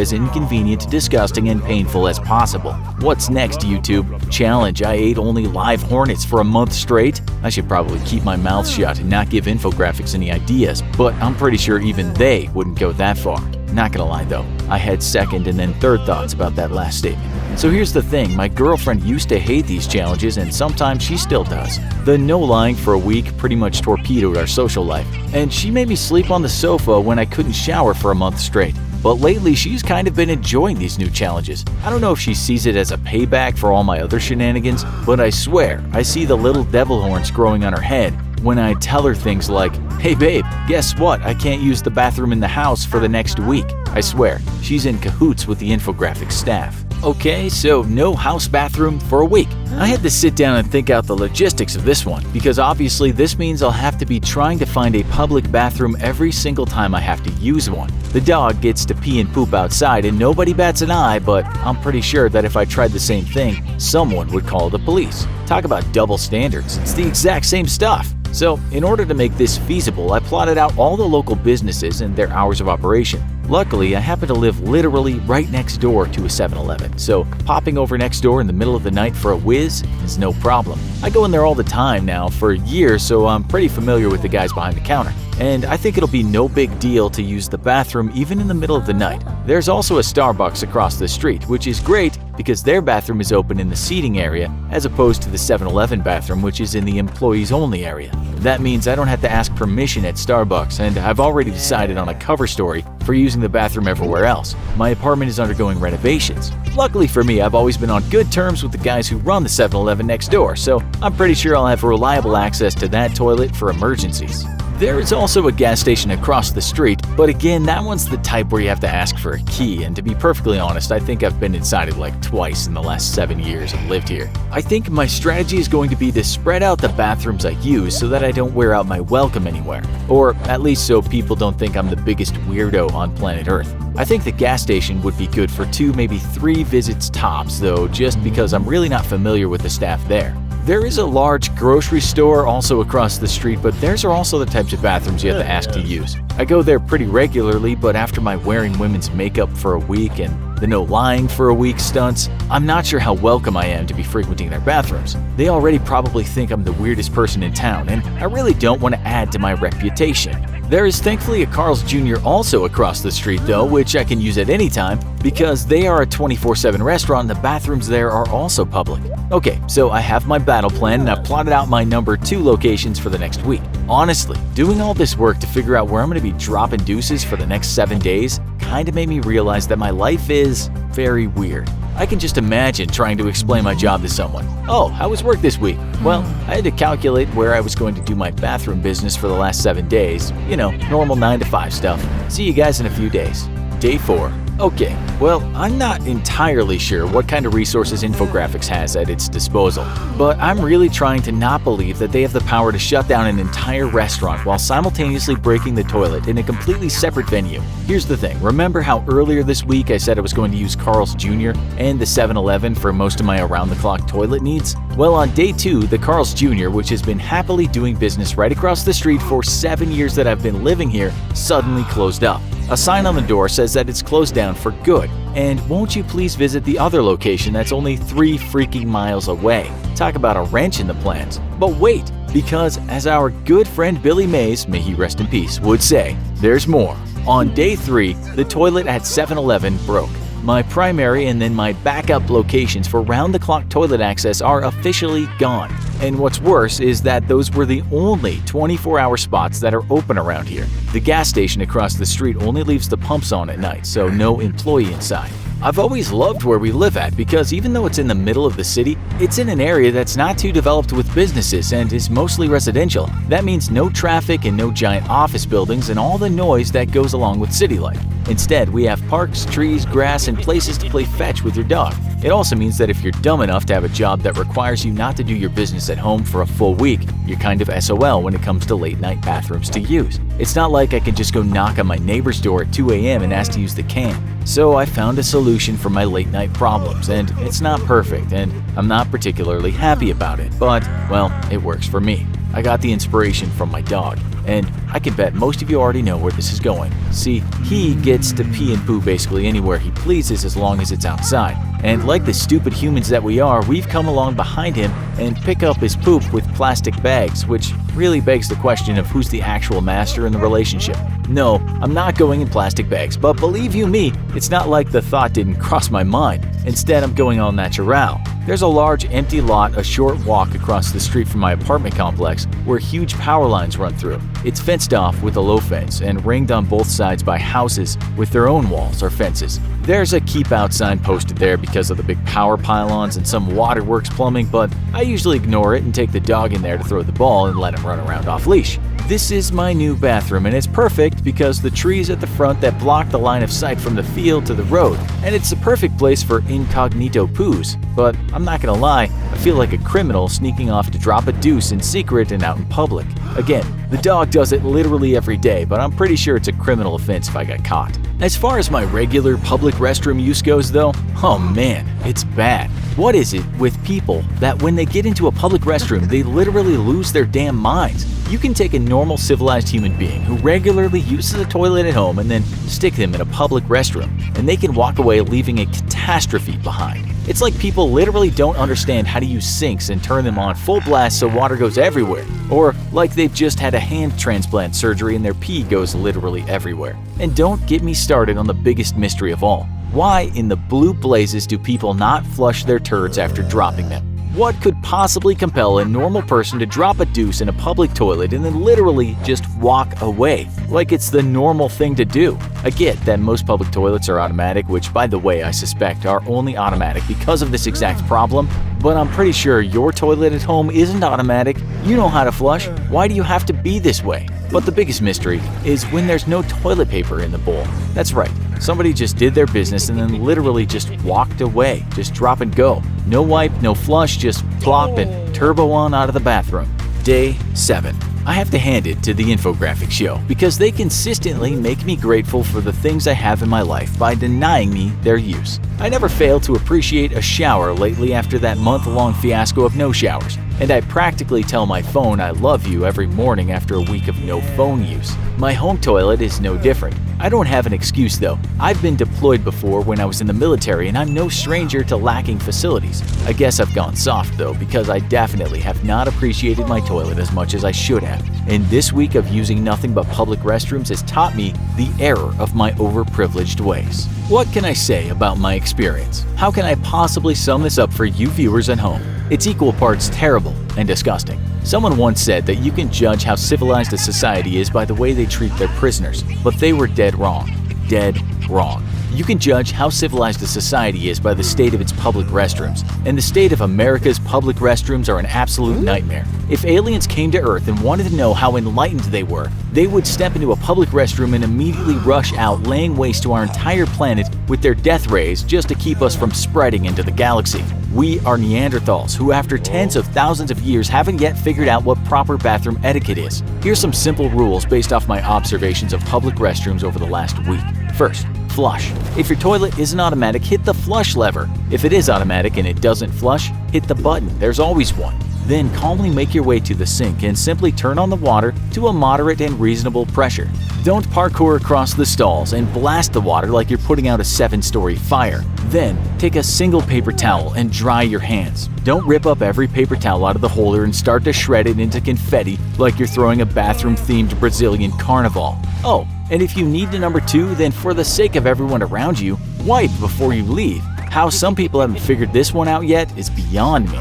as inconvenient, disgusting, and painful as possible. What's next, YouTube? Challenge: I ate only live hornets for a month straight? I should probably keep my mouth shut and not give infographics any ideas, but I'm pretty sure even they wouldn't go that far. Not gonna lie though, I had second and then third thoughts about that last statement. So here's the thing, my girlfriend used to hate these challenges and sometimes she still does. The no lying for a week pretty much torpedoed our social life, and she made me sleep on the sofa when I couldn't shower for a month straight. But lately she's kind of been enjoying these new challenges. I don't know if she sees it as a payback for all my other shenanigans, but I swear I see the little devil horns growing on her head when I tell her things like, "Hey babe, guess what? I can't use the bathroom in the house for the next week." I swear, she's in cahoots with the infographic staff. Okay, so no house bathroom for a week. I had to sit down and think out the logistics of this one, because obviously this means I'll have to be trying to find a public bathroom every single time I have to use one. The dog gets to pee and poop outside and nobody bats an eye, but I'm pretty sure that if I tried the same thing, someone would call the police. Talk about double standards, it's the exact same stuff. So, in order to make this feasible, I plotted out all the local businesses and their hours of operation. Luckily, I happen to live literally right next door to a 7-Eleven, so popping over next door in the middle of the night for a whiz is no problem. I go in there all the time now for years, so I'm pretty familiar with the guys behind the counter. And I think it'll be no big deal to use the bathroom even in the middle of the night. There's also a Starbucks across the street, which is great because their bathroom is open in the seating area as opposed to the 7-Eleven bathroom, which is in the employees only area. That means I don't have to ask permission at Starbucks, and I've already decided on a cover story for using the bathroom everywhere else. My apartment is undergoing renovations. Luckily for me, I've always been on good terms with the guys who run the 7-Eleven next door, so I'm pretty sure I'll have reliable access to that toilet for emergencies. There is also a gas station across the street, but again, that one's the type where you have to ask for a key, and to be perfectly honest, I think I've been inside it like twice in the last 7 years I've lived here. I think my strategy is going to be to spread out the bathrooms I use so that I don't wear out my welcome anywhere, or at least so people don't think I'm the biggest weirdo on planet Earth. I think the gas station would be good for 2, maybe 3 visits tops though, just because I'm really not familiar with the staff there. There is a large grocery store also across the street, but theirs are also the types of bathrooms you have to ask to use. I go there pretty regularly, but after my wearing women's makeup for a week and the no lying for a week stunts, I'm not sure how welcome I am to be frequenting their bathrooms. They already probably think I'm the weirdest person in town, and I really don't want to add to my reputation. There is thankfully a Carl's Jr. also across the street though, which I can use at any time because they are a 24/7 restaurant and the bathrooms there are also public. Okay, so I have my battle plan and I've plotted out my number 2 locations for the next week. Honestly, doing all this work to figure out where I'm going to be dropping deuces for the next 7 days kind of made me realize that my life is very weird. I can just imagine trying to explain my job to someone. "Oh, how was work this week?" Well, I had to calculate where I was going to do my bathroom business for the last 7 days. You know, normal 9 to 5 stuff. See you guys in a few days. Day 4. Okay, Well, I'm not entirely sure what kind of resources Infographics has at its disposal, but I'm really trying to not believe that they have the power to shut down an entire restaurant while simultaneously breaking the toilet in a completely separate venue. Here's the thing, remember how earlier this week I said I was going to use Carl's Jr. and the 7-Eleven for most of my around-the-clock toilet needs? Well, on day 2, the Carl's Jr., which has been happily doing business right across the street for 7 years that I've been living here, suddenly closed up. A sign on the door says that it's closed down for good, and won't you please visit the other location that's only 3 freaking miles away. Talk about a wrench in the plans. But wait, because as our good friend Billy Mays, may he rest in peace, would say, there's more. On day 3, the toilet at 7-Eleven broke. My primary and then my backup locations for round-the-clock toilet access are officially gone. And what's worse is that those were the only 24-hour spots that are open around here. The gas station across the street only leaves the pumps on at night, so no employee inside. I've always loved where we live at because even though it's in the middle of the city, it's in an area that's not too developed with businesses and is mostly residential. That means no traffic and no giant office buildings and all the noise that goes along with city life. Instead, we have parks, trees, grass, and places to play fetch with your dog. It also means that if you're dumb enough to have a job that requires you not to do your business at home for a full week, you're kind of SOL when it comes to late-night bathrooms to use. It's not like I can just go knock on my neighbor's door at 2 a.m. and ask to use the can. So I found a solution for my late-night problems, and it's not perfect, and I'm not particularly happy about it, but, well, it works for me. I got the inspiration from my dog, and I can bet most of you already know where this is going. See, he gets to pee and poo basically anywhere he pleases as long as it's outside. And like the stupid humans that we are, we've come along behind him and pick up his poop with plastic bags, which really begs the question of who's the actual master in the relationship. No, I'm not going in plastic bags, but believe you me, it's not like the thought didn't cross my mind. Instead, I'm going all natural. There's a large empty lot a short walk across the street from my apartment complex where huge power lines run through. It's fenced off with a low fence and ringed on both sides by houses with their own walls or fences. There's a keep out sign posted there because of the big power pylons and some waterworks plumbing, but I usually ignore it and take the dog in there to throw the ball and let him run around off leash. This is my new bathroom, and it's perfect because the trees at the front that block the line of sight from the field to the road, and it's the perfect place for incognito poos. But I'm not gonna lie, I feel like a criminal sneaking off to drop a deuce in secret and out in public. Again, the dog does it literally every day, but I'm pretty sure it's a criminal offense if I got caught. As far as my regular public restroom use goes though, oh man, it's bad. What is it with people that when they get into a public restroom, they literally lose their damn minds? You can take a normal civilized human being who regularly uses a toilet at home and then stick them in a public restroom, and they can walk away leaving a catastrophe behind. It's like people literally don't understand how to use sinks and turn them on full blast so water goes everywhere, or like they've just had a hand transplant surgery and their pee goes literally everywhere. And don't get me started on the biggest mystery of all. Why in the blue blazes do people not flush their turds after dropping them? What could possibly compel a normal person to drop a deuce in a public toilet and then literally just walk away, like it's the normal thing to do? I get that most public toilets are automatic, which by the way I suspect are only automatic because of this exact problem, but I'm pretty sure your toilet at home isn't automatic. You know how to flush. Why do you have to be this way? But the biggest mystery is when there's no toilet paper in the bowl. That's right, somebody just did their business and then literally just walked away, just drop and go. No wipe, no flush, just plop and turbo on out of the bathroom. Day 7. I have to hand it to the infographic show because they consistently make me grateful for the things I have in my life by denying me their use. I never failed to appreciate a shower lately after that month-long fiasco of no showers, and I practically tell my phone I love you every morning after a week of no phone use. My home toilet is no different. I don't have an excuse though. I've been deployed before when I was in the military and I'm no stranger to lacking facilities. I guess I've gone soft though because I definitely have not appreciated my toilet as much as I should have. And this week of using nothing but public restrooms has taught me the error of my overprivileged ways. What can I say about my experience? How can I possibly sum this up for you viewers at home? It's equal parts terrible and disgusting. Someone once said that you can judge how civilized a society is by the way they treat their prisoners, but they were dead wrong. Dead wrong. You can judge how civilized a society is by the state of its public restrooms, and the state of America's public restrooms are an absolute nightmare. If aliens came to Earth and wanted to know how enlightened they were, they would step into a public restroom and immediately rush out, laying waste to our entire planet with their death rays just to keep us from spreading into the galaxy. We are Neanderthals who, after tens of thousands of years, haven't yet figured out what proper bathroom etiquette is. Here's some simple rules based off my observations of public restrooms over the last week. First, flush. If your toilet isn't automatic, hit the flush lever. If it is automatic and it doesn't flush, hit the button. There's always one. Then calmly make your way to the sink and simply turn on the water to a moderate and reasonable pressure. Don't parkour across the stalls and blast the water like you're putting out a 7-story fire. Then, take a single paper towel and dry your hands. Don't rip up every paper towel out of the holder and start to shred it into confetti like you're throwing a bathroom-themed Brazilian carnival. Oh, and if you need to number 2, then for the sake of everyone around you, wipe before you leave. How some people haven't figured this one out yet is beyond me.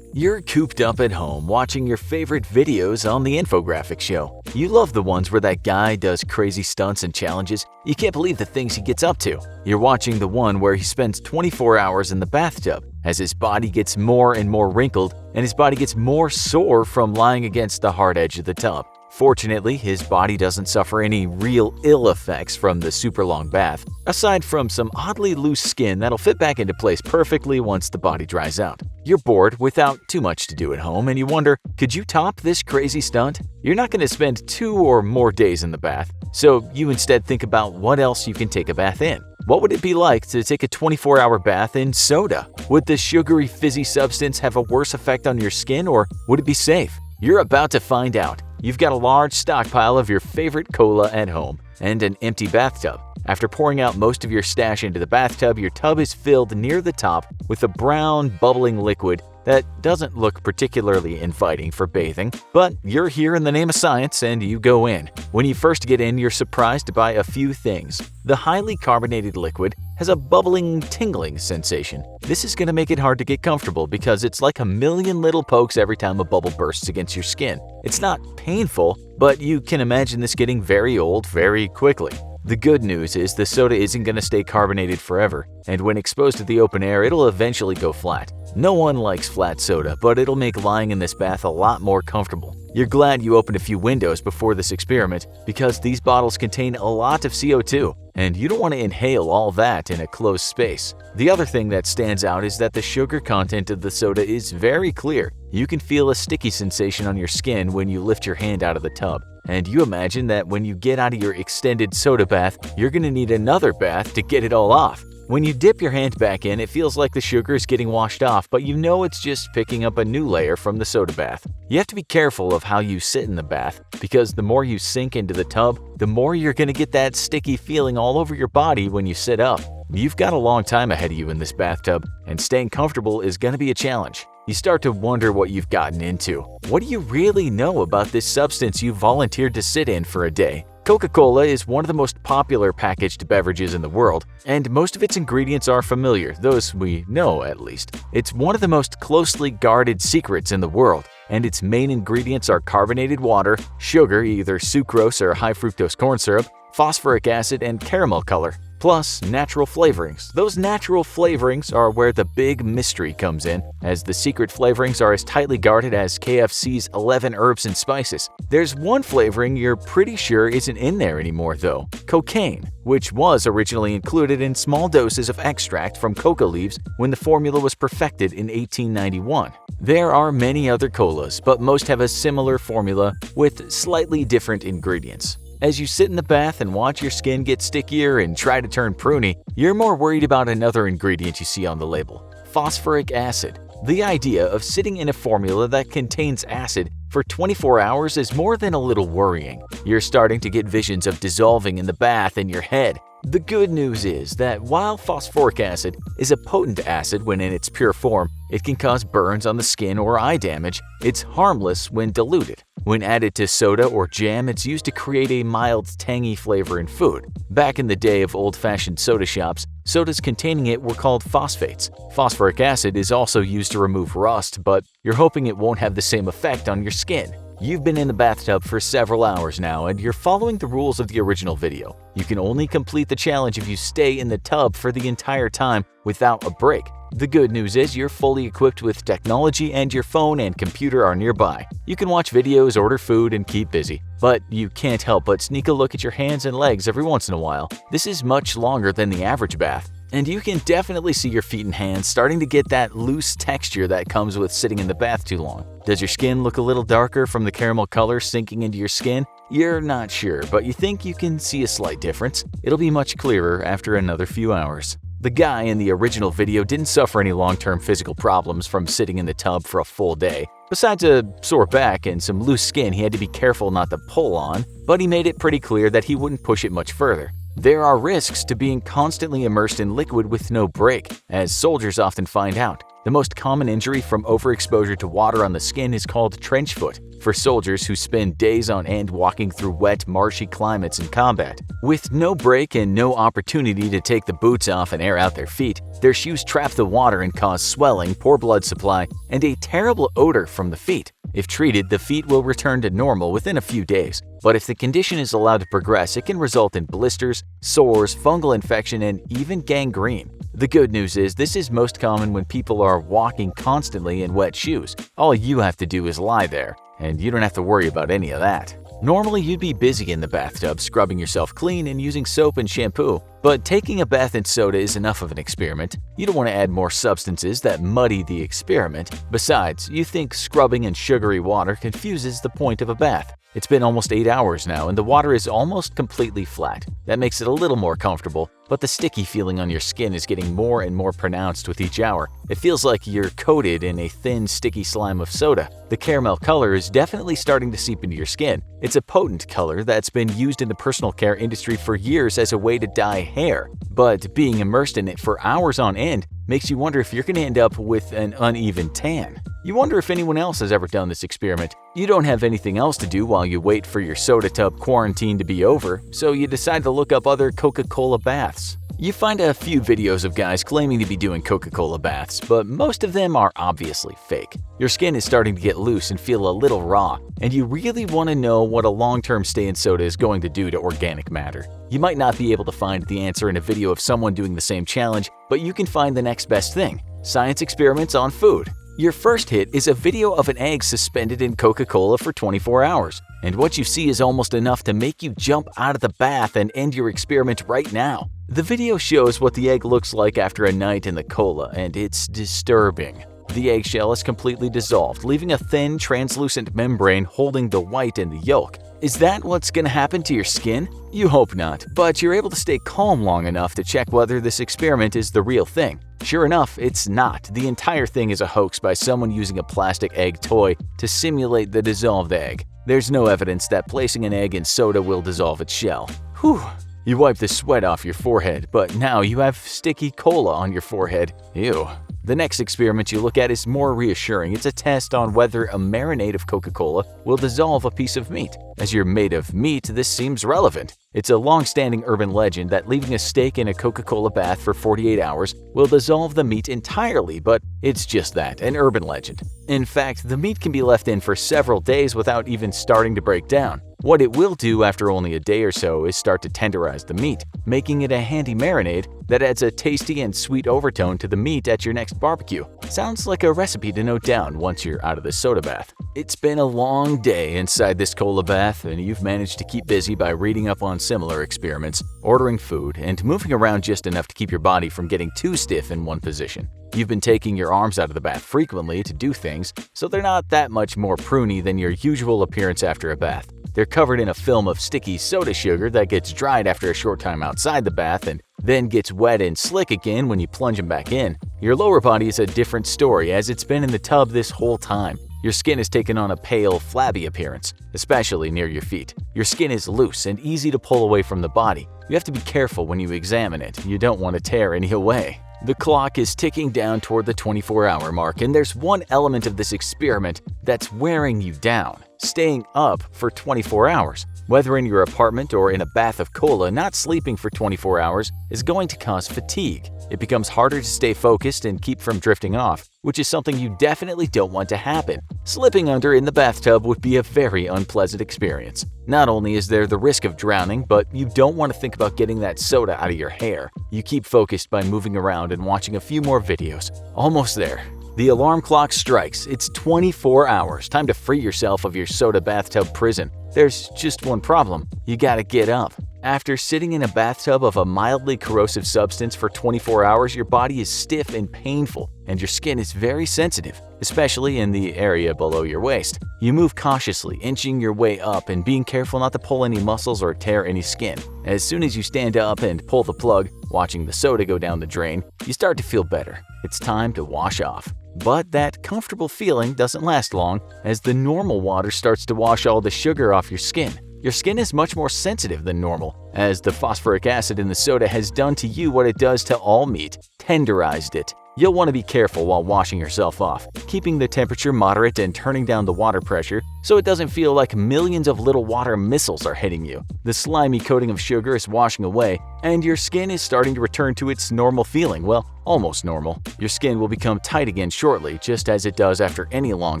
You're cooped up at home watching your favorite videos on the infographic show. You love the ones where that guy does crazy stunts and challenges. You can't believe the things he gets up to. You're watching the one where he spends 24 hours in the bathtub as his body gets more and more wrinkled and his body gets more sore from lying against the hard edge of the tub. Fortunately, his body doesn't suffer any real ill effects from the super long bath, aside from some oddly loose skin that'll fit back into place perfectly once the body dries out. You're bored without too much to do at home and you wonder, could you top this crazy stunt? You're not going to spend 2 or more days in the bath, so you instead think about what else you can take a bath in. What would it be like to take a 24-hour bath in soda? Would the sugary fizzy substance have a worse effect on your skin, or would it be safe? You're about to find out. You've got a large stockpile of your favorite cola at home and an empty bathtub. After pouring out most of your stash into the bathtub, your tub is filled near the top with a brown, bubbling liquid that doesn't look particularly inviting for bathing, but you're here in the name of science and you go in. When you first get in, you're surprised by a few things. The highly carbonated liquid has a bubbling, tingling sensation. This is going to make it hard to get comfortable because it's like a million little pokes every time a bubble bursts against your skin. It's not painful, but you can imagine this getting very old very quickly. The good news is the soda isn't going to stay carbonated forever, and when exposed to the open air, it'll eventually go flat. No one likes flat soda, but it'll make lying in this bath a lot more comfortable. You're glad you opened a few windows before this experiment because these bottles contain a lot of CO2, and you don't want to inhale all that in a closed space. The other thing that stands out is that the sugar content of the soda is very clear. You can feel a sticky sensation on your skin when you lift your hand out of the tub. And you imagine that when you get out of your extended soda bath, you're going to need another bath to get it all off. When you dip your hand back in, it feels like the sugar is getting washed off, but you know it's just picking up a new layer from the soda bath. You have to be careful of how you sit in the bath, because the more you sink into the tub, the more you're going to get that sticky feeling all over your body when you sit up. You've got a long time ahead of you in this bathtub, and staying comfortable is going to be a challenge. You start to wonder what you've gotten into. What do you really know about this substance you volunteered to sit in for a day? Coca-Cola is one of the most popular packaged beverages in the world, and most of its ingredients are familiar, those we know at least. It's one of the most closely guarded secrets in the world, and its main ingredients are carbonated water, sugar, either sucrose or high fructose corn syrup, phosphoric acid, and caramel color. Plus, natural flavorings. Those natural flavorings are where the big mystery comes in, as the secret flavorings are as tightly guarded as KFC's 11 herbs and spices. There's one flavoring you're pretty sure isn't in there anymore though, cocaine, which was originally included in small doses of extract from coca leaves when the formula was perfected in 1891. There are many other colas, but most have a similar formula with slightly different ingredients. As you sit in the bath and watch your skin get stickier and try to turn pruny, you're more worried about another ingredient you see on the label: phosphoric acid. The idea of sitting in a formula that contains acid for 24 hours is more than a little worrying. You're starting to get visions of dissolving in the bath in your head. The good news is that while phosphoric acid is a potent acid when in its pure form, it can cause burns on the skin or eye damage. It's harmless when diluted. When added to soda or jam, it's used to create a mild, tangy flavor in food. Back in the day of old-fashioned soda shops, sodas containing it were called phosphates. Phosphoric acid is also used to remove rust, but you're hoping it won't have the same effect on your skin. You've been in the bathtub for several hours now and you're following the rules of the original video. You can only complete the challenge if you stay in the tub for the entire time without a break. The good news is you're fully equipped with technology and your phone and computer are nearby. You can watch videos, order food, and keep busy. But you can't help but sneak a look at your hands and legs every once in a while. This is much longer than the average bath. And you can definitely see your feet and hands starting to get that loose texture that comes with sitting in the bath too long. Does your skin look a little darker from the caramel color sinking into your skin? You're not sure, but you think you can see a slight difference. It'll be much clearer after another few hours. The guy in the original video didn't suffer any long-term physical problems from sitting in the tub for a full day. Besides a sore back and some loose skin he had to be careful not to pull on, but he made it pretty clear that he wouldn't push it much further. There are risks to being constantly immersed in liquid with no break, as soldiers often find out. The most common injury from overexposure to water on the skin is called trench foot, for soldiers who spend days on end walking through wet, marshy climates in combat. With no break and no opportunity to take the boots off and air out their feet, their shoes trap the water and cause swelling, poor blood supply, and a terrible odor from the feet. If treated, the feet will return to normal within a few days. But if the condition is allowed to progress, it can result in blisters, sores, fungal infection, and even gangrene. The good news is this is most common when people are walking constantly in wet shoes. All you have to do is lie there, and you don't have to worry about any of that. Normally, you'd be busy in the bathtub, scrubbing yourself clean and using soap and shampoo. But taking a bath in soda is enough of an experiment. You don't want to add more substances that muddy the experiment. Besides, you think scrubbing in sugary water confuses the point of a bath. It's been almost 8 hours now and the water is almost completely flat. That makes it a little more comfortable, but the sticky feeling on your skin is getting more and more pronounced with each hour. It feels like you're coated in a thin, sticky slime of soda. The caramel color is definitely starting to seep into your skin. It's a potent color that's been used in the personal care industry for years as a way to dye hair. But being immersed in it for hours on end makes you wonder if you're going to end up with an uneven tan. You wonder if anyone else has ever done this experiment. You don't have anything else to do while you wait for your soda tub quarantine to be over, so you decide to look up other Coca-Cola baths. You find a few videos of guys claiming to be doing Coca-Cola baths, but most of them are obviously fake. Your skin is starting to get loose and feel a little raw, and you really want to know what a long-term stay in soda is going to do to organic matter. You might not be able to find the answer in a video of someone doing the same challenge, but you can find the next best thing: science experiments on food. Your first hit is a video of an egg suspended in Coca-Cola for 24 hours, and what you see is almost enough to make you jump out of the bath and end your experiment right now. The video shows what the egg looks like after a night in the cola, and it's disturbing. The eggshell is completely dissolved, leaving a thin, translucent membrane holding the white and the yolk. Is that what's going to happen to your skin? You hope not, but you're able to stay calm long enough to check whether this experiment is the real thing. Sure enough, it's not. The entire thing is a hoax by someone using a plastic egg toy to simulate the dissolved egg. There's no evidence that placing an egg in soda will dissolve its shell. Whew! You wipe the sweat off your forehead, but now you have sticky cola on your forehead. Ew. The next experiment you look at is more reassuring. It's a test on whether a marinade of Coca-Cola will dissolve a piece of meat. As you're made of meat, this seems relevant. It's a long-standing urban legend that leaving a steak in a Coca-Cola bath for 48 hours will dissolve the meat entirely, but it's just that, an urban legend. In fact, the meat can be left in for several days without even starting to break down. What it will do after only a day or so is start to tenderize the meat, making it a handy marinade that adds a tasty and sweet overtone to the meat at your next barbecue. Sounds like a recipe to note down once you're out of the soda bath. It's been a long day inside this cola bath, and you've managed to keep busy by reading up on similar experiments, ordering food, and moving around just enough to keep your body from getting too stiff in one position. You've been taking your arms out of the bath frequently to do things, so they're not that much more pruny than your usual appearance after a bath. They're covered in a film of sticky soda sugar that gets dried after a short time outside the bath and then gets wet and slick again when you plunge them back in. Your lower body is a different story, as it's been in the tub this whole time. Your skin has taken on a pale, flabby appearance, especially near your feet. Your skin is loose and easy to pull away from the body. You have to be careful when you examine it. You don't want to tear any away. The clock is ticking down toward the 24-hour mark, and there's one element of this experiment that's wearing you down: staying up for 24 hours. Whether in your apartment or in a bath of cola, not sleeping for 24 hours is going to cause fatigue. It becomes harder to stay focused and keep from drifting off, which is something you definitely don't want to happen. Slipping under in the bathtub would be a very unpleasant experience. Not only is there the risk of drowning, but you don't want to think about getting that soda out of your hair. You keep focused by moving around and watching a few more videos. Almost there. The alarm clock strikes. It's 24 hours. Time to free yourself of your soda bathtub prison. There's just one problem. You gotta get up. After sitting in a bathtub of a mildly corrosive substance for 24 hours, your body is stiff and painful, and your skin is very sensitive, especially in the area below your waist. You move cautiously, inching your way up and being careful not to pull any muscles or tear any skin. As soon as you stand up and pull the plug, watching the soda go down the drain, you start to feel better. It's time to wash off. But that comfortable feeling doesn't last long, as the normal water starts to wash all the sugar off your skin. Your skin is much more sensitive than normal, as the phosphoric acid in the soda has done to you what it does to all meat, tenderized it. You'll want to be careful while washing yourself off, keeping the temperature moderate and turning down the water pressure so it doesn't feel like millions of little water missiles are hitting you. The slimy coating of sugar is washing away, and your skin is starting to return to its normal feeling, well, almost normal. Your skin will become tight again shortly, just as it does after any long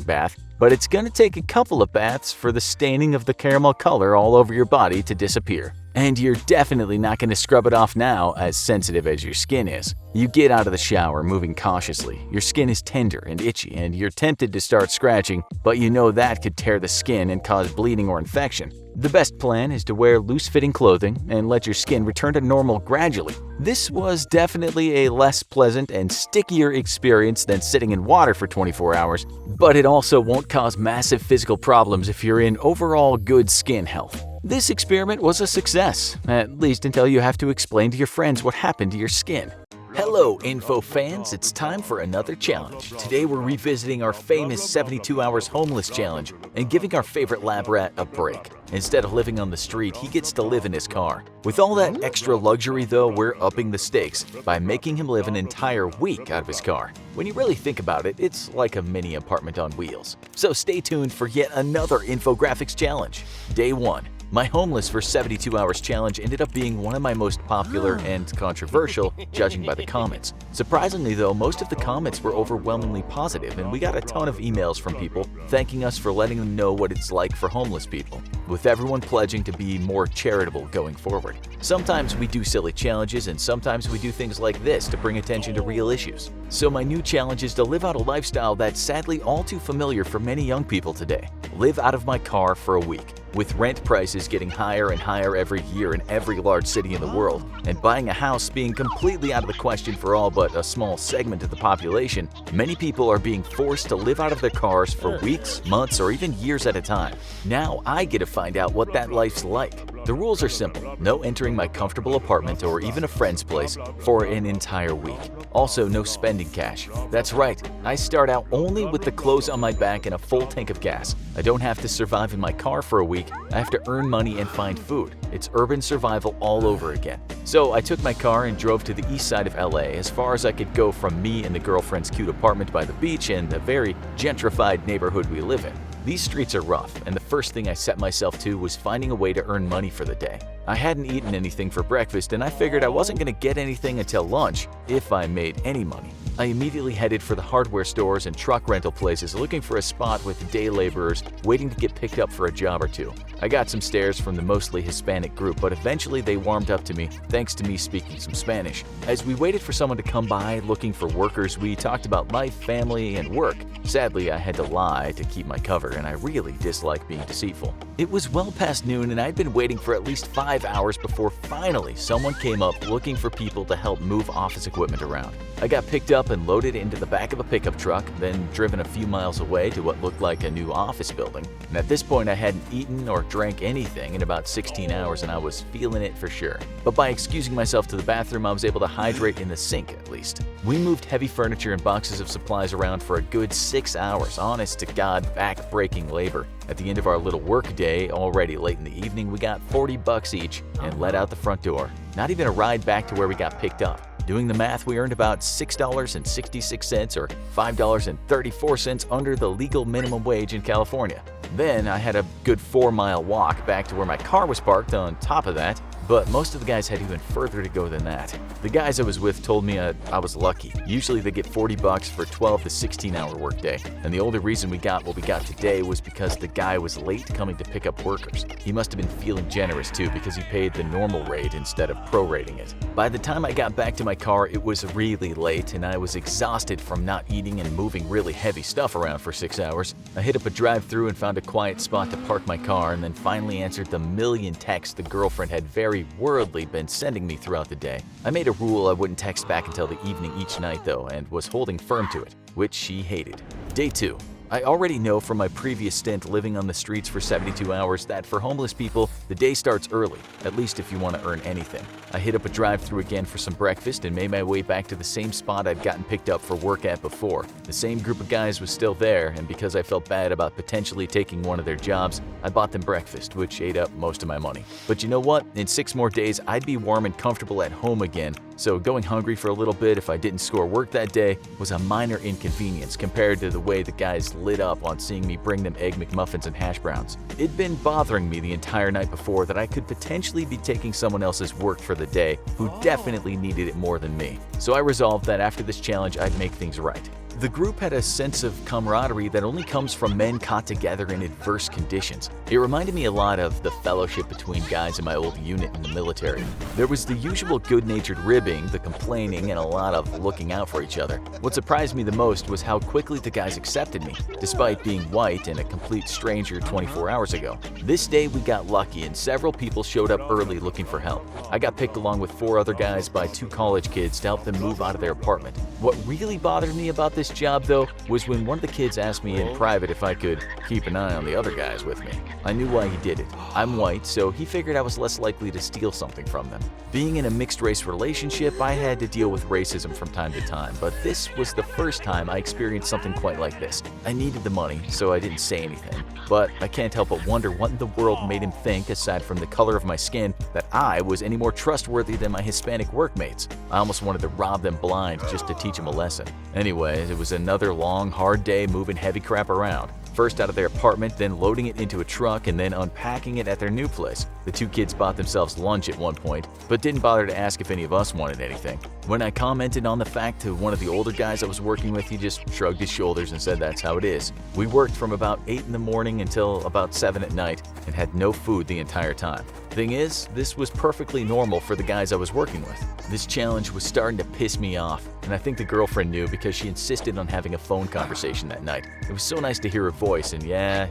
bath, but it's going to take a couple of baths for the staining of the caramel color all over your body to disappear. And you're definitely not going to scrub it off now, as sensitive as your skin is. You get out of the shower moving cautiously. Your skin is tender and itchy, and you're tempted to start scratching, but you know that could tear the skin and cause bleeding or infection. The best plan is to wear loose-fitting clothing and let your skin return to normal gradually. This was definitely a less pleasant and stickier experience than sitting in water for 24 hours, but it also won't cause massive physical problems if you're in overall good skin health. This experiment was a success, at least until you have to explain to your friends what happened to your skin. Hello, info fans! It's time for another challenge. Today we're revisiting our famous 72 Hours Homeless Challenge and giving our favorite lab rat a break. Instead of living on the street, he gets to live in his car. With all that extra luxury though, we're upping the stakes by making him live an entire week out of his car. When you really think about it, it's like a mini apartment on wheels. So stay tuned for yet another infographics challenge. Day 1. My Homeless for 72 Hours challenge ended up being one of my most popular and controversial, judging by the comments. Surprisingly though, most of the comments were overwhelmingly positive, and we got a ton of emails from people thanking us for letting them know what it's like for homeless people, with everyone pledging to be more charitable going forward. Sometimes we do silly challenges, and sometimes we do things like this to bring attention to real issues. So my new challenge is to live out a lifestyle that's sadly all too familiar for many young people today. Live out of my car for a week. With rent prices getting higher and higher every year in every large city in the world, and buying a house being completely out of the question for all but a small segment of the population, many people are being forced to live out of their cars for weeks, months, or even years at a time. Now I get to find out what that life's like. The rules are simple: no entering my comfortable apartment or even a friend's place for an entire week. Also, no spending cash. That's right, I start out only with the clothes on my back and a full tank of gas. I don't have to survive in my car for a week. I have to earn money and find food. It's urban survival all over again. So I took my car and drove to the east side of LA, as far as I could go from me and the girlfriend's cute apartment by the beach and the very gentrified neighborhood we live in. These streets are rough, and the first thing I set myself to was finding a way to earn money for the day. I hadn't eaten anything for breakfast, and I figured I wasn't going to get anything until lunch, if I made any money. I immediately headed for the hardware stores and truck rental places, looking for a spot with day laborers waiting to get picked up for a job or two. I got some stares from the mostly Hispanic group, but eventually they warmed up to me, thanks to me speaking some Spanish. As we waited for someone to come by looking for workers, we talked about life, family, and work. Sadly, I had to lie to keep my cover, and I really dislike being deceitful. It was well past noon, and I'd been waiting for at least 5 hours before finally someone came up looking for people to help move office equipment around. I got picked up and loaded into the back of a pickup truck, then driven a few miles away to what looked like a new office building. And at this point, I hadn't eaten or drank anything in about 16 hours, and I was feeling it for sure. But by excusing myself to the bathroom, I was able to hydrate in the sink at least. We moved heavy furniture and boxes of supplies around for a good 6 hours, honest to God, back-breaking labor. At the end of our little work day, already late in the evening, we got $40 each and let out the front door. Not even a ride back to where we got picked up. Doing the math, we earned about $6.66 or $5.34 under the legal minimum wage in California. Then I had a good 4-mile walk back to where my car was parked on top of that, but most of the guys had even further to go than that. The guys I was with told me I was lucky. Usually they get $40 for a 12 to 16-hour workday, and the only reason we got what we got today was because the guy was late coming to pick up workers. He must have been feeling generous too because he paid the normal rate instead of prorating it. By the time I got back to my car, it was really late and I was exhausted from not eating and moving really heavy stuff around for 6 hours. I hit up a drive-thru and found a quiet spot to park my car, and then finally answered the million texts the girlfriend had very worldly been sending me throughout the day. I made a rule I wouldn't text back until the evening each night though, and was holding firm to it, which she hated. Day 2. I already know from my previous stint living on the streets for 72 hours that for homeless people, the day starts early, at least if you want to earn anything. I hit up a drive-thru again for some breakfast and made my way back to the same spot I'd gotten picked up for work at before. The same group of guys was still there, and because I felt bad about potentially taking one of their jobs, I bought them breakfast, which ate up most of my money. But you know what? In 6 more days, I'd be warm and comfortable at home again, so going hungry for a little bit if I didn't score work that day was a minor inconvenience compared to the way the guys lit up on seeing me bring them Egg McMuffins and hash browns. It'd been bothering me the entire night before that I could potentially be taking someone else's work for the day who definitely needed it more than me. So I resolved that after this challenge I'd make things right. The group had a sense of camaraderie that only comes from men caught together in adverse conditions. It reminded me a lot of the fellowship between guys in my old unit in the military. There was the usual good-natured ribbing, the complaining, and a lot of looking out for each other. What surprised me the most was how quickly the guys accepted me, despite being white and a complete stranger 24 hours ago. This day we got lucky and several people showed up early looking for help. I got picked along with 4 other guys by 2 college kids to help them move out of their apartment. What really bothered me about this job though was when one of the kids asked me in private if I could keep an eye on the other guys with me. I knew why he did it. I'm white, so he figured I was less likely to steal something from them. Being in a mixed race relationship, I had to deal with racism from time to time, but this was the first time I experienced something quite like this. I needed the money, so I didn't say anything. But I can't help but wonder what in the world made him think, aside from the color of my skin, that I was any more trustworthy than my Hispanic workmates. I almost wanted to rob them blind just to teach them a lesson. Anyway, it was another long, hard day moving heavy crap around. First out of their apartment, then loading it into a truck, and then unpacking it at their new place. The 2 kids bought themselves lunch at one point, but didn't bother to ask if any of us wanted anything. When I commented on the fact to one of the older guys I was working with, he just shrugged his shoulders and said that's how it is. We worked from about 8 in the morning until about 7 at night and had no food the entire time. Thing is, this was perfectly normal for the guys I was working with. This challenge was starting to piss me off, and I think the girlfriend knew because she insisted on having a phone conversation that night. It was so nice to hear her voice, and yeah,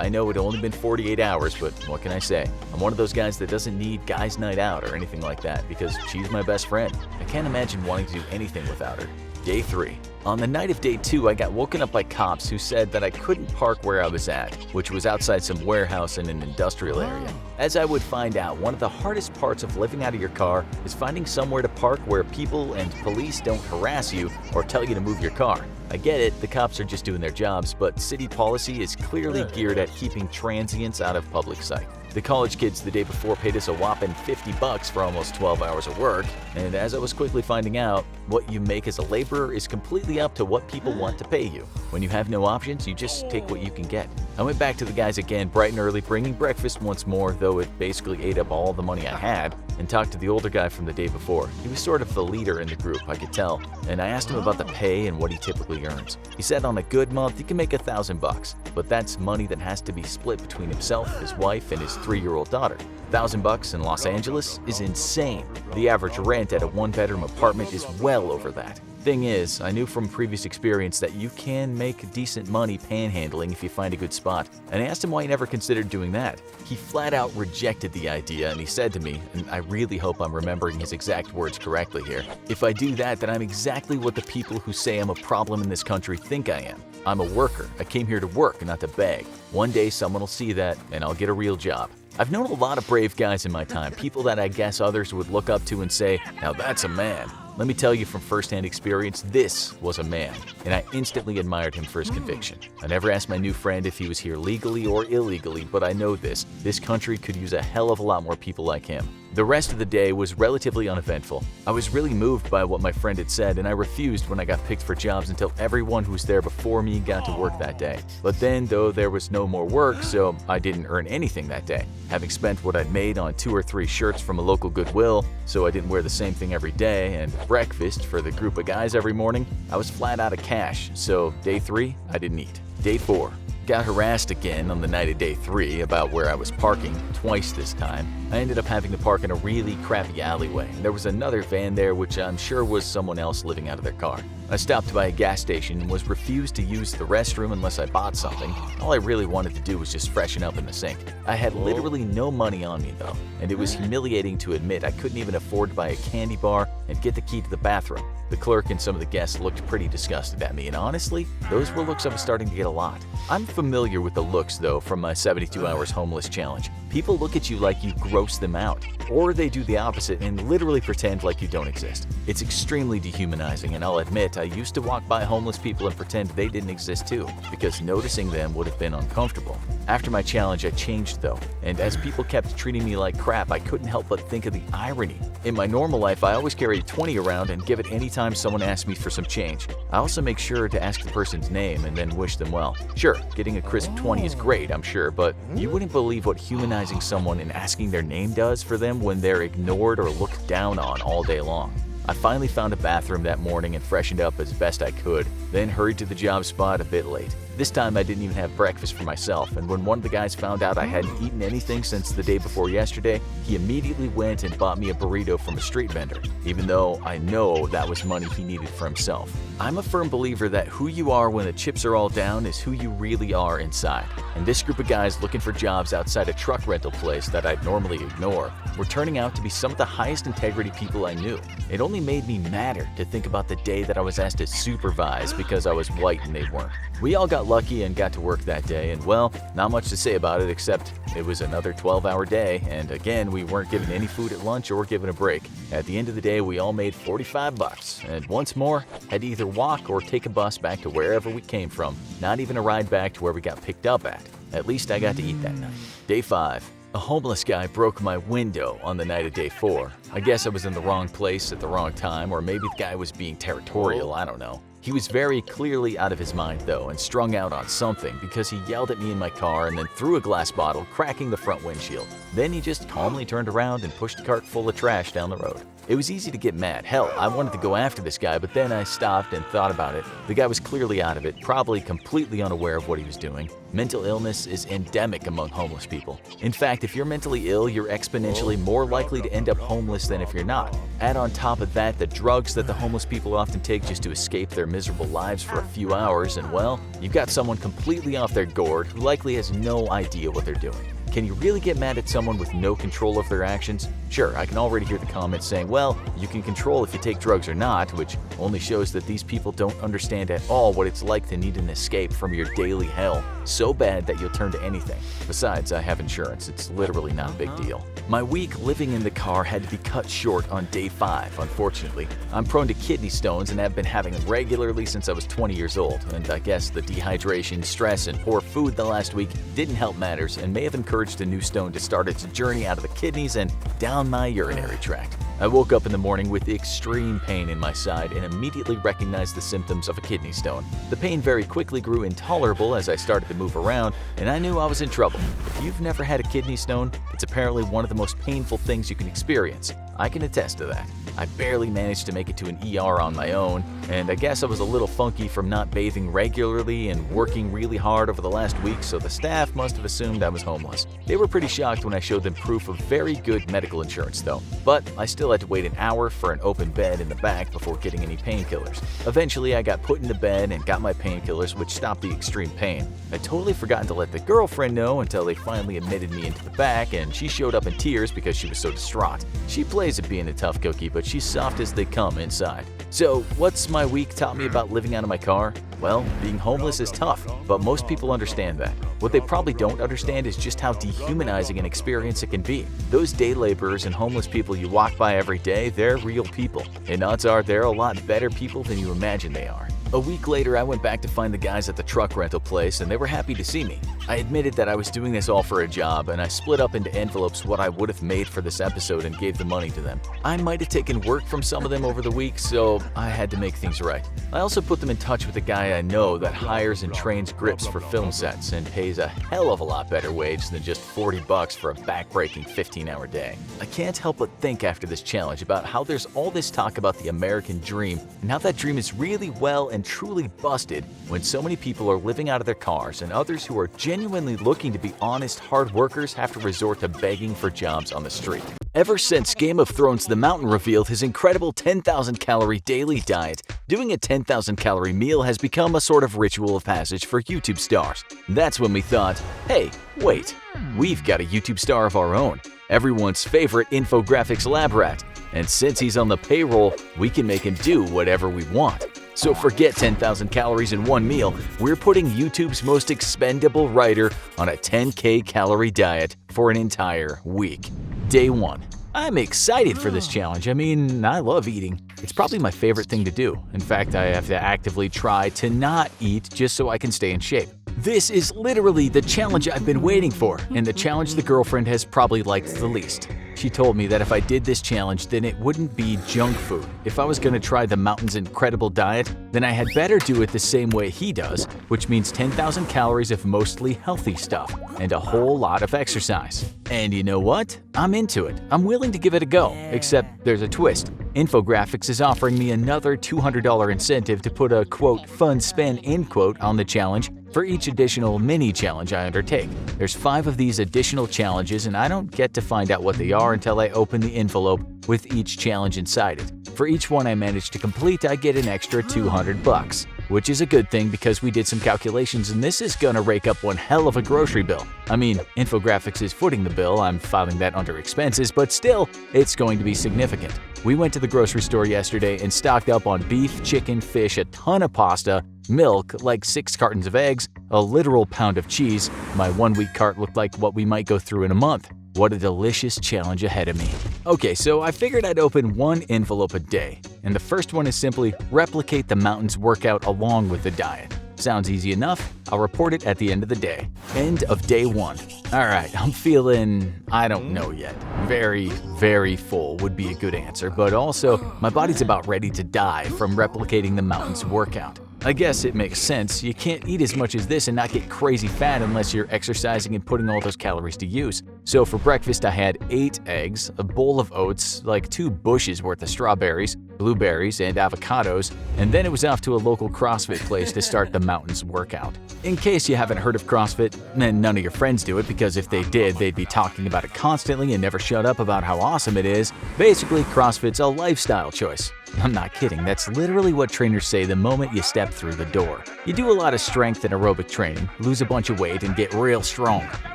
I know it'd only been 48 hours, but what can I say? I'm one of those guys that doesn't need guys' night out or anything like that because she's my best friend. I can't imagine wanting to do anything without her. Day 3. On the night of day 2, I got woken up by cops who said that I couldn't park where I was at, which was outside some warehouse in an industrial area. As I would find out, one of the hardest parts of living out of your car is finding somewhere to park where people and police don't harass you or tell you to move your car. I get it, the cops are just doing their jobs, but city policy is clearly geared at keeping transients out of public sight. The college kids the day before paid us a whopping $50 for almost 12 hours of work, and as I was quickly finding out, what you make as a laborer is completely up to what people want to pay you. When you have no options, you just take what you can get. I went back to the guys again bright and early, bringing breakfast once more, though it basically ate up all the money I had, and talked to the older guy from the day before. He was sort of the leader in the group, I could tell, and I asked him about the pay and what he typically earns. He said on a good month he can make $1,000, but that's money that has to be split between himself, his wife, and his 3-year-old daughter. $1,000 in Los Angeles is insane. The average rent at a 1-bedroom apartment is well over that. Thing is, I knew from previous experience that you can make decent money panhandling if you find a good spot, and I asked him why he never considered doing that. He flat out rejected the idea, and he said to me, and I really hope I'm remembering his exact words correctly here, "If I do that, then I'm exactly what the people who say I'm a problem in this country think I am. I'm a worker. I came here to work, not to beg. One day someone will see that, and I'll get a real job." I've known a lot of brave guys in my time, people that I guess others would look up to and say, "Now that's a man." Let me tell you from firsthand experience, this was a man, and I instantly admired him for his conviction. I never asked my new friend if he was here legally or illegally, but I know this country could use a hell of a lot more people like him. The rest of the day was relatively uneventful. I was really moved by what my friend had said, and I refused when I got picked for jobs until everyone who was there before me got to work that day. But then, though, there was no more work, so I didn't earn anything that day. Having spent what I'd made on 2 or 3 shirts from a local Goodwill, so I didn't wear the same thing every day, and breakfast for the group of guys every morning, I was flat out of cash, so day 3, I didn't eat. Day 4. Got harassed again on the night of day 3 about where I was parking, twice this time. I ended up having to park in a really crappy alleyway. There was another van there which I'm sure was someone else living out of their car. I stopped by a gas station and was refused to use the restroom unless I bought something. All I really wanted to do was just freshen up in the sink. I had literally no money on me though, and it was humiliating to admit I couldn't even afford to buy a candy bar and get the key to the bathroom. The clerk and some of the guests looked pretty disgusted at me, and honestly, those were looks I was starting to get a lot. I'm familiar with the looks though from my 72 hours homeless challenge. People look at you like you gross them out, or they do the opposite and literally pretend like you don't exist. It's extremely dehumanizing, and I'll admit I used to walk by homeless people and pretend they didn't exist too, because noticing them would have been uncomfortable. After my challenge, I changed though, and as people kept treating me like crap, I couldn't help but think of the irony. In my normal life, I always carry a 20 around and give it anytime someone asks me for some change. I also make sure to ask the person's name and then wish them well. Sure, getting a crisp 20 is great, I'm sure, but you wouldn't believe what humanizing someone and asking their name does for them when they're ignored or looked down on all day long. I finally found a bathroom that morning and freshened up as best I could, then hurried to the job spot a bit late. This time I didn't even have breakfast for myself, and when one of the guys found out I hadn't eaten anything since the day before yesterday, he immediately went and bought me a burrito from a street vendor, even though I know that was money he needed for himself. I'm a firm believer that who you are when the chips are all down is who you really are inside, and this group of guys looking for jobs outside a truck rental place that I'd normally ignore were turning out to be some of the highest integrity people I knew. It only made me madder to think about the day that I was asked to supervise because I was white and they weren't. We all got lucky and got to work that day, and well, not much to say about it except it was another 12-hour day, and again, we weren't given any food at lunch or given a break. At the end of the day, we all made $45, and once more, had to either walk or take a bus back to wherever we came from, not even a ride back to where we got picked up at. At least I got to eat that night. Day 5. A homeless guy broke my window on the night of day 4. I guess I was in the wrong place at the wrong time, or maybe the guy was being territorial, I don't know. He was very clearly out of his mind though and strung out on something because he yelled at me in my car and then threw a glass bottle, cracking the front windshield. Then he just calmly turned around and pushed a cart full of trash down the road. It was easy to get mad. Hell, I wanted to go after this guy, but then I stopped and thought about it. The guy was clearly out of it, probably completely unaware of what he was doing. Mental illness is endemic among homeless people. In fact, if you're mentally ill, you're exponentially more likely to end up homeless than if you're not. Add on top of that the drugs that the homeless people often take just to escape their miserable lives for a few hours, and well, you've got someone completely off their gourd who likely has no idea what they're doing. Can you really get mad at someone with no control of their actions? Sure, I can already hear the comments saying, well, you can control if you take drugs or not, which only shows that these people don't understand at all what it's like to need an escape from your daily hell, so bad that you'll turn to anything. Besides, I have insurance, it's literally not a big deal. My week living in the car had to be cut short on day 5, unfortunately. I'm prone to kidney stones and have been having them regularly since I was 20 years old, and I guess the dehydration, stress, and poor food the last week didn't help matters and may have encouraged a new stone to start its journey out of the kidneys and down my urinary tract. I woke up in the morning with extreme pain in my side and immediately recognized the symptoms of a kidney stone. The pain very quickly grew intolerable as I started to move around, and I knew I was in trouble. If you've never had a kidney stone, it's apparently one of the most painful things you can experience. I can attest to that. I barely managed to make it to an ER on my own, and I guess I was a little funky from not bathing regularly and working really hard over the last week, so the staff must have assumed I was homeless. They were pretty shocked when I showed them proof of very good medical insurance though, but I still had to wait an hour for an open bed in the back before getting any painkillers. Eventually I got put into bed and got my painkillers, which stopped the extreme pain. I'd totally forgotten to let the girlfriend know until they finally admitted me into the back, and she showed up in tears because she was so distraught. She plays at being a tough cookie, but she's soft as they come inside. So, what's my week taught me about living out of my car? Well, being homeless is tough, but most people understand that. What they probably don't understand is just how dehumanizing an experience it can be. Those day laborers and homeless people you walk by every day, they're real people, and odds are they're a lot better people than you imagine they are. A week later, I went back to find the guys at the truck rental place, and they were happy to see me. I admitted that I was doing this all for a job, and I split up into envelopes what I would have made for this episode and gave the money to them. I might have taken work from some of them over the week, so I had to make things right. I also put them in touch with a guy I know that hires and trains grips for film sets and pays a hell of a lot better wage than just $40 for a back-breaking 15-hour day. I can't help but think after this challenge about how there's all this talk about the American dream and how that dream is really well and truly busted when so many people are living out of their cars and others who are genuinely looking to be honest, hard workers have to resort to begging for jobs on the street. Ever since Game of Thrones The Mountain revealed his incredible 10,000-calorie daily diet, doing a 10,000-calorie meal has become a sort of ritual of passage for YouTube stars. That's when we thought, hey, wait, we've got a YouTube star of our own, everyone's favorite infographics lab rat. And since he's on the payroll, we can make him do whatever we want. So forget 10,000 calories in one meal, we're putting YouTube's most expendable writer on a 10K calorie diet for an entire week. Day 1. I'm excited for this challenge. I mean, I love eating. It's probably my favorite thing to do. In fact, I have to actively try to not eat just so I can stay in shape. This is literally the challenge I've been waiting for, and the challenge the girlfriend has probably liked the least. She told me that if I did this challenge, then it wouldn't be junk food. If I was going to try the Mountain's incredible diet, then I had better do it the same way he does, which means 10,000 calories of mostly healthy stuff and a whole lot of exercise. And you know what? I'm into it. I'm willing to give it a go, except there's a twist. Infographics is offering me another $200 incentive to put a quote fun spend end quote on the challenge for each additional mini challenge I undertake. There's 5 of these additional challenges, and I don't get to find out what they are until I open the envelope with each challenge inside it. For each one I manage to complete, I get an extra $200, which is a good thing because we did some calculations and this is gonna rake up one hell of a grocery bill. I mean, Infographics is footing the bill, I'm filing that under expenses, but still, it's going to be significant. We went to the grocery store yesterday and stocked up on beef, chicken, fish, a ton of pasta, milk, like 6 cartons of eggs, a literal pound of cheese. My 1-week cart looked like what we might go through in a month. What a delicious challenge ahead of me. Okay, so I figured I'd open 1 envelope a day, and the first one is simply replicate the Mountain's workout along with the diet. Sounds easy enough. I'll report it at the end of the day. End of day 1. Alright, I'm feeling, I don't know yet. Very full would be a good answer, but also my body's about ready to die from replicating the Mountain's workout. I guess it makes sense. You can't eat as much as this and not get crazy fat unless you're exercising and putting all those calories to use. So for breakfast I had 8 eggs, a bowl of oats, like 2 bushes worth of strawberries, blueberries, and avocados, and then it was off to a local CrossFit place to start the Mountain's workout. In case you haven't heard of CrossFit, and none of your friends do it because if they did, they'd be talking about it constantly and never shut up about how awesome it is, basically CrossFit's a lifestyle choice. I'm not kidding, that's literally what trainers say the moment you step through the door. You do a lot of strength and aerobic training, lose a bunch of weight, and get real strong.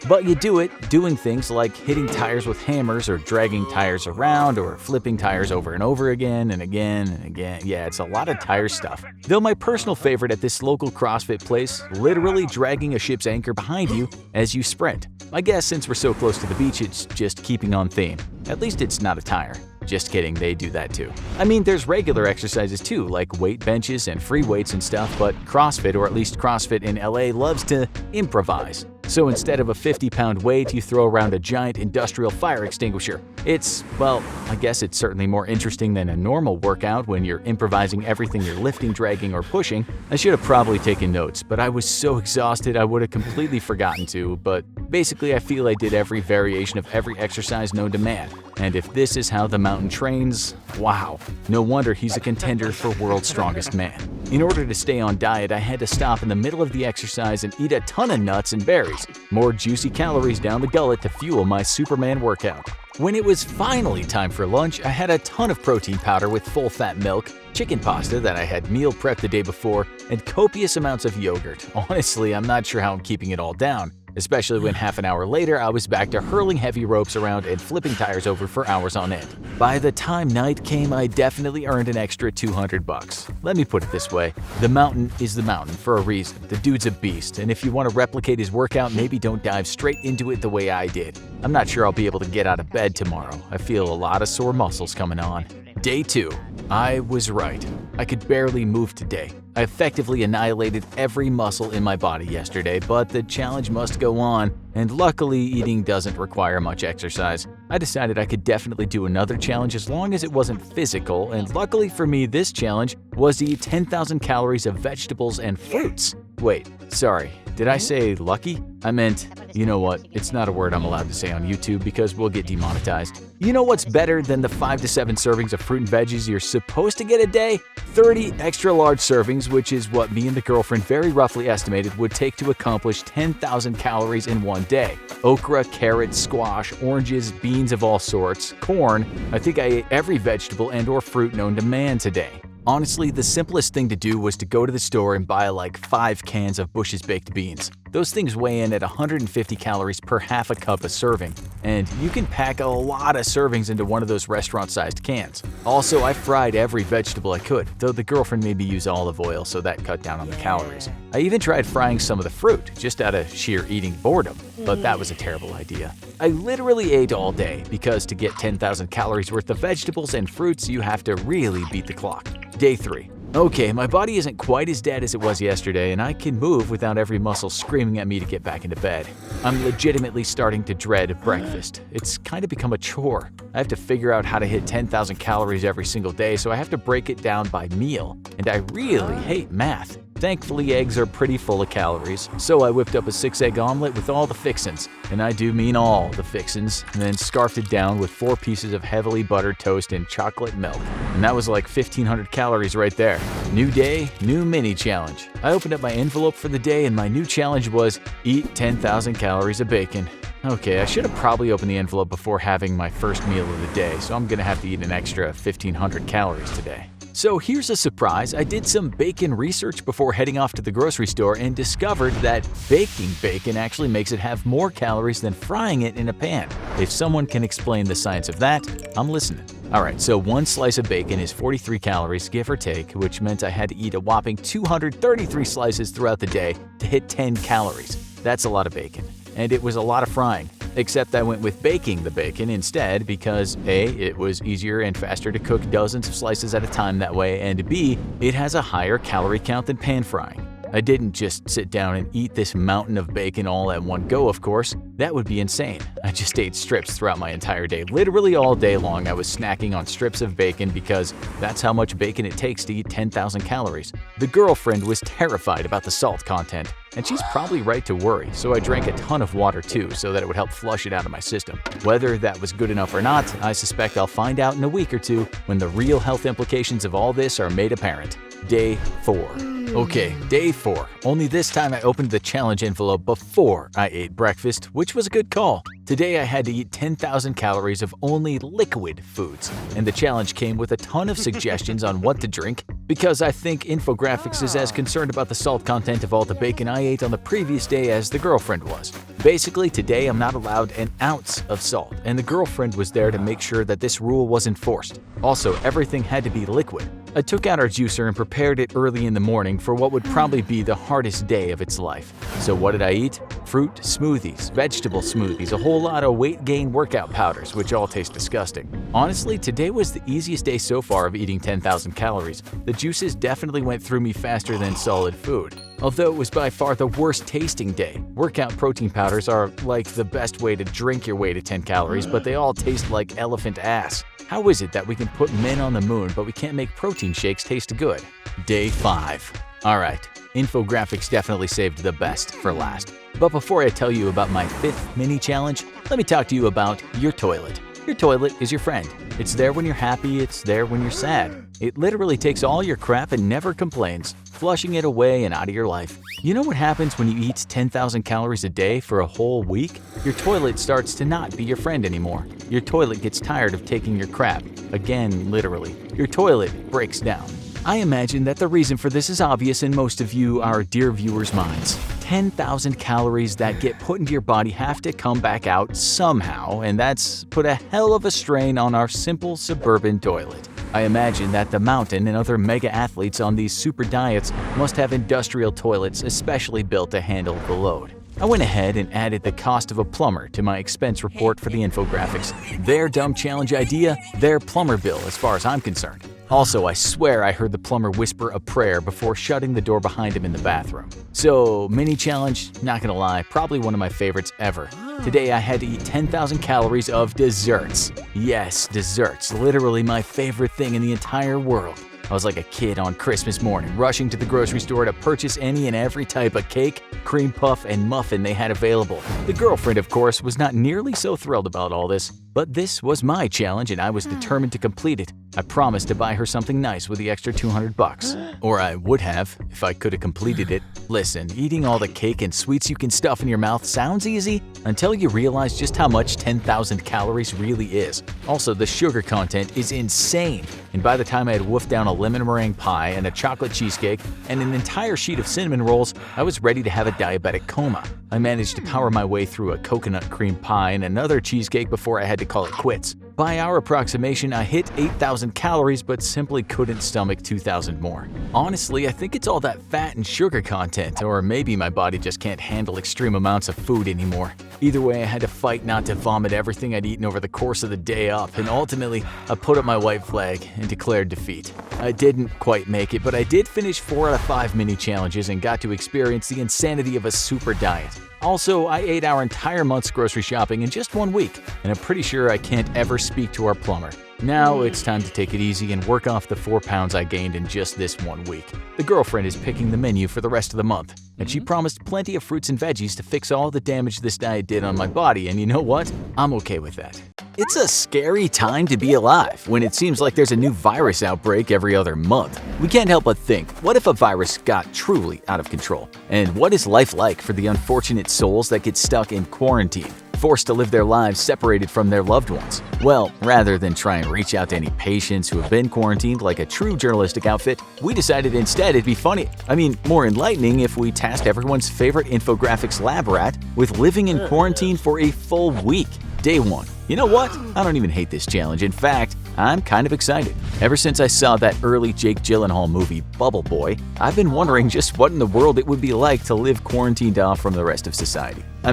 But you do it doing things like hitting tires with hammers or dragging tires around or flipping tires over and over again and again and again. Yeah, it's a lot of tire stuff. Though my personal favorite at this local CrossFit place, literally dragging a ship's anchor behind you as you sprint. I guess since we're so close to the beach, it's just keeping on theme. At least it's not a tire. Just kidding, they do that too. I mean, there's regular exercises too, like weight benches and free weights and stuff, but CrossFit, or at least CrossFit in LA, loves to improvise. So instead of a 50-pound weight, you throw around a giant industrial fire extinguisher. It's, well, I guess it's certainly more interesting than a normal workout when you're improvising everything you're lifting, dragging, or pushing. I should have probably taken notes, but I was so exhausted I would have completely forgotten to, but basically I feel I did every variation of every exercise known to man. And if this is how the Mountain trains, wow, no wonder he's a contender for World's Strongest Man. In order to stay on diet, I had to stop in the middle of the exercise and eat a ton of nuts and berries, more juicy calories down the gullet to fuel my Superman workout. When it was finally time for lunch, I had a ton of protein powder with full-fat milk, chicken pasta that I had meal prepped the day before, and copious amounts of yogurt. Honestly, I'm not sure how I'm keeping it all down, especially when half an hour later I was back to hurling heavy ropes around and flipping tires over for hours on end. By the time night came, I definitely earned an extra $200. Let me put it this way, the Mountain is the Mountain for a reason. The dude's a beast, and if you want to replicate his workout, maybe don't dive straight into it the way I did. I'm not sure I'll be able to get out of bed tomorrow. I feel a lot of sore muscles coming on. Day 2. I was right. I could barely move today. I effectively annihilated every muscle in my body yesterday, but the challenge must go on, and luckily eating doesn't require much exercise. I decided I could definitely do another challenge as long as it wasn't physical, and luckily for me this challenge was to eat 10,000 calories of vegetables and fruits. Wait, sorry, did I say lucky? I meant, you know what, it's not a word I'm allowed to say on YouTube because we'll get demonetized. You know what's better than the 5 to 7 servings of fruit and veggies you're supposed to get a day? 30 extra large servings, which is what me and the girlfriend very roughly estimated would take to accomplish 10,000 calories in one day. Okra, carrots, squash, oranges, beans of all sorts, corn. I think I ate every vegetable and or fruit known to man today. Honestly, the simplest thing to do was to go to the store and buy like 5 cans of Bush's baked beans. Those things weigh in at 150 calories per half a cup a serving, and you can pack a lot of servings into one of those restaurant-sized cans. Also, I fried every vegetable I could, though the girlfriend made me use olive oil, so that cut down on the calories. I even tried frying some of the fruit, just out of sheer eating boredom, but that was a terrible idea. I literally ate all day, because to get 10,000 calories worth of vegetables and fruits, you have to really beat the clock. Day 3. Okay, my body isn't quite as dead as it was yesterday, and I can move without every muscle screaming at me to get back into bed. I'm legitimately starting to dread breakfast. It's kind of become a chore. I have to figure out how to hit 10,000 calories every single day, so I have to break it down by meal. And I really hate math. Thankfully, eggs are pretty full of calories, so I whipped up a 6-egg omelet with all the fixins, and I do mean all the fixins, and then scarfed it down with 4 pieces of heavily buttered toast and chocolate milk. And that was like 1,500 calories right there. New day, new mini challenge. I opened up my envelope for the day, and my new challenge was eat 10,000 calories of bacon. Okay, I should have probably opened the envelope before having my first meal of the day, so I'm gonna have to eat an extra 1,500 calories today. So here's a surprise. I did some bacon research before heading off to the grocery store and discovered that baking bacon actually makes it have more calories than frying it in a pan. If someone can explain the science of that, I'm listening. Alright, so 1 slice of bacon is 43 calories, give or take, which meant I had to eat a whopping 233 slices throughout the day to hit 10 calories. That's a lot of bacon. And it was a lot of frying. Except I went with baking the bacon instead because A, it was easier and faster to cook dozens of slices at a time that way, and B, it has a higher calorie count than pan frying. I didn't just sit down and eat this mountain of bacon all at one go, of course. That would be insane. I just ate strips throughout my entire day. Literally all day long I was snacking on strips of bacon because that's how much bacon it takes to eat 10,000 calories. The girlfriend was terrified about the salt content, and she's probably right to worry, so I drank a ton of water too so that it would help flush it out of my system. Whether that was good enough or not, I suspect I'll find out in a week or two when the real health implications of all this are made apparent. Day 4. Okay, day 4. Only this time I opened the challenge envelope before I ate breakfast, which was a good call. Today I had to eat 10,000 calories of only liquid foods, and the challenge came with a ton of suggestions on what to drink because I think Infographics is as concerned about the salt content of all the bacon I ate on the previous day as the girlfriend was. Basically, today I'm not allowed an ounce of salt, and the girlfriend was there to make sure that this rule was enforced. Also, everything had to be liquid. I took out our juicer and prepared it early in the morning for what would probably be the hardest day of its life. So what did I eat? Fruit smoothies, vegetable smoothies, a whole lot of weight gain workout powders, which all taste disgusting. Honestly, today was the easiest day so far of eating 10,000 calories. The juices definitely went through me faster than solid food. Although it was by far the worst tasting day. Workout protein powders are like the best way to drink your way to 10 calories, but they all taste like elephant ass. How is it that we can put men on the moon, but we can't make protein shakes taste good? Day 5. Alright, Infographics definitely saved the best for last. But before I tell you about my 5th mini challenge, let me talk to you about your toilet. Your toilet is your friend. It's there when you're happy, it's there when you're sad. It literally takes all your crap and never complains, flushing it away and out of your life. You know what happens when you eat 10,000 calories a day for a whole week? Your toilet starts to not be your friend anymore. Your toilet gets tired of taking your crap. Again, literally. Your toilet breaks down. I imagine that the reason for this is obvious in most of you, our dear viewers' minds. 10,000 calories that get put into your body have to come back out somehow, and that's put a hell of a strain on our simple suburban toilet. I imagine that the Mountain and other mega athletes on these super diets must have industrial toilets especially built to handle the load. I went ahead and added the cost of a plumber to my expense report for the infographics. Their dumb challenge idea, their plumber bill as far as I'm concerned. Also, I swear I heard the plumber whisper a prayer before shutting the door behind him in the bathroom. So, mini challenge, not gonna lie, probably one of my favorites ever. Today I had to eat 10,000 calories of desserts. Yes, desserts, literally my favorite thing in the entire world. I was like a kid on Christmas morning, rushing to the grocery store to purchase any and every type of cake, cream puff, and muffin they had available. The girlfriend, of course, was not nearly so thrilled about all this, but this was my challenge and I was determined to complete it. I promised to buy her something nice with the extra $200. Or I would have, if I could have completed it. Listen, eating all the cake and sweets you can stuff in your mouth sounds easy until you realize just how much 10,000 calories really is. Also, the sugar content is insane. And by the time I had wolfed down a lemon meringue pie and a chocolate cheesecake and an entire sheet of cinnamon rolls, I was ready to have a diabetic coma. I managed to power my way through a coconut cream pie and another cheesecake before I had to call it quits. By our approximation, I hit 8,000 calories but simply couldn't stomach 2,000 more. Honestly, I think it's all that fat and sugar content, or maybe my body just can't handle extreme amounts of food anymore. Either way, I had to fight not to vomit everything I'd eaten over the course of the day up, and ultimately, I put up my white flag and declared defeat. I didn't quite make it, but I did finish 4 out of 5 mini challenges and got to experience the insanity of a super diet. Also, I ate our entire month's grocery shopping in just 1 week, and I'm pretty sure I can't ever speak to our plumber. Now it's time to take it easy and work off the 4 pounds I gained in just this 1 week. The girlfriend is picking the menu for the rest of the month, and she promised plenty of fruits and veggies to fix all the damage this diet did on my body, and you know what? I'm okay with that. It's a scary time to be alive when it seems like there's a new virus outbreak every other month. We can't help but think, what if a virus got truly out of control? And what is life like for the unfortunate souls that get stuck in quarantine, forced to live their lives separated from their loved ones? Well, rather than try and reach out to any patients who have been quarantined like a true journalistic outfit, we decided instead it'd be funny. More enlightening if we tasked everyone's favorite infographics lab rat with living in quarantine for a full week. Day 1. You know what? I don't even hate this challenge. In fact, I'm kind of excited. Ever since I saw that early Jake Gyllenhaal movie, Bubble Boy, I've been wondering just what in the world it would be like to live quarantined off from the rest of society. I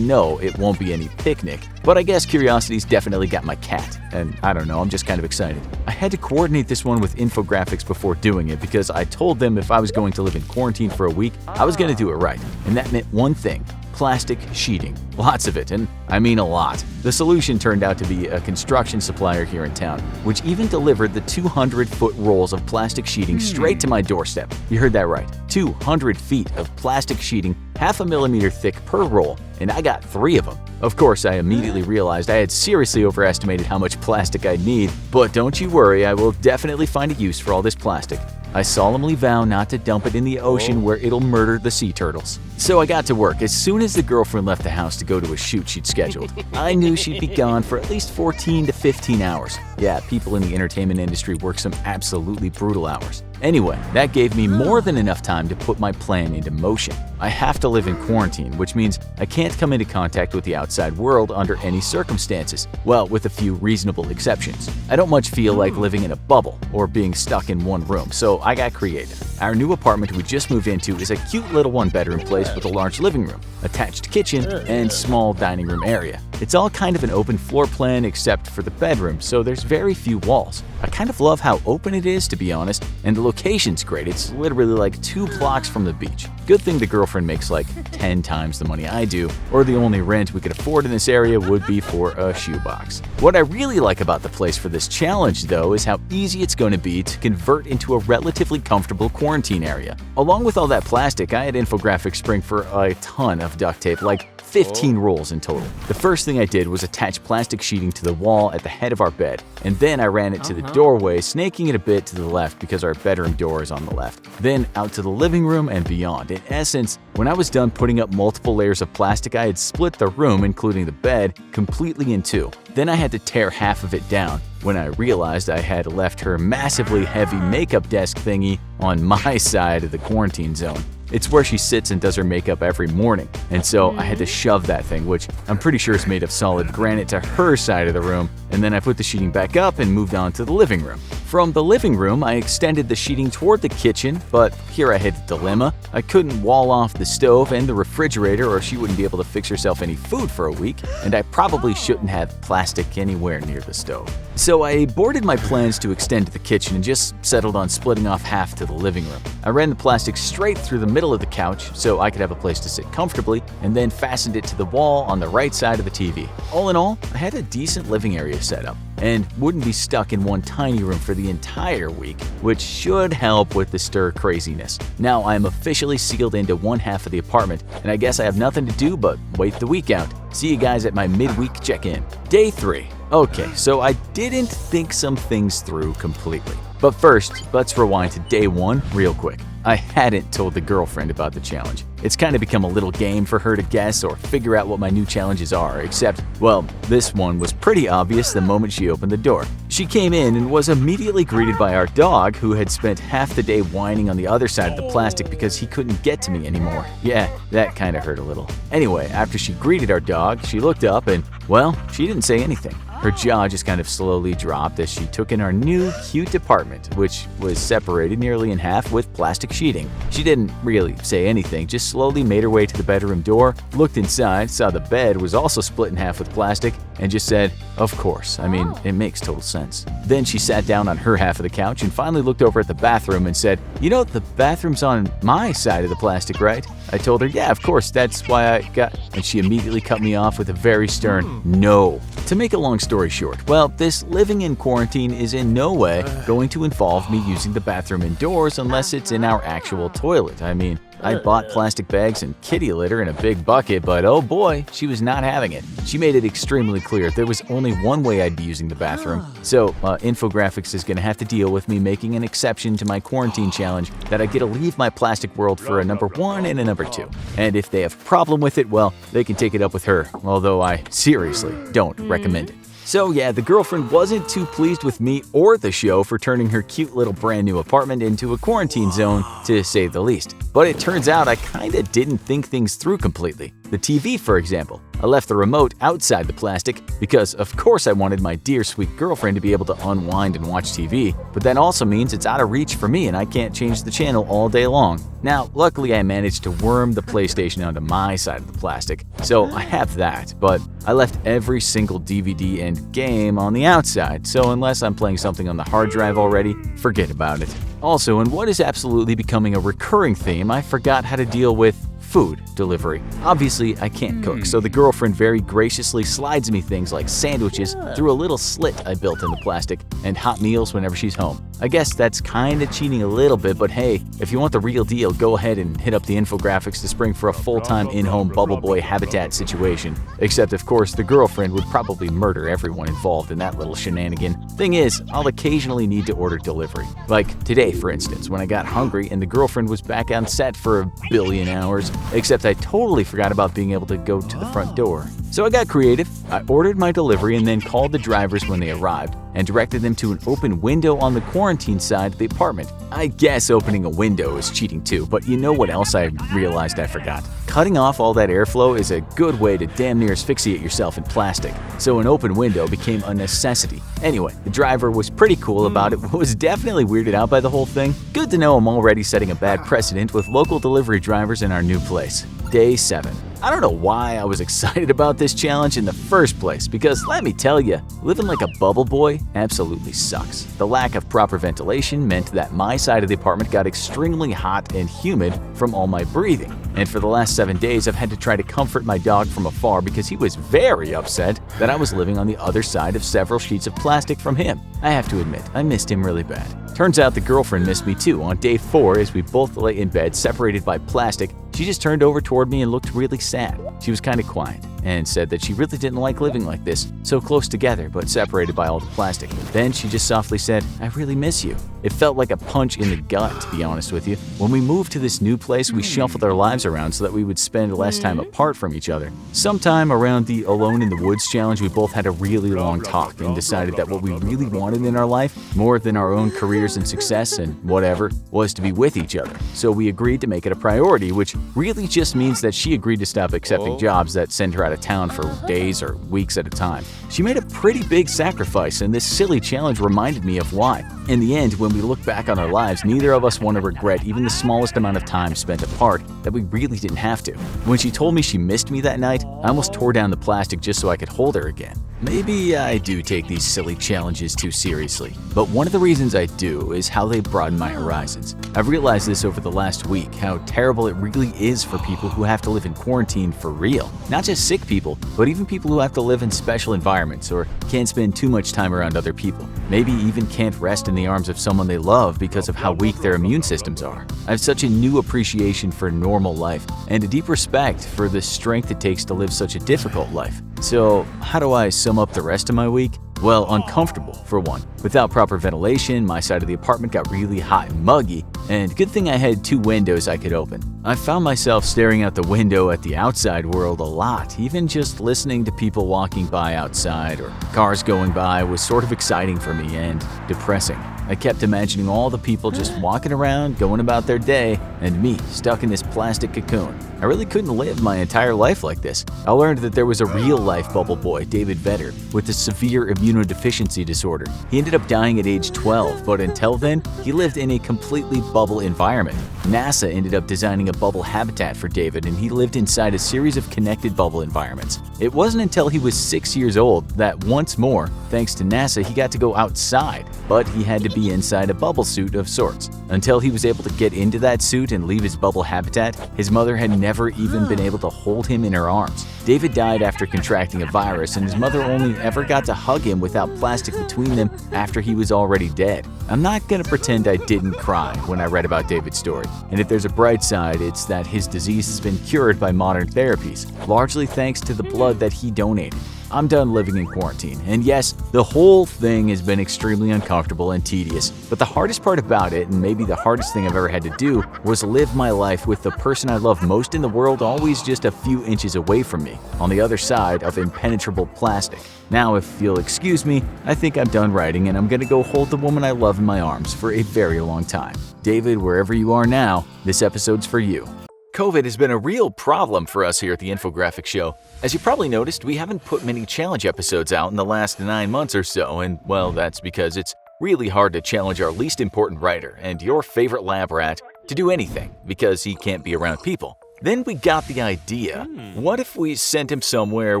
know it won't be any picnic, but I guess curiosity's definitely got my cat. And I don't know, I'm just kind of excited. I had to coordinate this one with infographics before doing it because I told them if I was going to live in quarantine for a week, I was going to do it right. And that meant one thing: plastic sheeting. Lots of it, and I mean a lot. The solution turned out to be a construction supplier here in town, which even delivered the 200-foot rolls of plastic sheeting straight to my doorstep. You heard that right. 200 feet of plastic sheeting, half a millimeter thick per roll, and I got 3 of them. Of course, I immediately realized I had seriously overestimated how much plastic I'd need, but don't you worry, I will definitely find a use for all this plastic. I solemnly vow not to dump it in the ocean where it'll murder the sea turtles. So I got to work as soon as the girlfriend left the house to go to a shoot she'd scheduled. I knew she'd be gone for at least 14 to 15 hours. Yeah, people in the entertainment industry work some absolutely brutal hours. Anyway, that gave me more than enough time to put my plan into motion. I have to live in quarantine, which means I can't come into contact with the outside world under any circumstances. Well, with a few reasonable exceptions. I don't much feel like living in a bubble or being stuck in one room, so I got creative. Our new apartment we just moved into is a cute little 1-bedroom place with a large living room, attached kitchen, and small dining room area. It's all kind of an open floor plan except for the bedroom, so there's very few walls. I kind of love how open it is, to be honest, and the location's great. It's literally like 2 blocks from the beach. Good thing the girlfriend makes like 10 times the money I do, or the only rent we could afford in this area would be for a shoebox. What I really like about the place for this challenge, though, is how easy it's going to be to convert into a relatively comfortable quarantine area. Along with all that plastic, I had infographics spring for a ton of duct tape, like 15 rolls in total. The first thing I did was attach plastic sheeting to the wall at the head of our bed, and then I ran it to the doorway, snaking it a bit to the left because our bedroom door is on the left, then out to the living room and beyond. In essence, when I was done putting up multiple layers of plastic, I had split the room, including the bed, completely in 2. Then I had to tear half of it down when I realized I had left her massively heavy makeup desk thingy on my side of the quarantine zone. It's where she sits and does her makeup every morning, and so I had to shove that thing, which I'm pretty sure is made of solid granite, to her side of the room, and then I put the sheeting back up and moved on to the living room. From the living room, I extended the sheeting toward the kitchen, but here I had a dilemma. I couldn't wall off the stove and the refrigerator or she wouldn't be able to fix herself any food for a week, and I probably shouldn't have plastic anywhere near the stove. So I aborted my plans to extend to the kitchen and just settled on splitting off half to the living room. I ran the plastic straight through the middle of the couch so I could have a place to sit comfortably, and then fastened it to the wall on the right side of the TV. All in all, I had a decent living area set up and wouldn't be stuck in one tiny room for the entire week, which should help with the stir craziness. Now I am officially sealed into one half of the apartment, and I guess I have nothing to do but wait the week out. See you guys at my midweek check-in. Day 3. Okay, so I didn't think some things through completely. But first, let's rewind to day 1 real quick. I hadn't told the girlfriend about the challenge. It's kind of become a little game for her to guess or figure out what my new challenges are, except, well, this one was pretty obvious the moment she opened the door. She came in and was immediately greeted by our dog, who had spent half the day whining on the other side of the plastic because he couldn't get to me anymore. Yeah, that kind of hurt a little. Anyway, after she greeted our dog, she looked up and, well, she didn't say anything. Her jaw just kind of slowly dropped as she took in our new, cute apartment, which was separated nearly in half with plastic sheeting. She didn't really say anything, just slowly made her way to the bedroom door, looked inside, saw the bed was also split in half with plastic, and just said, "Of course, I mean, it makes total sense." Then she sat down on her half of the couch and finally looked over at the bathroom and said, "You know, the bathroom's on my side of the plastic, right?" I told her, "Yeah, of course, that's why I got..." And she immediately cut me off with a very stern no. To make a long story short, well, this living in quarantine is in no way going to involve me using the bathroom indoors unless it's in our actual toilet. I mean, I bought plastic bags and kitty litter in a big bucket, but oh boy, she was not having it. She made it extremely clear there was only one way I'd be using the bathroom. So, Infographics is going to have to deal with me making an exception to my quarantine challenge that I get to leave my plastic world for a number 1 and a number 2. And if they have a problem with it, well, they can take it up with her, although I seriously don't recommend it. So yeah, the girlfriend wasn't too pleased with me or the show for turning her cute little brand new apartment into a quarantine zone, to say the least. But it turns out I kinda didn't think things through completely. The TV, for example. I left the remote outside the plastic because, of course, I wanted my dear sweet girlfriend to be able to unwind and watch TV, but that also means it's out of reach for me and I can't change the channel all day long. Now, luckily I managed to worm the PlayStation onto my side of the plastic, so I have that, but I left every single DVD and game on the outside, so unless I'm playing something on the hard drive already, forget about it. Also, in what is absolutely becoming a recurring theme, I forgot how to deal with food delivery. Obviously, I can't cook, so the girlfriend very graciously slides me things like sandwiches through a little slit I built in the plastic and hot meals whenever she's home. I guess that's kinda cheating a little bit, but hey, if you want the real deal, go ahead and hit up the infographics to spring for a full-time in-home Bubble Boy habitat situation. Except, of course, the girlfriend would probably murder everyone involved in that little shenanigan. Thing is, I'll occasionally need to order delivery. Like today, for instance, when I got hungry and the girlfriend was back on set for a billion hours, except I totally forgot about being able to go to the front door. So I got creative. I ordered my delivery and then called the drivers when they arrived and directed them to an open window on the quarantine side of the apartment. I guess opening a window is cheating too, but you know what else I realized I forgot? Cutting off all that airflow is a good way to damn near asphyxiate yourself in plastic, so an open window became a necessity. Anyway, the driver was pretty cool about it, but was definitely weirded out by the whole thing. Good to know I'm already setting a bad precedent with local delivery drivers in our new place. Day 7. I don't know why I was excited about this challenge in the first place, because let me tell you, living like a bubble boy absolutely sucks. The lack of proper ventilation meant that my side of the apartment got extremely hot and humid from all my breathing. And for the last 7 days, I've had to try to comfort my dog from afar because he was very upset that I was living on the other side of several sheets of plastic from him. I have to admit, I missed him really bad. Turns out the girlfriend missed me too. On day 4, as we both lay in bed separated by plastic, she just turned over toward me and looked really sad. She was kind of quiet and said that she really didn't like living like this, so close together but separated by all the plastic. Then she just softly said, "I really miss you." It felt like a punch in the gut, to be honest with you. When we moved to this new place, we shuffled our lives around so that we would spend less time apart from each other. Sometime around the Alone in the Woods challenge, we both had a really long talk and decided that what we really wanted in our life, more than our own careers and success and whatever, was to be with each other. So we agreed to make it a priority, which really just means that she agreed to stop accepting jobs that send her out of town for days or weeks at a time. She made a pretty big sacrifice, and this silly challenge reminded me of why. In the end, when we look back on our lives, neither of us want to regret even the smallest amount of time spent apart that we really didn't have to. When she told me she missed me that night, I almost tore down the plastic just so I could hold her again. Maybe I do take these silly challenges too seriously, but one of the reasons I do is how they broaden my horizons. I've realized this over the last week, how terrible it really is for people who have to live in quarantine for real. Not just sick people, but even people who have to live in special environments or can't spend too much time around other people. Maybe even can't rest in the arms of someone they love because of how weak their immune systems are. I have such a new appreciation for normal life and a deep respect for the strength it takes to live such a difficult life. So, how do I sum up the rest of my week? Well, uncomfortable, for one. Without proper ventilation, my side of the apartment got really hot and muggy, and good thing I had 2 windows I could open. I found myself staring out the window at the outside world a lot. Even just listening to people walking by outside or cars going by was sort of exciting for me and depressing. I kept imagining all the people just walking around, going about their day, and me stuck in this plastic cocoon. I really couldn't live my entire life like this. I learned that there was a real-life bubble boy, David Vedder, with a severe immunodeficiency disorder. He ended up dying at age 12, but until then, he lived in a completely bubble environment. NASA ended up designing a bubble habitat for David, and he lived inside a series of connected bubble environments. It wasn't until he was 6 years old that once more, thanks to NASA, he got to go outside, but he had to be inside a bubble suit of sorts. Until he was able to get into that suit and leave his bubble habitat, his mother had never even been able to hold him in her arms. David died after contracting a virus, and his mother only ever got to hug him without plastic between them after he was already dead. I'm not gonna pretend I didn't cry when I read about David's story, and if there's a bright side, it's that his disease has been cured by modern therapies, largely thanks to the blood that he donated. I'm done living in quarantine, and yes, the whole thing has been extremely uncomfortable and tedious, but the hardest part about it, and maybe the hardest thing I've ever had to do, was live my life with the person I love most in the world always just a few inches away from me, on the other side of impenetrable plastic. Now, if you'll excuse me, I think I'm done writing and I'm gonna go hold the woman I love in my arms for a very long time. David, wherever you are now, this episode's for you. COVID has been a real problem for us here at the Infographics Show. As you probably noticed, we haven't put many challenge episodes out in the last 9 months or so, and well, that's because it's really hard to challenge our least important writer and your favorite lab rat to do anything because he can't be around people. Then we got the idea, what if we sent him somewhere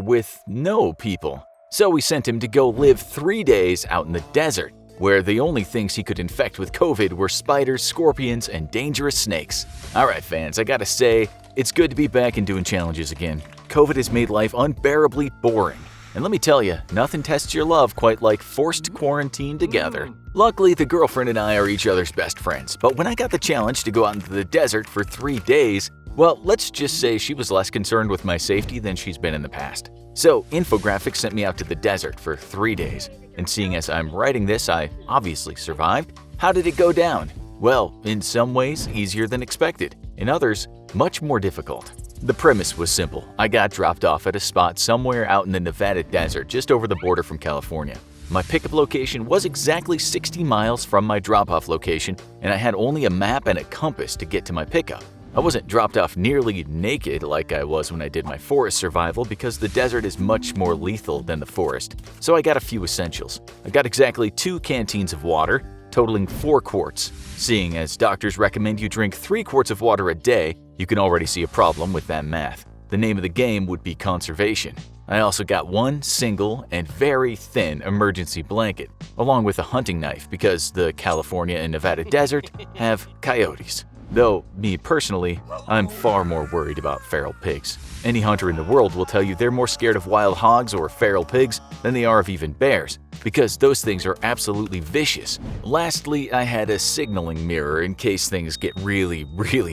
with no people? So we sent him to go live 3 days out in the desert, where the only things he could infect with COVID were spiders, scorpions, and dangerous snakes. Alright fans, I gotta say, it's good to be back and doing challenges again. COVID has made life unbearably boring. And let me tell you, nothing tests your love quite like forced quarantine together. Luckily, the girlfriend and I are each other's best friends, but when I got the challenge to go out into the desert for 3 days, well, let's just say she was less concerned with my safety than she's been in the past. So, Infographics sent me out to the desert for 3 days. And seeing as I'm writing this, I obviously survived. How did it go down? Well, in some ways, easier than expected. In others, much more difficult. The premise was simple. I got dropped off at a spot somewhere out in the Nevada desert just over the border from California. My pickup location was exactly 60 miles from my drop-off location, and I had only a map and a compass to get to my pickup. I wasn't dropped off nearly naked like I was when I did my forest survival because the desert is much more lethal than the forest, so I got a few essentials. I got exactly 2 canteens of water, totaling 4 quarts. Seeing as doctors recommend you drink 3 quarts of water a day, you can already see a problem with that math. The name of the game would be conservation. I also got 1 single and very thin emergency blanket, along with a hunting knife because the California and Nevada desert have coyotes. Though, me personally, I'm far more worried about feral pigs. Any hunter in the world will tell you they're more scared of wild hogs or feral pigs than they are of even bears, because those things are absolutely vicious. Lastly, I had a signaling mirror in case things get really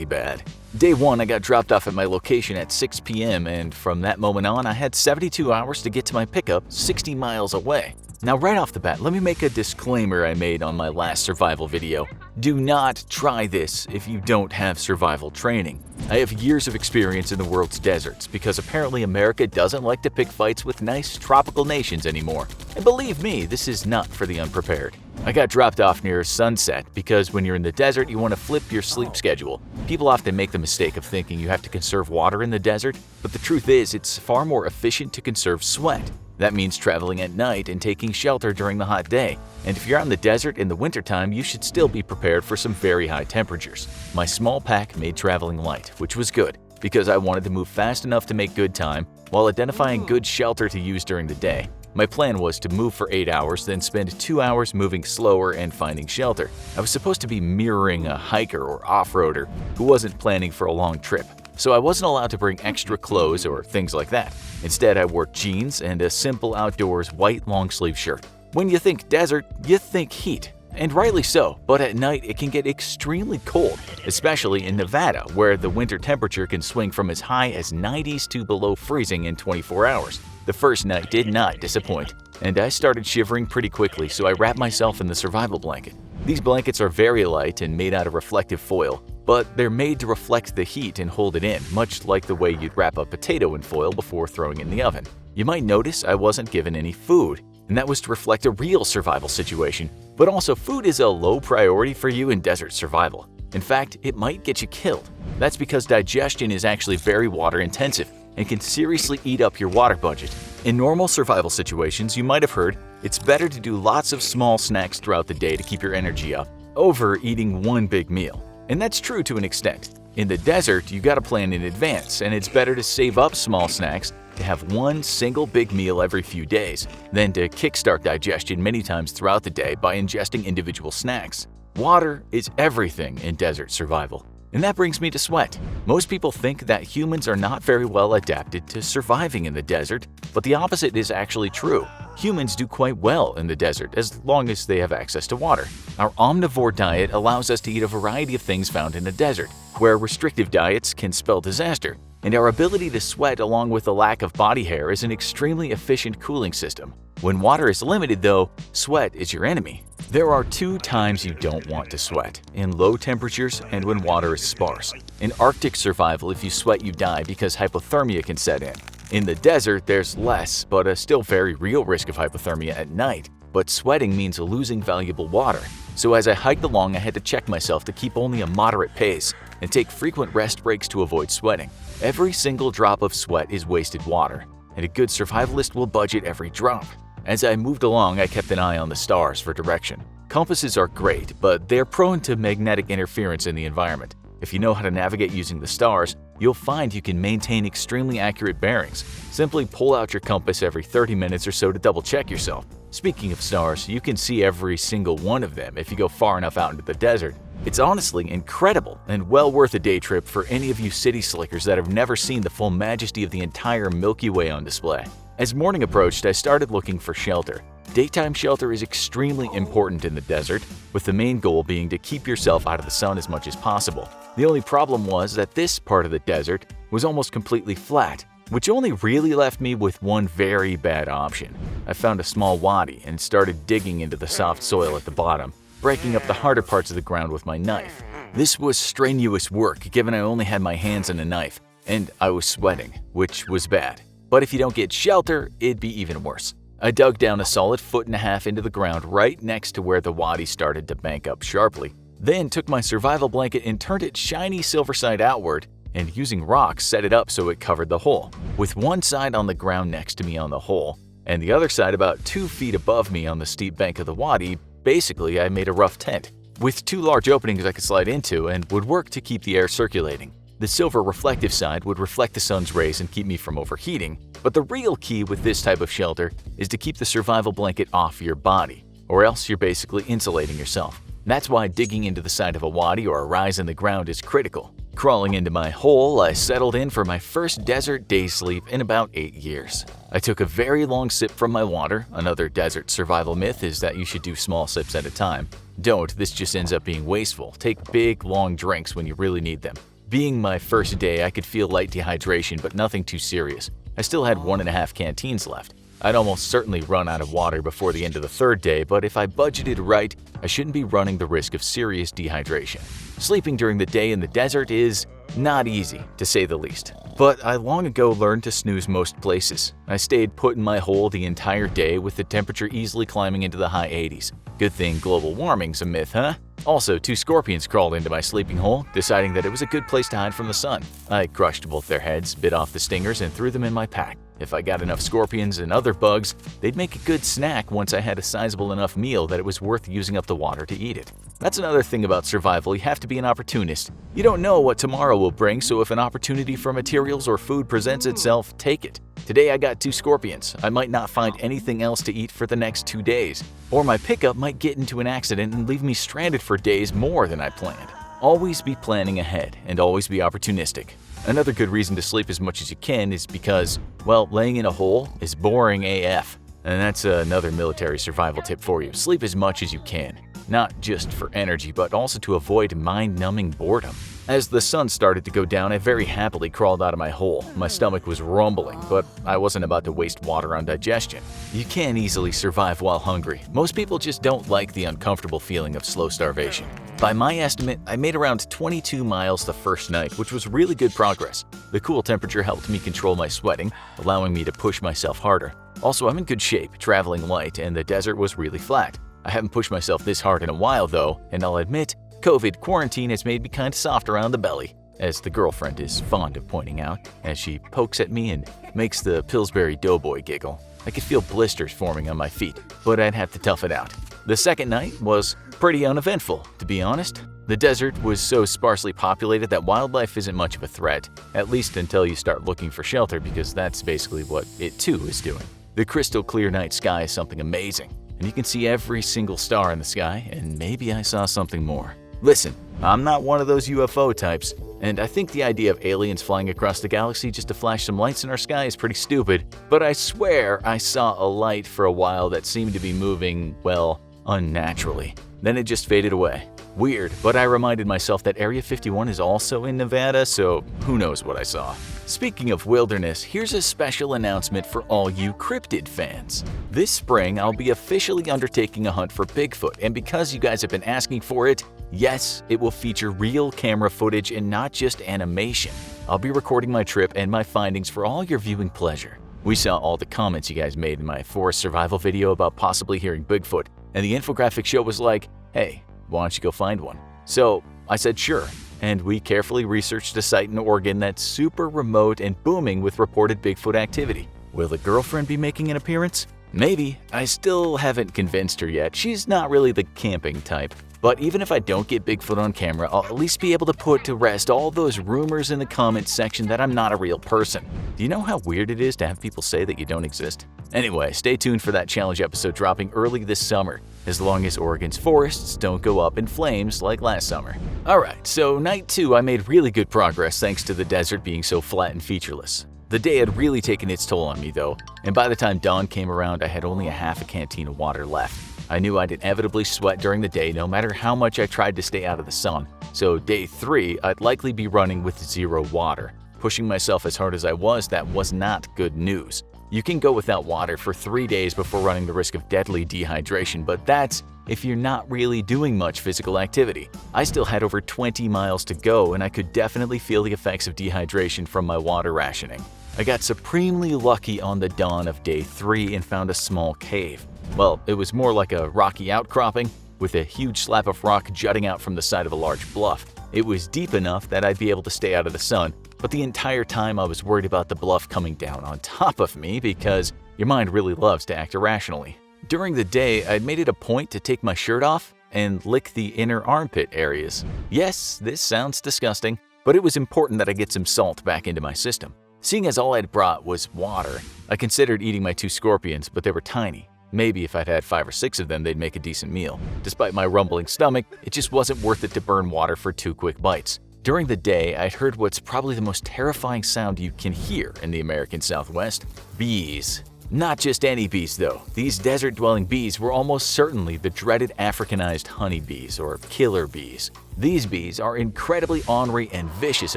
bad. Day 1, I got dropped off at my location at 6 p.m. and from that moment on, I had 72 hours to get to my pickup 60 miles away. Now right off the bat, let me make a disclaimer I made on my last survival video. Do not try this if you don't have survival training. I have years of experience in the world's deserts because apparently America doesn't like to pick fights with nice tropical nations anymore. And believe me, this is not for the unprepared. I got dropped off near sunset because when you're in the desert, you want to flip your sleep schedule. People often make the mistake of thinking you have to conserve water in the desert, but the truth is it's far more efficient to conserve sweat. That means traveling at night and taking shelter during the hot day. And if you're out in the desert in the wintertime, you should still be prepared for some very high temperatures. My small pack made traveling light, which was good, because I wanted to move fast enough to make good time while identifying good shelter to use during the day. My plan was to move for 8 hours, then spend 2 hours moving slower and finding shelter. I was supposed to be mirroring a hiker or off-roader who wasn't planning for a long trip, so I wasn't allowed to bring extra clothes or things like that. Instead, I wore jeans and a simple outdoors white long-sleeve shirt. When you think desert, you think heat. And rightly so, but at night it can get extremely cold, especially in Nevada, where the winter temperature can swing from as high as 90s to below freezing in 24 hours. The first night did not disappoint, and I started shivering pretty quickly, so I wrapped myself in the survival blanket. These blankets are very light and made out of reflective foil, but they're made to reflect the heat and hold it in, much like the way you'd wrap a potato in foil before throwing it in the oven. You might notice I wasn't given any food, and that was to reflect a real survival situation. But also, food is a low priority for you in desert survival. In fact, it might get you killed. That's because digestion is actually very water intensive and can seriously eat up your water budget. In normal survival situations, you might have heard it's better to do lots of small snacks throughout the day to keep your energy up over eating one big meal. And that's true to an extent. In the desert, you gotta plan in advance, and it's better to save up small snacks to have one single big meal every few days than to kickstart digestion many times throughout the day by ingesting individual snacks. Water is everything in desert survival. And that brings me to sweat. Most people think that humans are not very well adapted to surviving in the desert, but the opposite is actually true. Humans do quite well in the desert as long as they have access to water. Our omnivore diet allows us to eat a variety of things found in the desert, where restrictive diets can spell disaster. And our ability to sweat along with the lack of body hair is an extremely efficient cooling system. When water is limited though, sweat is your enemy. There are 2 times you don't want to sweat: in low temperatures and when water is sparse. In Arctic survival, if you sweat you die because hypothermia can set in. In the desert, there's less, but a still very real risk of hypothermia at night. But sweating means losing valuable water. So as I hiked along, I had to check myself to keep only a moderate pace and take frequent rest breaks to avoid sweating. Every single drop of sweat is wasted water, and a good survivalist will budget every drop. As I moved along, I kept an eye on the stars for direction. Compasses are great, but they're prone to magnetic interference in the environment. If you know how to navigate using the stars, you'll find you can maintain extremely accurate bearings. Simply pull out your compass every 30 minutes or so to double-check yourself. Speaking of stars, you can see every single one of them if you go far enough out into the desert. It's honestly incredible and well worth a day trip for any of you city slickers that have never seen the full majesty of the entire Milky Way on display. As morning approached, I started looking for shelter. Daytime shelter is extremely important in the desert, with the main goal being to keep yourself out of the sun as much as possible. The only problem was that this part of the desert was almost completely flat, which only really left me with one very bad option. I found a small wadi and started digging into the soft soil at the bottom, breaking up the harder parts of the ground with my knife. This was strenuous work given I only had my hands and a knife, and I was sweating, which was bad. But if you don't get shelter, it'd be even worse. I dug down a solid 1.5 feet into the ground right next to where the wadi started to bank up sharply. Then took my survival blanket and turned it shiny silver side outward, and using rocks set it up so it covered the hole, with one side on the ground next to me on the hole, and the other side about 2 feet above me on the steep bank of the wadi. Basically, I made a rough tent, with 2 large openings I could slide into and would work to keep the air circulating. The silver reflective side would reflect the sun's rays and keep me from overheating, but the real key with this type of shelter is to keep the survival blanket off your body, or else you're basically insulating yourself. That's why digging into the side of a wadi or a rise in the ground is critical. Crawling into my hole, I settled in for my first desert day sleep in about 8 years. I took a very long sip from my water. Another desert survival myth is that you should do small sips at a time. Don't, this just ends up being wasteful. Take big, long drinks when you really need them. Being my first day, I could feel light dehydration, but nothing too serious. I still had 1.5 canteens left. I'd almost certainly run out of water before the end of the 3rd day, but if I budgeted right, I shouldn't be running the risk of serious dehydration. Sleeping during the day in the desert is not easy, to say the least. But I long ago learned to snooze most places. I stayed put in my hole the entire day with the temperature easily climbing into the high 80s. Good thing global warming's a myth, huh? Also, 2 scorpions crawled into my sleeping hole, deciding that it was a good place to hide from the sun. I crushed both their heads, bit off the stingers, and threw them in my pack. If I got enough scorpions and other bugs, they'd make a good snack once I had a sizable enough meal that it was worth using up the water to eat it. That's another thing about survival, you have to be an opportunist. You don't know what tomorrow will bring, so if an opportunity for materials or food presents itself, take it. Today I got 2 scorpions. I might not find anything else to eat for the next 2 days. Or my pickup might get into an accident and leave me stranded for days more than I planned. Always be planning ahead and always be opportunistic. Another good reason to sleep as much as you can is because, well, laying in a hole is boring AF. And that's another military survival tip for you. Sleep as much as you can. Not just for energy, but also to avoid mind-numbing boredom. As the sun started to go down, I very happily crawled out of my hole. My stomach was rumbling, but I wasn't about to waste water on digestion. You can easily survive while hungry. Most people just don't like the uncomfortable feeling of slow starvation. By my estimate, I made around 22 miles the first night, which was really good progress. The cool temperature helped me control my sweating, allowing me to push myself harder. Also, I'm in good shape, traveling light, and the desert was really flat. I haven't pushed myself this hard in a while though, and I'll admit, COVID quarantine has made me kinda soft around the belly, as the girlfriend is fond of pointing out, as she pokes at me and makes the Pillsbury Doughboy giggle. I could feel blisters forming on my feet, but I'd have to tough it out. The second night was pretty uneventful, to be honest. The desert was so sparsely populated that wildlife isn't much of a threat, at least until you start looking for shelter, because that's basically what it too is doing. The crystal clear night sky is something amazing, and you can see every single star in the sky, and maybe I saw something more. Listen, I'm not one of those UFO types, and I think the idea of aliens flying across the galaxy just to flash some lights in our sky is pretty stupid, but I swear I saw a light for a while that seemed to be moving, well, unnaturally. Then it just faded away. Weird, but I reminded myself that Area 51 is also in Nevada, so who knows what I saw. Speaking of wilderness, here's a special announcement for all you cryptid fans. This spring, I'll be officially undertaking a hunt for Bigfoot, and because you guys have been asking for it, yes, it will feature real camera footage and not just animation. I'll be recording my trip and my findings for all your viewing pleasure. We saw all the comments you guys made in my forest survival video about possibly hearing Bigfoot, and the infographic show was like, hey, why don't you go find one? So I said sure, and we carefully researched a site in Oregon that's super remote and booming with reported Bigfoot activity. Will the girlfriend be making an appearance? Maybe. I still haven't convinced her yet. She's not really the camping type. But even if I don't get Bigfoot on camera, I'll at least be able to put to rest all those rumors in the comments section that I'm not a real person. Do you know how weird it is to have people say that you don't exist? Anyway, stay tuned for that challenge episode dropping early this summer, as long as Oregon's forests don't go up in flames like last summer. Alright, so night 2 I made really good progress thanks to the desert being so flat and featureless. The day had really taken its toll on me though, and by the time dawn came around I had only a half a canteen of water left. I knew I'd inevitably sweat during the day no matter how much I tried to stay out of the sun, so day 3 I'd likely be running with 0 water. Pushing myself as hard as I was, that was not good news. You can go without water for 3 days before running the risk of deadly dehydration, but that's if you're not really doing much physical activity. I still had over 20 miles to go and I could definitely feel the effects of dehydration from my water rationing. I got supremely lucky on the dawn of day 3 and found a small cave. Well, it was more like a rocky outcropping with a huge slab of rock jutting out from the side of a large bluff. It was deep enough that I'd be able to stay out of the sun, but the entire time I was worried about the bluff coming down on top of me because your mind really loves to act irrationally. During the day, I'd made it a point to take my shirt off and lick the inner armpit areas. Yes, this sounds disgusting, but it was important that I get some salt back into my system. Seeing as all I'd brought was water, I considered eating my 2 scorpions, but they were tiny. Maybe if I'd had 5 or 6 of them, they'd make a decent meal. Despite my rumbling stomach, it just wasn't worth it to burn water for 2 quick bites. During the day, I'd heard what's probably the most terrifying sound you can hear in the American Southwest: bees. Not just any bees though. These desert-dwelling bees were almost certainly the dreaded Africanized honeybees or killer bees. These bees are incredibly ornery and vicious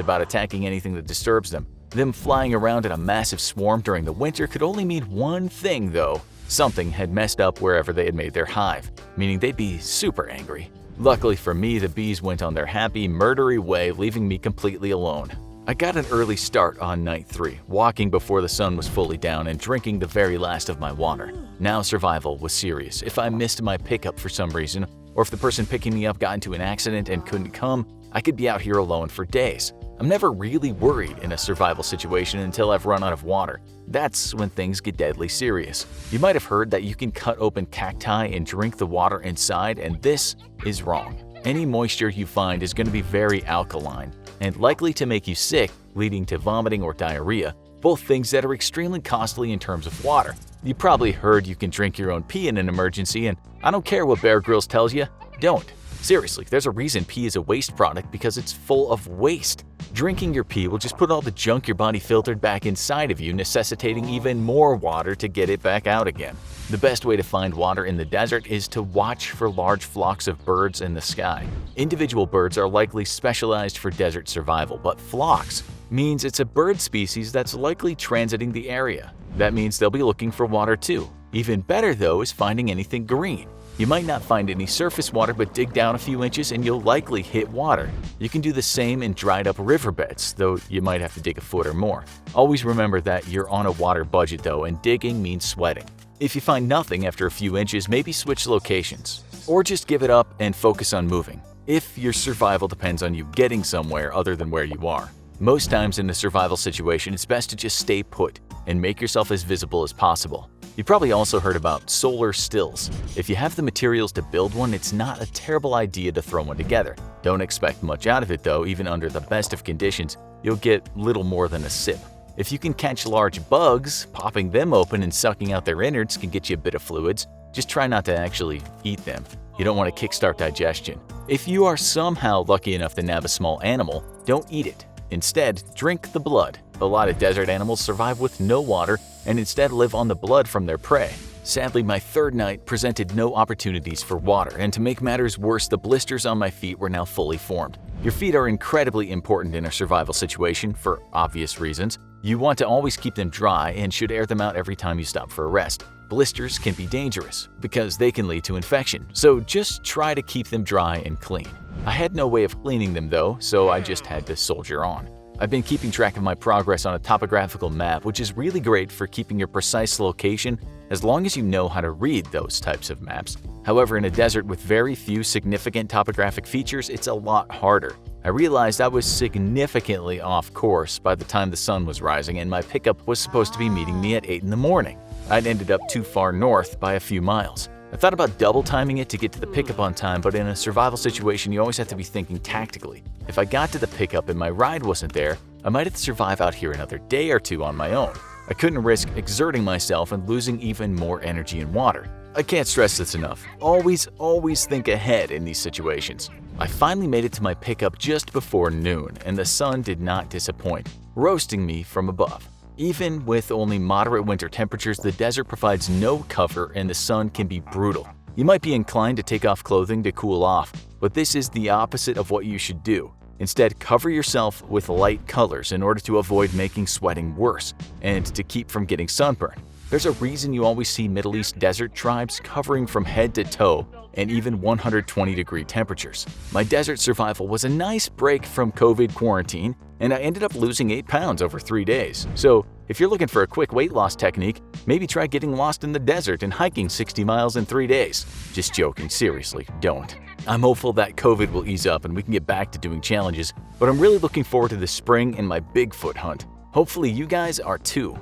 about attacking anything that disturbs them. Them flying around in a massive swarm during the winter could only mean one thing though. Something had messed up wherever they had made their hive, meaning they'd be super angry. Luckily for me, the bees went on their happy, murdery way, leaving me completely alone. I got an early start on night 3, walking before the sun was fully down and drinking the very last of my water. Now survival was serious. If I missed my pickup for some reason, or if the person picking me up got into an accident and couldn't come, I could be out here alone for days. I'm never really worried in a survival situation until I've run out of water. That's when things get deadly serious. You might have heard that you can cut open cacti and drink the water inside, and this is wrong. Any moisture you find is going to be very alkaline and likely to make you sick, leading to vomiting or diarrhea, both things that are extremely costly in terms of water. You probably heard you can drink your own pee in an emergency, and I don't care what Bear Grylls tells you, don't. Seriously, there's a reason pee is a waste product because it's full of waste. Drinking your pee will just put all the junk your body filtered back inside of you, necessitating even more water to get it back out again. The best way to find water in the desert is to watch for large flocks of birds in the sky. Individual birds are likely specialized for desert survival, but flocks means it's a bird species that's likely transiting the area. That means they'll be looking for water too. Even better though is finding anything green. You might not find any surface water, but dig down a few inches and you'll likely hit water. You can do the same in dried up riverbeds, though you might have to dig a foot or more. Always remember that you're on a water budget though, and digging means sweating. If you find nothing after a few inches, maybe switch locations. Or just give it up and focus on moving, if your survival depends on you getting somewhere other than where you are. Most times in a survival situation, it's best to just stay put and make yourself as visible as possible. You probably also heard about solar stills. If you have the materials to build one, it's not a terrible idea to throw one together. Don't expect much out of it though. Even under the best of conditions, you'll get little more than a sip. If you can catch large bugs, popping them open and sucking out their innards can get you a bit of fluids. Just try not to actually eat them. You don't want to kickstart digestion. If you are somehow lucky enough to nab a small animal, don't eat it. Instead, drink the blood. A lot of desert animals survive with no water and instead live on the blood from their prey. Sadly, my third night presented no opportunities for water, and to make matters worse, the blisters on my feet were now fully formed. Your feet are incredibly important in a survival situation for obvious reasons. You want to always keep them dry and should air them out every time you stop for a rest. Blisters can be dangerous because they can lead to infection, so just try to keep them dry and clean. I had no way of cleaning them though, so I just had to soldier on. I've been keeping track of my progress on a topographical map, which is really great for keeping your precise location as long as you know how to read those types of maps. However, in a desert with very few significant topographic features, it's a lot harder. I realized I was significantly off course by the time the sun was rising and my pickup was supposed to be meeting me at 8 in the morning. I'd ended up too far north by a few miles. I thought about double timing it to get to the pickup on time, but in a survival situation, you always have to be thinking tactically. If I got to the pickup and my ride wasn't there, I might have to survive out here another day or two on my own. I couldn't risk exerting myself and losing even more energy and water. I can't stress this enough. Always think ahead in these situations. I finally made it to my pickup just before noon, and the sun did not disappoint, roasting me from above. Even with only moderate winter temperatures, the desert provides no cover and the sun can be brutal. You might be inclined to take off clothing to cool off, but this is the opposite of what you should do. Instead, cover yourself with light colors in order to avoid making sweating worse and to keep from getting sunburn. There's a reason you always see Middle East desert tribes covering from head to toe and even 120-degree temperatures. My desert survival was a nice break from COVID quarantine, and I ended up losing 8 pounds over 3 days. So if you're looking for a quick weight loss technique, maybe try getting lost in the desert and hiking 60 miles in 3 days. Just joking, seriously, don't. I'm hopeful that COVID will ease up and we can get back to doing challenges, but I'm really looking forward to the spring and my Bigfoot hunt. Hopefully you guys are too.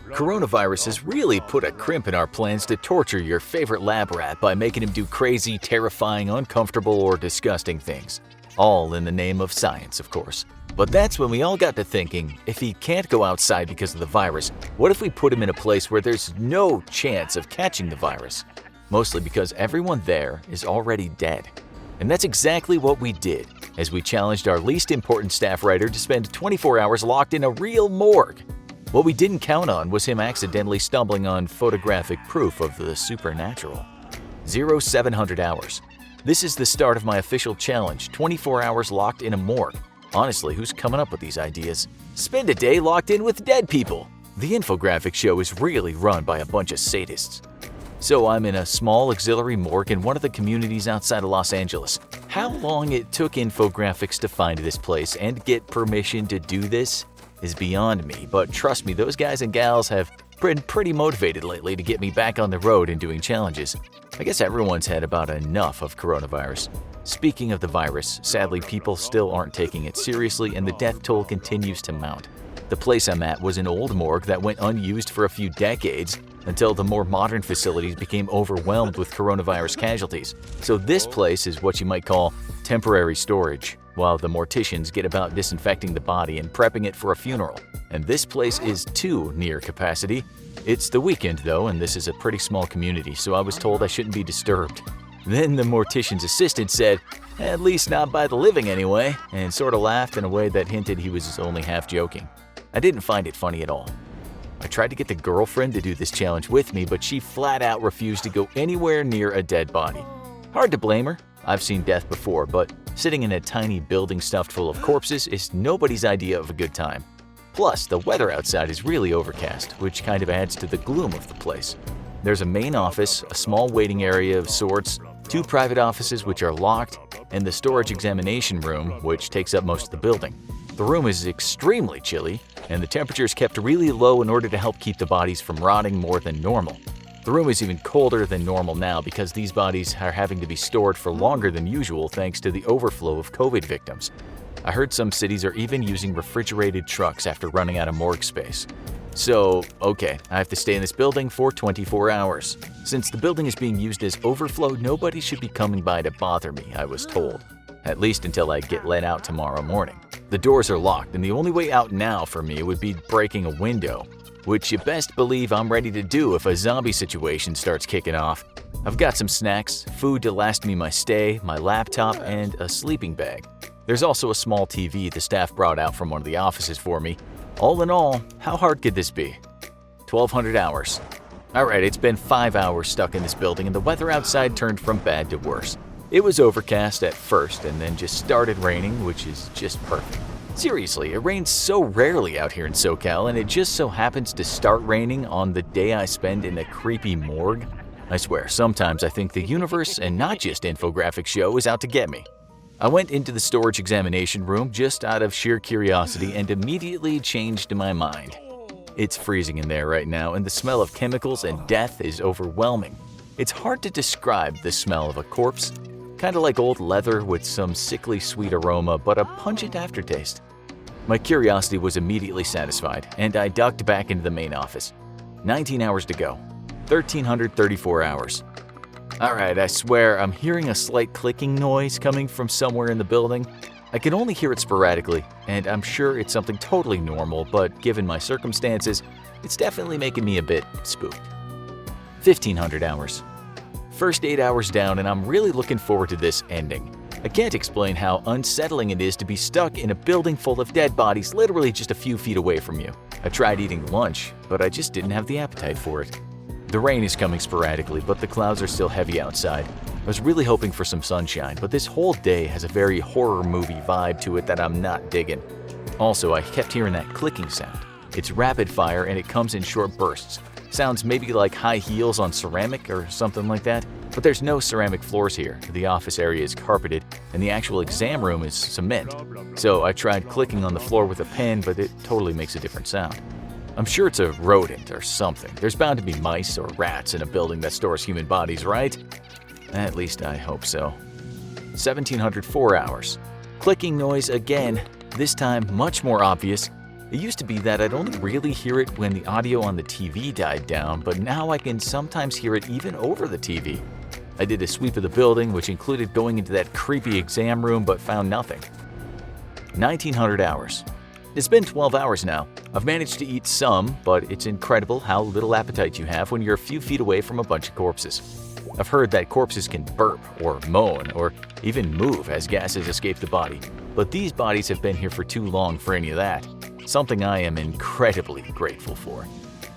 Coronavirus has really put a crimp in our plans to torture your favorite lab rat by making him do crazy, terrifying, uncomfortable, or disgusting things. All in the name of science, of course. But that's when we all got to thinking, if he can't go outside because of the virus, what if we put him in a place where there's no chance of catching the virus? Mostly because everyone there is already dead. And that's exactly what we did, as we challenged our least important staff writer to spend 24 hours locked in a real morgue. What we didn't count on was him accidentally stumbling on photographic proof of the supernatural. 0700 hours. This is the start of my official challenge, 24 hours locked in a morgue. Honestly, who's coming up with these ideas? Spend a day locked in with dead people. The infographic show is really run by a bunch of sadists. So I'm in a small auxiliary morgue in one of the communities outside of Los Angeles. How long it took infographics to find this place and get permission to do this is beyond me, but trust me, those guys and gals have been pretty motivated lately to get me back on the road and doing challenges. I guess everyone's had about enough of coronavirus. Speaking of the virus, sadly people still aren't taking it seriously and the death toll continues to mount. The place I'm at was an old morgue that went unused for a few decades until the more modern facilities became overwhelmed with coronavirus casualties. So this place is what you might call temporary storage, while the morticians get about disinfecting the body and prepping it for a funeral. And this place is too near capacity. It's the weekend though, and this is a pretty small community, so I was told I shouldn't be disturbed. Then the mortician's assistant said, "At least not by the living anyway," and sort of laughed in a way that hinted he was only half joking. I didn't find it funny at all. I tried to get the girlfriend to do this challenge with me, but she flat out refused to go anywhere near a dead body. Hard to blame her. I've seen death before, but sitting in a tiny building stuffed full of corpses is nobody's idea of a good time. Plus, the weather outside is really overcast, which kind of adds to the gloom of the place. There's a main office, a small waiting area of sorts, 2 private offices which are locked, and the storage examination room, which takes up most of the building. The room is extremely chilly, and the temperature is kept really low in order to help keep the bodies from rotting more than normal. The room is even colder than normal now because these bodies are having to be stored for longer than usual thanks to the overflow of COVID victims. I heard some cities are even using refrigerated trucks after running out of morgue space. So, okay, I have to stay in this building for 24 hours. Since the building is being used as overflow, nobody should be coming by to bother me, I was told. At least until I get let out tomorrow morning. The doors are locked, and the only way out now for me would be breaking a window, which you best believe I'm ready to do if a zombie situation starts kicking off. I've got some snacks, food to last me my stay, my laptop, and a sleeping bag. There's also a small TV the staff brought out from one of the offices for me. All in all, how hard could this be? 1,200 hours. Alright, it's been 5 hours stuck in this building and the weather outside turned from bad to worse. It was overcast at first and then just started raining, which is just perfect. Seriously, it rains so rarely out here in SoCal and it just so happens to start raining on the day I spend in a creepy morgue. I swear, sometimes I think the universe, and not just Infographics Show, is out to get me. I went into the storage examination room just out of sheer curiosity and immediately changed my mind. It's freezing in there right now and the smell of chemicals and death is overwhelming. It's hard to describe the smell of a corpse. Kinda like old leather with some sickly sweet aroma but a pungent aftertaste. My curiosity was immediately satisfied and I ducked back into the main office. 19 hours to go. 1,334 hours. Alright, I swear I'm hearing a slight clicking noise coming from somewhere in the building. I can only hear it sporadically, and I'm sure it's something totally normal, but given my circumstances, it's definitely making me a bit spooked. 1,500 hours. First 8 hours down, and I'm really looking forward to this ending. I can't explain how unsettling it is to be stuck in a building full of dead bodies literally just a few feet away from you. I tried eating lunch, but I just didn't have the appetite for it. The rain is coming sporadically, but the clouds are still heavy outside. I was really hoping for some sunshine, but this whole day has a very horror movie vibe to it that I'm not digging. Also, I kept hearing that clicking sound. It's rapid fire and it comes in short bursts. Sounds maybe like high heels on ceramic or something like that, but there's no ceramic floors here. The office area is carpeted and the actual exam room is cement. So I tried clicking on the floor with a pen, but it totally makes a different sound. I'm sure it's a rodent or something. There's bound to be mice or rats in a building that stores human bodies, right? At least I hope so. 1,704 hours. Clicking noise again, this time much more obvious. It used to be that I'd only really hear it when the audio on the TV died down, but now I can sometimes hear it even over the TV. I did a sweep of the building, which included going into that creepy exam room, but found nothing. 1,900 hours. It's been 12 hours now. I've managed to eat some, but it's incredible how little appetite you have when you're a few feet away from a bunch of corpses. I've heard that corpses can burp or moan or even move as gases escape the body, but these bodies have been here for too long for any of that. Something I am incredibly grateful for.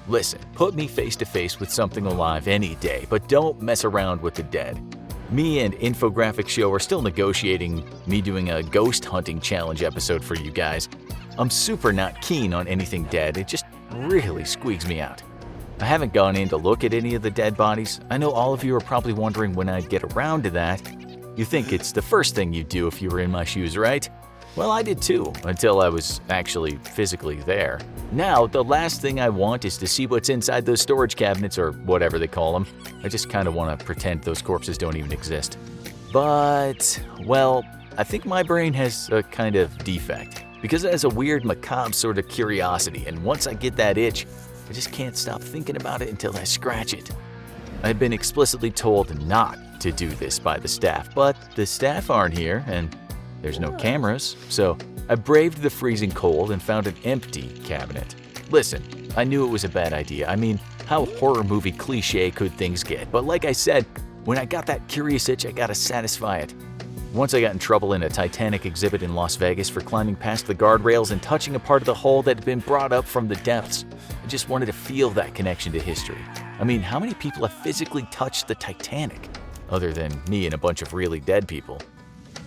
Listen, put me face to face with something alive any day, but don't mess around with the dead. Me and Infographics Show are still negotiating me doing a ghost hunting challenge episode for you guys. I'm super not keen on anything dead, it just really squeaks me out. I haven't gone in to look at any of the dead bodies. I know all of you are probably wondering when I'd get around to that. You think it's the first thing you'd do if you were in my shoes, right? Well, I did too, until I was actually physically there. Now, the last thing I want is to see what's inside those storage cabinets or whatever they call them. I just kind of want to pretend those corpses don't even exist. But, well, I think my brain has a kind of defect, because it has a weird macabre sort of curiosity, and once I get that itch, I just can't stop thinking about it until I scratch it. I've been explicitly told not to do this by the staff, but the staff aren't here, and there's no cameras, so I braved the freezing cold and found an empty cabinet. Listen, I knew it was a bad idea. I mean, how horror movie cliche could things get? But like I said, when I got that curious itch, I gotta satisfy it. Once I got in trouble in a Titanic exhibit in Las Vegas for climbing past the guardrails and touching a part of the hull that had been brought up from the depths. I just wanted to feel that connection to history. I mean, how many people have physically touched the Titanic? Other than me and a bunch of really dead people.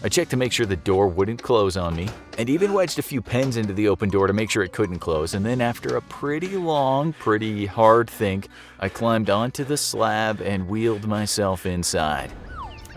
I checked to make sure the door wouldn't close on me, and even wedged a few pens into the open door to make sure it couldn't close, and then after a pretty long, pretty hard think, I climbed onto the slab and wheeled myself inside.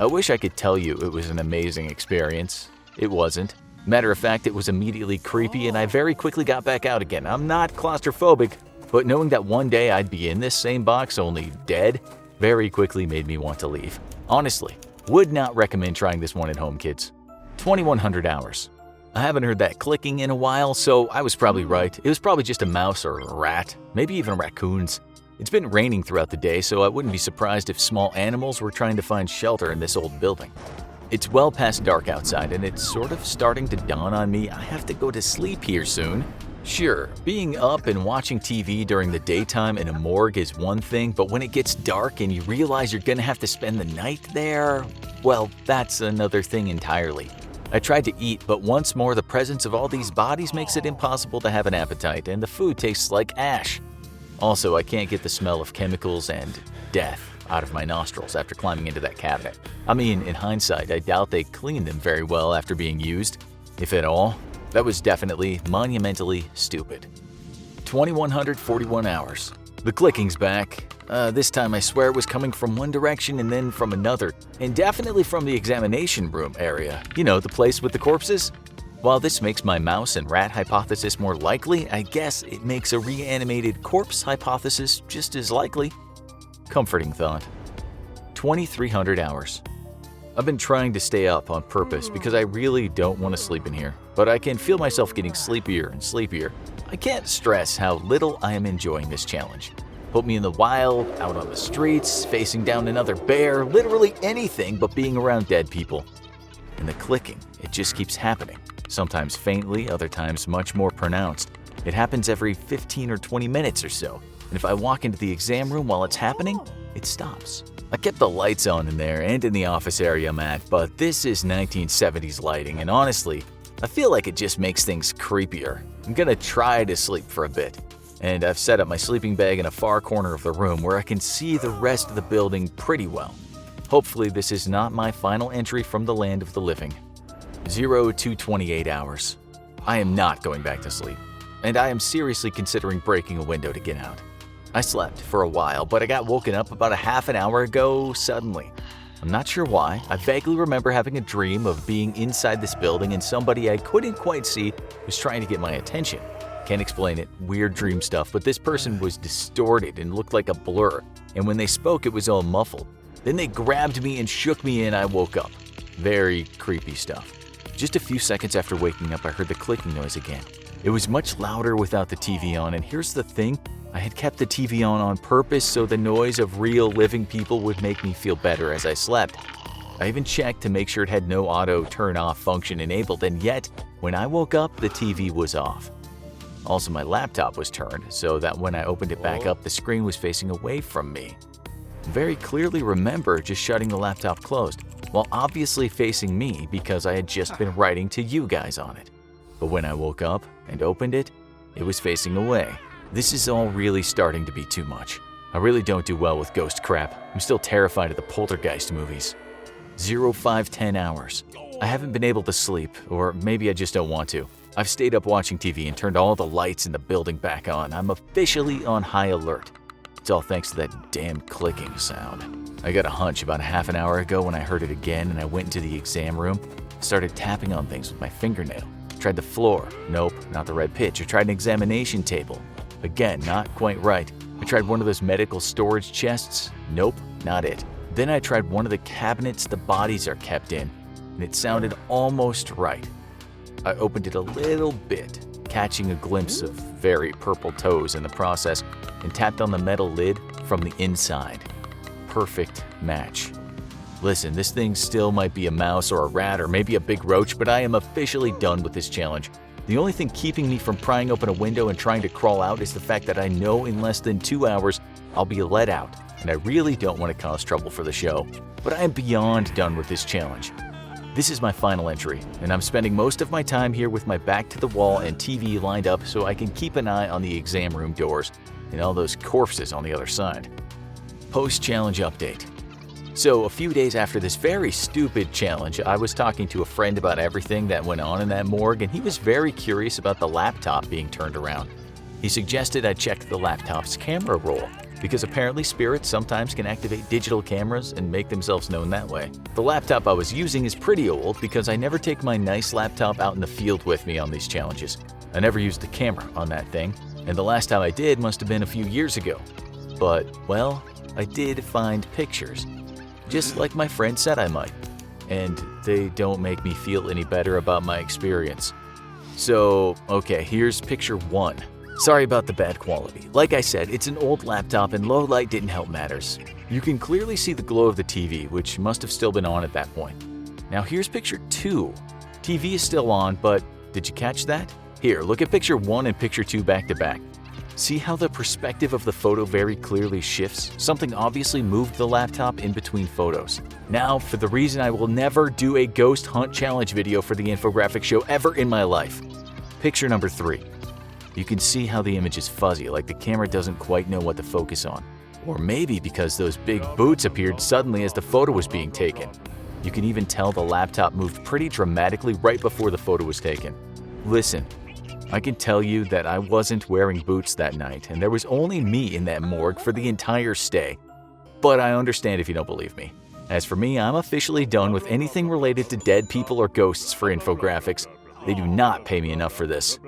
I wish I could tell you it was an amazing experience. It wasn't. Matter of fact, it was immediately creepy, and I very quickly got back out again. I'm not claustrophobic, but knowing that one day I'd be in this same box, only dead, very quickly made me want to leave. Honestly. Would not recommend trying this one at home, kids. 2100 hours. I haven't heard that clicking in a while, so I was probably right. It was probably just a mouse or a rat, maybe even raccoons. It's been raining throughout the day, so I wouldn't be surprised if small animals were trying to find shelter in this old building. It's well past dark outside, and it's sort of starting to dawn on me I have to go to sleep here soon. Sure, being up and watching TV during the daytime in a morgue is one thing, but when it gets dark and you realize you're gonna have to spend the night there, well, that's another thing entirely. I tried to eat, but once more the presence of all these bodies makes it impossible to have an appetite, and the food tastes like ash. Also, I can't get the smell of chemicals and death out of my nostrils after climbing into that cabinet. I mean, in hindsight, I doubt they cleaned them very well after being used, if at all. That was definitely monumentally stupid. 2141 hours. The clicking's back. This time I swear it was coming from one direction and then from another, and definitely from the examination room area. You know, the place with the corpses? While this makes my mouse and rat hypothesis more likely, I guess it makes a reanimated corpse hypothesis just as likely. Comforting thought. 2300 hours. I've been trying to stay up on purpose because I really don't want to sleep in here, but I can feel myself getting sleepier and sleepier. I can't stress how little I am enjoying this challenge. Put me in the wild, out on the streets, facing down another bear, literally anything but being around dead people. And the clicking, it just keeps happening. Sometimes faintly, other times much more pronounced. It happens every 15 or 20 minutes or so, and if I walk into the exam room while it's happening, it stops. I kept the lights on in there and in the office area I'm at, but this is 1970s lighting, and honestly, I feel like it just makes things creepier. I'm gonna try to sleep for a bit, and I've set up my sleeping bag in a far corner of the room where I can see the rest of the building pretty well. Hopefully this is not my final entry from the land of the living. 0228 hours. I am not going back to sleep, and I am seriously considering breaking a window to get out. I slept for a while, but I got woken up about a half an hour ago suddenly. I'm not sure why. I vaguely remember having a dream of being inside this building and somebody I couldn't quite see was trying to get my attention. Can't explain it, weird dream stuff, but this person was distorted and looked like a blur, and when they spoke it was all muffled. Then they grabbed me and shook me and I woke up. Very creepy stuff. Just a few seconds after waking up I heard the clicking noise again. It was much louder without the TV on, and here's the thing, I had kept the TV on purpose so the noise of real living people would make me feel better as I slept. I even checked to make sure it had no auto turn off function enabled, and yet, when I woke up, the TV was off. Also, my laptop was turned so that when I opened it back up, the screen was facing away from me. I very clearly remember just shutting the laptop closed, while obviously facing me because I had just been writing to you guys on it. But when I woke up and opened it, it was facing away. This is all really starting to be too much. I really don't do well with ghost crap. I'm still terrified of the poltergeist movies. 0510 hours. I haven't been able to sleep, or maybe I just don't want to. I've stayed up watching TV and turned all the lights in the building back on. I'm officially on high alert. It's all thanks to that damn clicking sound. I got a hunch about half an hour ago when I heard it again, and I went into the exam room, started tapping on things with my fingernail. Tried the floor. Nope, not the right pitch. I tried an examination table. Again, not quite right. I tried one of those medical storage chests. Nope, not it. Then I tried one of the cabinets the bodies are kept in, and it sounded almost right. I opened it a little bit, catching a glimpse of very purple toes in the process, and tapped on the metal lid from the inside. Perfect match. Listen, this thing still might be a mouse or a rat or maybe a big roach, but I am officially done with this challenge. The only thing keeping me from prying open a window and trying to crawl out is the fact that I know in less than 2 hours I'll be let out, and I really don't want to cause trouble for the show. But I am beyond done with this challenge. This is my final entry, and I'm spending most of my time here with my back to the wall and TV lined up so I can keep an eye on the exam room doors and all those corpses on the other side. Post-challenge update. So a few days after this very stupid challenge, I was talking to a friend about everything that went on in that morgue, and he was very curious about the laptop being turned around. He suggested I check the laptop's camera roll, because apparently spirits sometimes can activate digital cameras and make themselves known that way. The laptop I was using is pretty old because I never take my nice laptop out in the field with me on these challenges. I never used the camera on that thing, and the last time I did must have been a few years ago. But, well, I did find pictures. Just like my friend said I might, and they don't make me feel any better about my experience. So, okay, here's picture 1. Sorry about the bad quality. Like I said, it's an old laptop and low light didn't help matters. You can clearly see the glow of the TV, which must have still been on at that point. Now here's picture 2. TV is still on, but did you catch that? Here, look at picture 1 and picture 2 back to back. See how the perspective of the photo very clearly shifts? Something obviously moved the laptop in between photos. Now, for the reason I will never do a ghost hunt challenge video for the infographic show ever in my life. Picture number 3. You can see how the image is fuzzy, like the camera doesn't quite know what to focus on. Or maybe because those big boots appeared suddenly as the photo was being taken. You can even tell the laptop moved pretty dramatically right before the photo was taken. Listen. I can tell you that I wasn't wearing boots that night, and there was only me in that morgue for the entire stay. But I understand if you don't believe me. As for me, I'm officially done with anything related to dead people or ghosts for infographics. They do not pay me enough for this.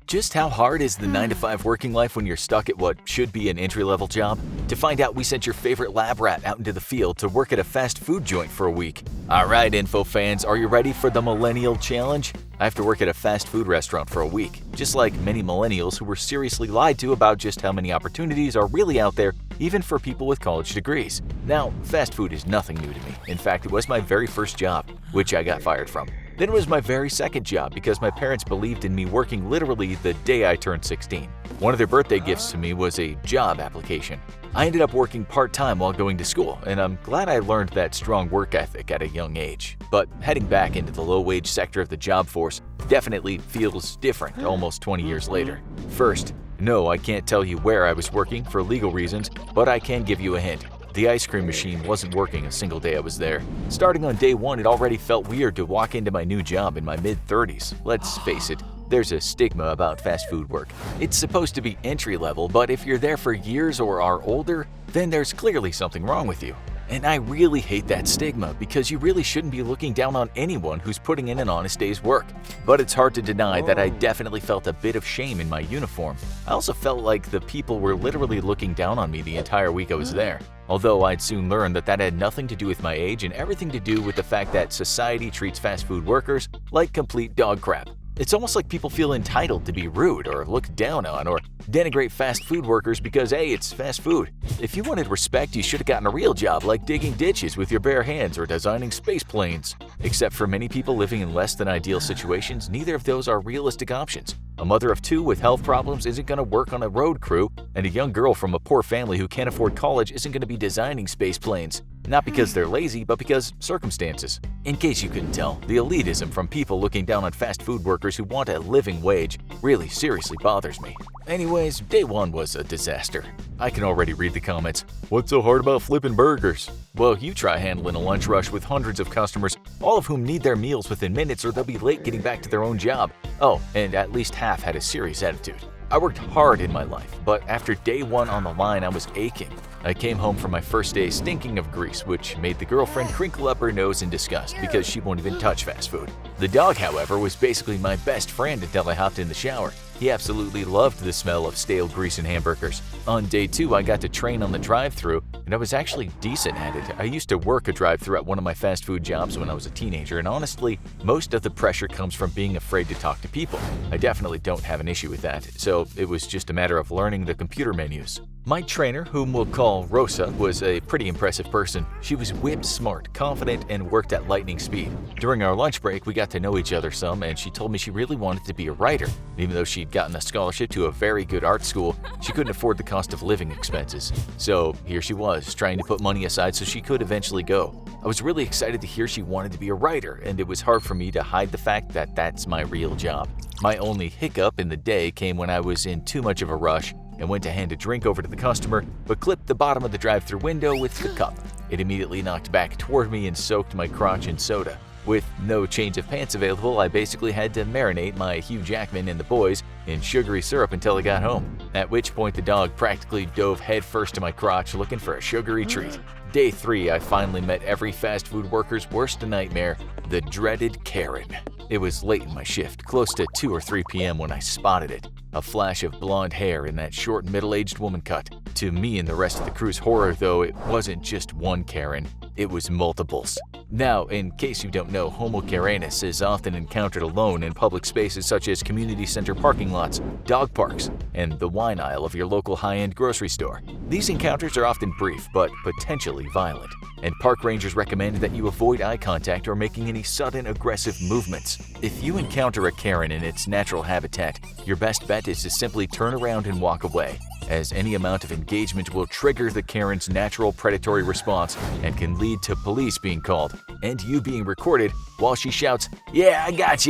Just how hard is the 9-to-5 working life when you're stuck at what should be an entry-level job? To find out, we sent your favorite lab rat out into the field to work at a fast food joint for a week. Alright, info fans, are you ready for the Millennial Challenge? I have to work at a fast food restaurant for a week, just like many millennials who were seriously lied to about just how many opportunities are really out there, even for people with college degrees. Now, fast food is nothing new to me. In fact, it was my very first job, which I got fired from. Then it was my very second job because my parents believed in me working literally the day I turned 16. One of their birthday gifts to me was a job application. I ended up working part-time while going to school, and I'm glad I learned that strong work ethic at a young age. But heading back into the low-wage sector of the job force definitely feels different almost 20 years later. First, no, I can't tell you where I was working for legal reasons, but I can give you a hint. The ice cream machine wasn't working a single day I was there. Starting on day 1, it already felt weird to walk into my new job in my mid-30s. Let's face it, there's a stigma about fast food work. It's supposed to be entry-level, but if you're there for years or are older, then there's clearly something wrong with you. And I really hate that stigma because you really shouldn't be looking down on anyone who's putting in an honest day's work. But it's hard to deny that I definitely felt a bit of shame in my uniform. I also felt like the people were literally looking down on me the entire week I was there. Although I'd soon learn that that had nothing to do with my age and everything to do with the fact that society treats fast food workers like complete dog crap. It's almost like people feel entitled to be rude or look down on or denigrate fast food workers because, hey, it's fast food. If you wanted respect, you should have gotten a real job like digging ditches with your bare hands or designing space planes. Except for many people living in less than ideal situations, neither of those are realistic options. A mother of 2 with health problems isn't going to work on a road crew, and a young girl from a poor family who can't afford college isn't going to be designing space planes. Not because they're lazy, but because circumstances. In case you couldn't tell, the elitism from people looking down on fast food workers who want a living wage really seriously bothers me. Anyways, day 1 was a disaster. I can already read the comments. What's so hard about flipping burgers? Well, you try handling a lunch rush with hundreds of customers, all of whom need their meals within minutes or they'll be late getting back to their own job. Oh, and at least half had a serious attitude. I worked hard in my life, but after day 1 on the line, I was aching. I came home from my first day stinking of grease, which made the girlfriend crinkle up her nose in disgust because she won't even touch fast food. The dog, however, was basically my best friend until I hopped in the shower. He absolutely loved the smell of stale grease and hamburgers. On day 2, I got to train on the drive-thru, and I was actually decent at it. I used to work a drive-thru at one of my fast food jobs when I was a teenager, and honestly, most of the pressure comes from being afraid to talk to people. I definitely don't have an issue with that, so it was just a matter of learning the computer menus. My trainer, whom we'll call Rosa, was a pretty impressive person. She was whip-smart, confident, and worked at lightning speed. During our lunch break, we got to know each other some, and she told me she really wanted to be a writer. Even though she'd gotten a scholarship to a very good art school, she couldn't afford the cost of living expenses. So here she was, trying to put money aside so she could eventually go. I was really excited to hear she wanted to be a writer, and it was hard for me to hide the fact that that's my real job. My only hiccup in the day came when I was in too much of a rush and went to hand a drink over to the customer, but clipped the bottom of the drive-thru window with the cup. It immediately knocked back toward me and soaked my crotch in soda. With no change of pants available, I basically had to marinate my Hugh Jackman and the boys in sugary syrup until I got home, at which point the dog practically dove headfirst to my crotch looking for a sugary treat. Day 3, I finally met every fast food worker's worst nightmare, the dreaded Karen. It was late in my shift, close to 2 or 3 p.m. when I spotted it. A flash of blonde hair in that short middle-aged woman cut. To me and the rest of the crew's horror, though, it wasn't just one Karen, it was multiples. Now, in case you don't know, Homo Karenus is often encountered alone in public spaces such as community center parking lots, dog parks, and the wine aisle of your local high-end grocery store. These encounters are often brief, but potentially violent, and park rangers recommend that you avoid eye contact or making any sudden aggressive movements. If you encounter a Karen in its natural habitat, your best bet is to simply turn around and walk away, as any amount of engagement will trigger the Karen's natural predatory response and can lead to police being called and you being recorded while she shouts, "Yeah, I got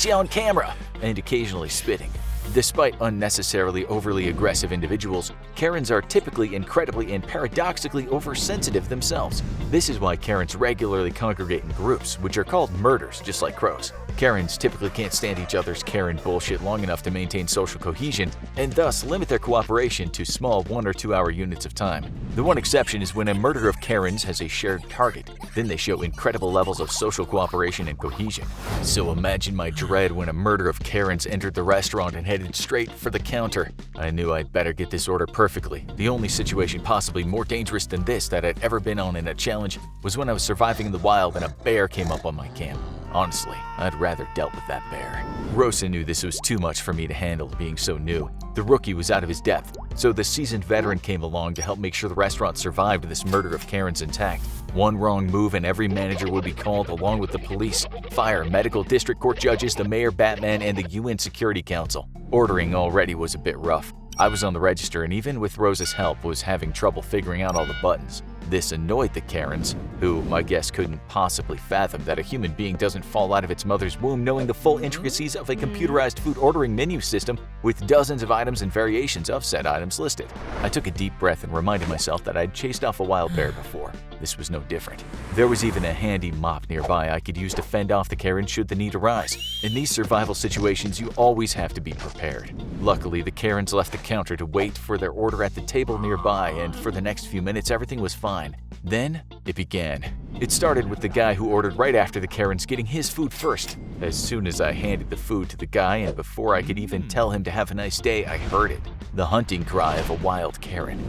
you on camera," and occasionally spitting. Despite unnecessarily overly aggressive individuals, Karens are typically incredibly and paradoxically oversensitive themselves. This is why Karens regularly congregate in groups, which are called murders, just like crows. Karens typically can't stand each other's Karen bullshit long enough to maintain social cohesion, and thus limit their cooperation to small 1 or 2 hour units of time. The one exception is when a murder of Karens has a shared target. Then they show incredible levels of social cooperation and cohesion. So imagine my dread when a murder of Karens entered the restaurant and headed straight for the counter. I knew I'd better get this order perfectly. The only situation possibly more dangerous than this that I'd ever been on in a challenge was when I was surviving in the wild and a bear came up on my camp. Honestly, I'd rather dealt with that bear. Rosa knew this was too much for me to handle being so new. The rookie was out of his depth, so the seasoned veteran came along to help make sure the restaurant survived this murder of Karens intact. One wrong move and every manager would be called along with the police, fire, medical, district court judges, the mayor, Batman, and the UN Security Council. Ordering already was a bit rough. I was on the register and even with Rosa's help was having trouble figuring out all the buttons. This annoyed the Karens, who I guess couldn't possibly fathom that a human being doesn't fall out of its mother's womb knowing the full intricacies of a computerized food ordering menu system with dozens of items and variations of said items listed. I took a deep breath and reminded myself that I'd chased off a wild bear before. This was no different. There was even a handy mop nearby I could use to fend off the Karen should the need arise. In these survival situations, you always have to be prepared. Luckily, the Karens left the counter to wait for their order at the table nearby, and for the next few minutes, everything was fine. Then, it began. It started with the guy who ordered right after the Karens getting his food first. As soon as I handed the food to the guy and before I could even tell him to have a nice day, I heard it. The hunting cry of a wild Karen.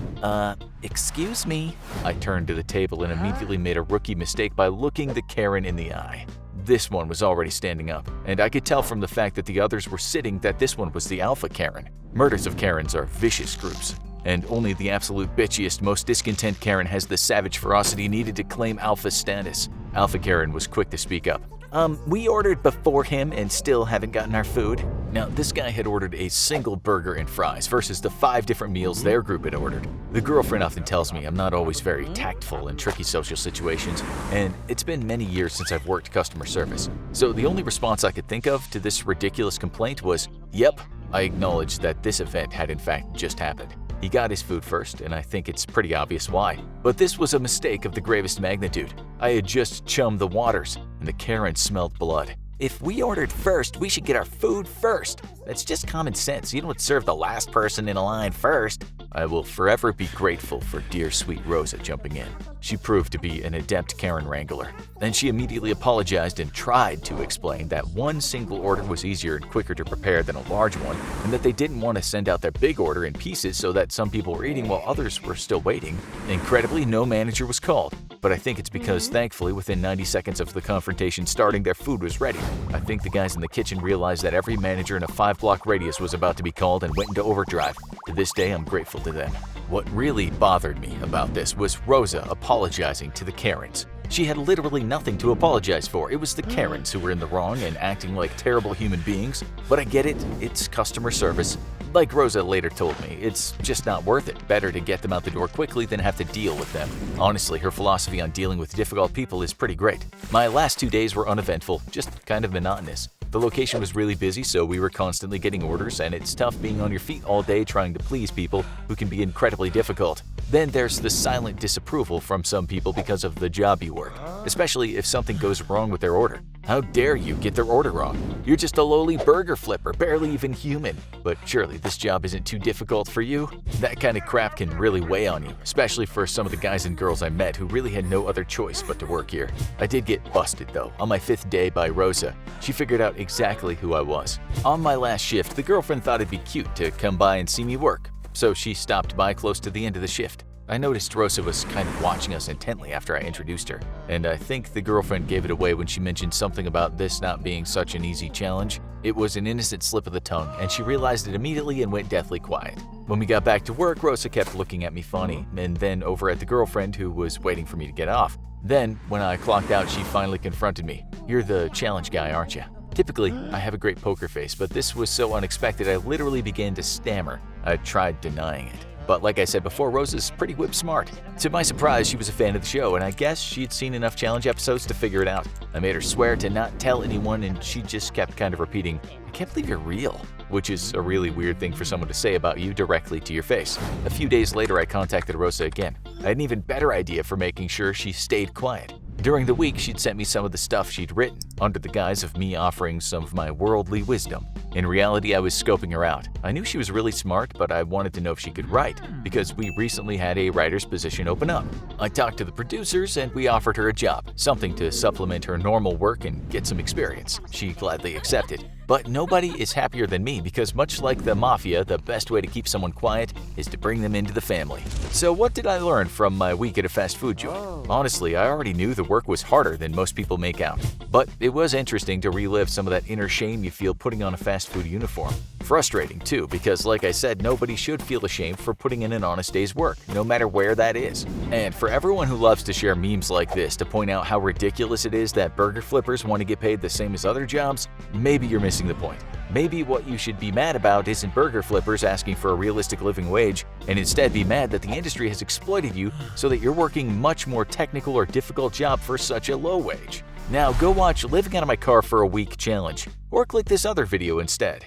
Excuse me? I turned to the table and immediately made a rookie mistake by looking the Karen in the eye. This one was already standing up, and I could tell from the fact that the others were sitting that this one was the alpha Karen. Murders of Karens are vicious groups, and only the absolute bitchiest, most discontent Karen has the savage ferocity needed to claim alpha status. Alpha Karen was quick to speak up. We ordered before him and still haven't gotten our food. Now, this guy had ordered a single burger and fries versus the 5 different meals their group had ordered. The girlfriend often tells me I'm not always very tactful in tricky social situations, and it's been many years since I've worked customer service. So the only response I could think of to this ridiculous complaint was, yep, I acknowledged that this event had in fact just happened. He got his food first, and I think it's pretty obvious why. But this was a mistake of the gravest magnitude. I had just chummed the waters, and the Karen smelled blood. If we ordered first, we should get our food first. That's just common sense. You don't serve the last person in a line first. I will forever be grateful for dear sweet Rosa jumping in. She proved to be an adept Karen wrangler. Then she immediately apologized and tried to explain that one single order was easier and quicker to prepare than a large one, and that they didn't want to send out their big order in pieces so that some people were eating while others were still waiting. Incredibly, no manager was called. But I think it's because, thankfully, within 90 seconds of the confrontation starting, their food was ready. I think the guys in the kitchen realized that every manager in a 5-block radius was about to be called and went into overdrive. To this day, I'm grateful to them. What really bothered me about this was Rosa apologizing to the Karens. She had literally nothing to apologize for. It was the Karens who were in the wrong and acting like terrible human beings. But I get it, it's customer service. Like Rosa later told me, it's just not worth it. Better to get them out the door quickly than have to deal with them. Honestly, her philosophy on dealing with difficult people is pretty great. My last 2 days were uneventful, just kind of monotonous. The location was really busy, so we were constantly getting orders, and it's tough being on your feet all day trying to please people who can be incredibly difficult. Then there's the silent disapproval from some people because of the job you work, especially if something goes wrong with their order. How dare you get their order wrong? You're just a lowly burger flipper, barely even human. But surely this job isn't too difficult for you? That kind of crap can really weigh on you, especially for some of the guys and girls I met who really had no other choice but to work here. I did get busted though, on my 5th day by Rosa. She figured out exactly who I was. On my last shift, the girlfriend thought it'd be cute to come by and see me work, so she stopped by close to the end of the shift. I noticed Rosa was kind of watching us intently after I introduced her, and I think the girlfriend gave it away when she mentioned something about this not being such an easy challenge. It was an innocent slip of the tongue, and she realized it immediately and went deathly quiet. When we got back to work, Rosa kept looking at me funny, and then over at the girlfriend who was waiting for me to get off. Then, when I clocked out, she finally confronted me. "You're the challenge guy, aren't you?" Typically, I have a great poker face, but this was so unexpected I literally began to stammer. I tried denying it. But like I said before, Rosa's pretty whip smart. To my surprise, she was a fan of the show, and I guess she'd seen enough challenge episodes to figure it out. I made her swear to not tell anyone, and she just kept kind of repeating, "I can't believe you're real," which is a really weird thing for someone to say about you directly to your face. A few days later, I contacted Rosa again. I had an even better idea for making sure she stayed quiet. During the week, she'd sent me some of the stuff she'd written, under the guise of me offering some of my worldly wisdom. In reality, I was scoping her out. I knew she was really smart, but I wanted to know if she could write, because we recently had a writer's position open up. I talked to the producers, and we offered her a job, something to supplement her normal work and get some experience. She gladly accepted. But nobody is happier than me because much like the mafia, the best way to keep someone quiet is to bring them into the family. So what did I learn from my week at a fast food joint? Honestly, I already knew the work was harder than most people make out. But it was interesting to relive some of that inner shame you feel putting on a fast food uniform. Frustrating too, because like I said, nobody should feel ashamed for putting in an honest day's work, no matter where that is. And for everyone who loves to share memes like this to point out how ridiculous it is that burger flippers want to get paid the same as other jobs, maybe you're missing the point. Maybe what you should be mad about isn't burger flippers asking for a realistic living wage, and instead be mad that the industry has exploited you so that you're working much more technical or difficult job for such a low wage. Now go watch Living Out of My Car for a Week challenge, or click this other video instead.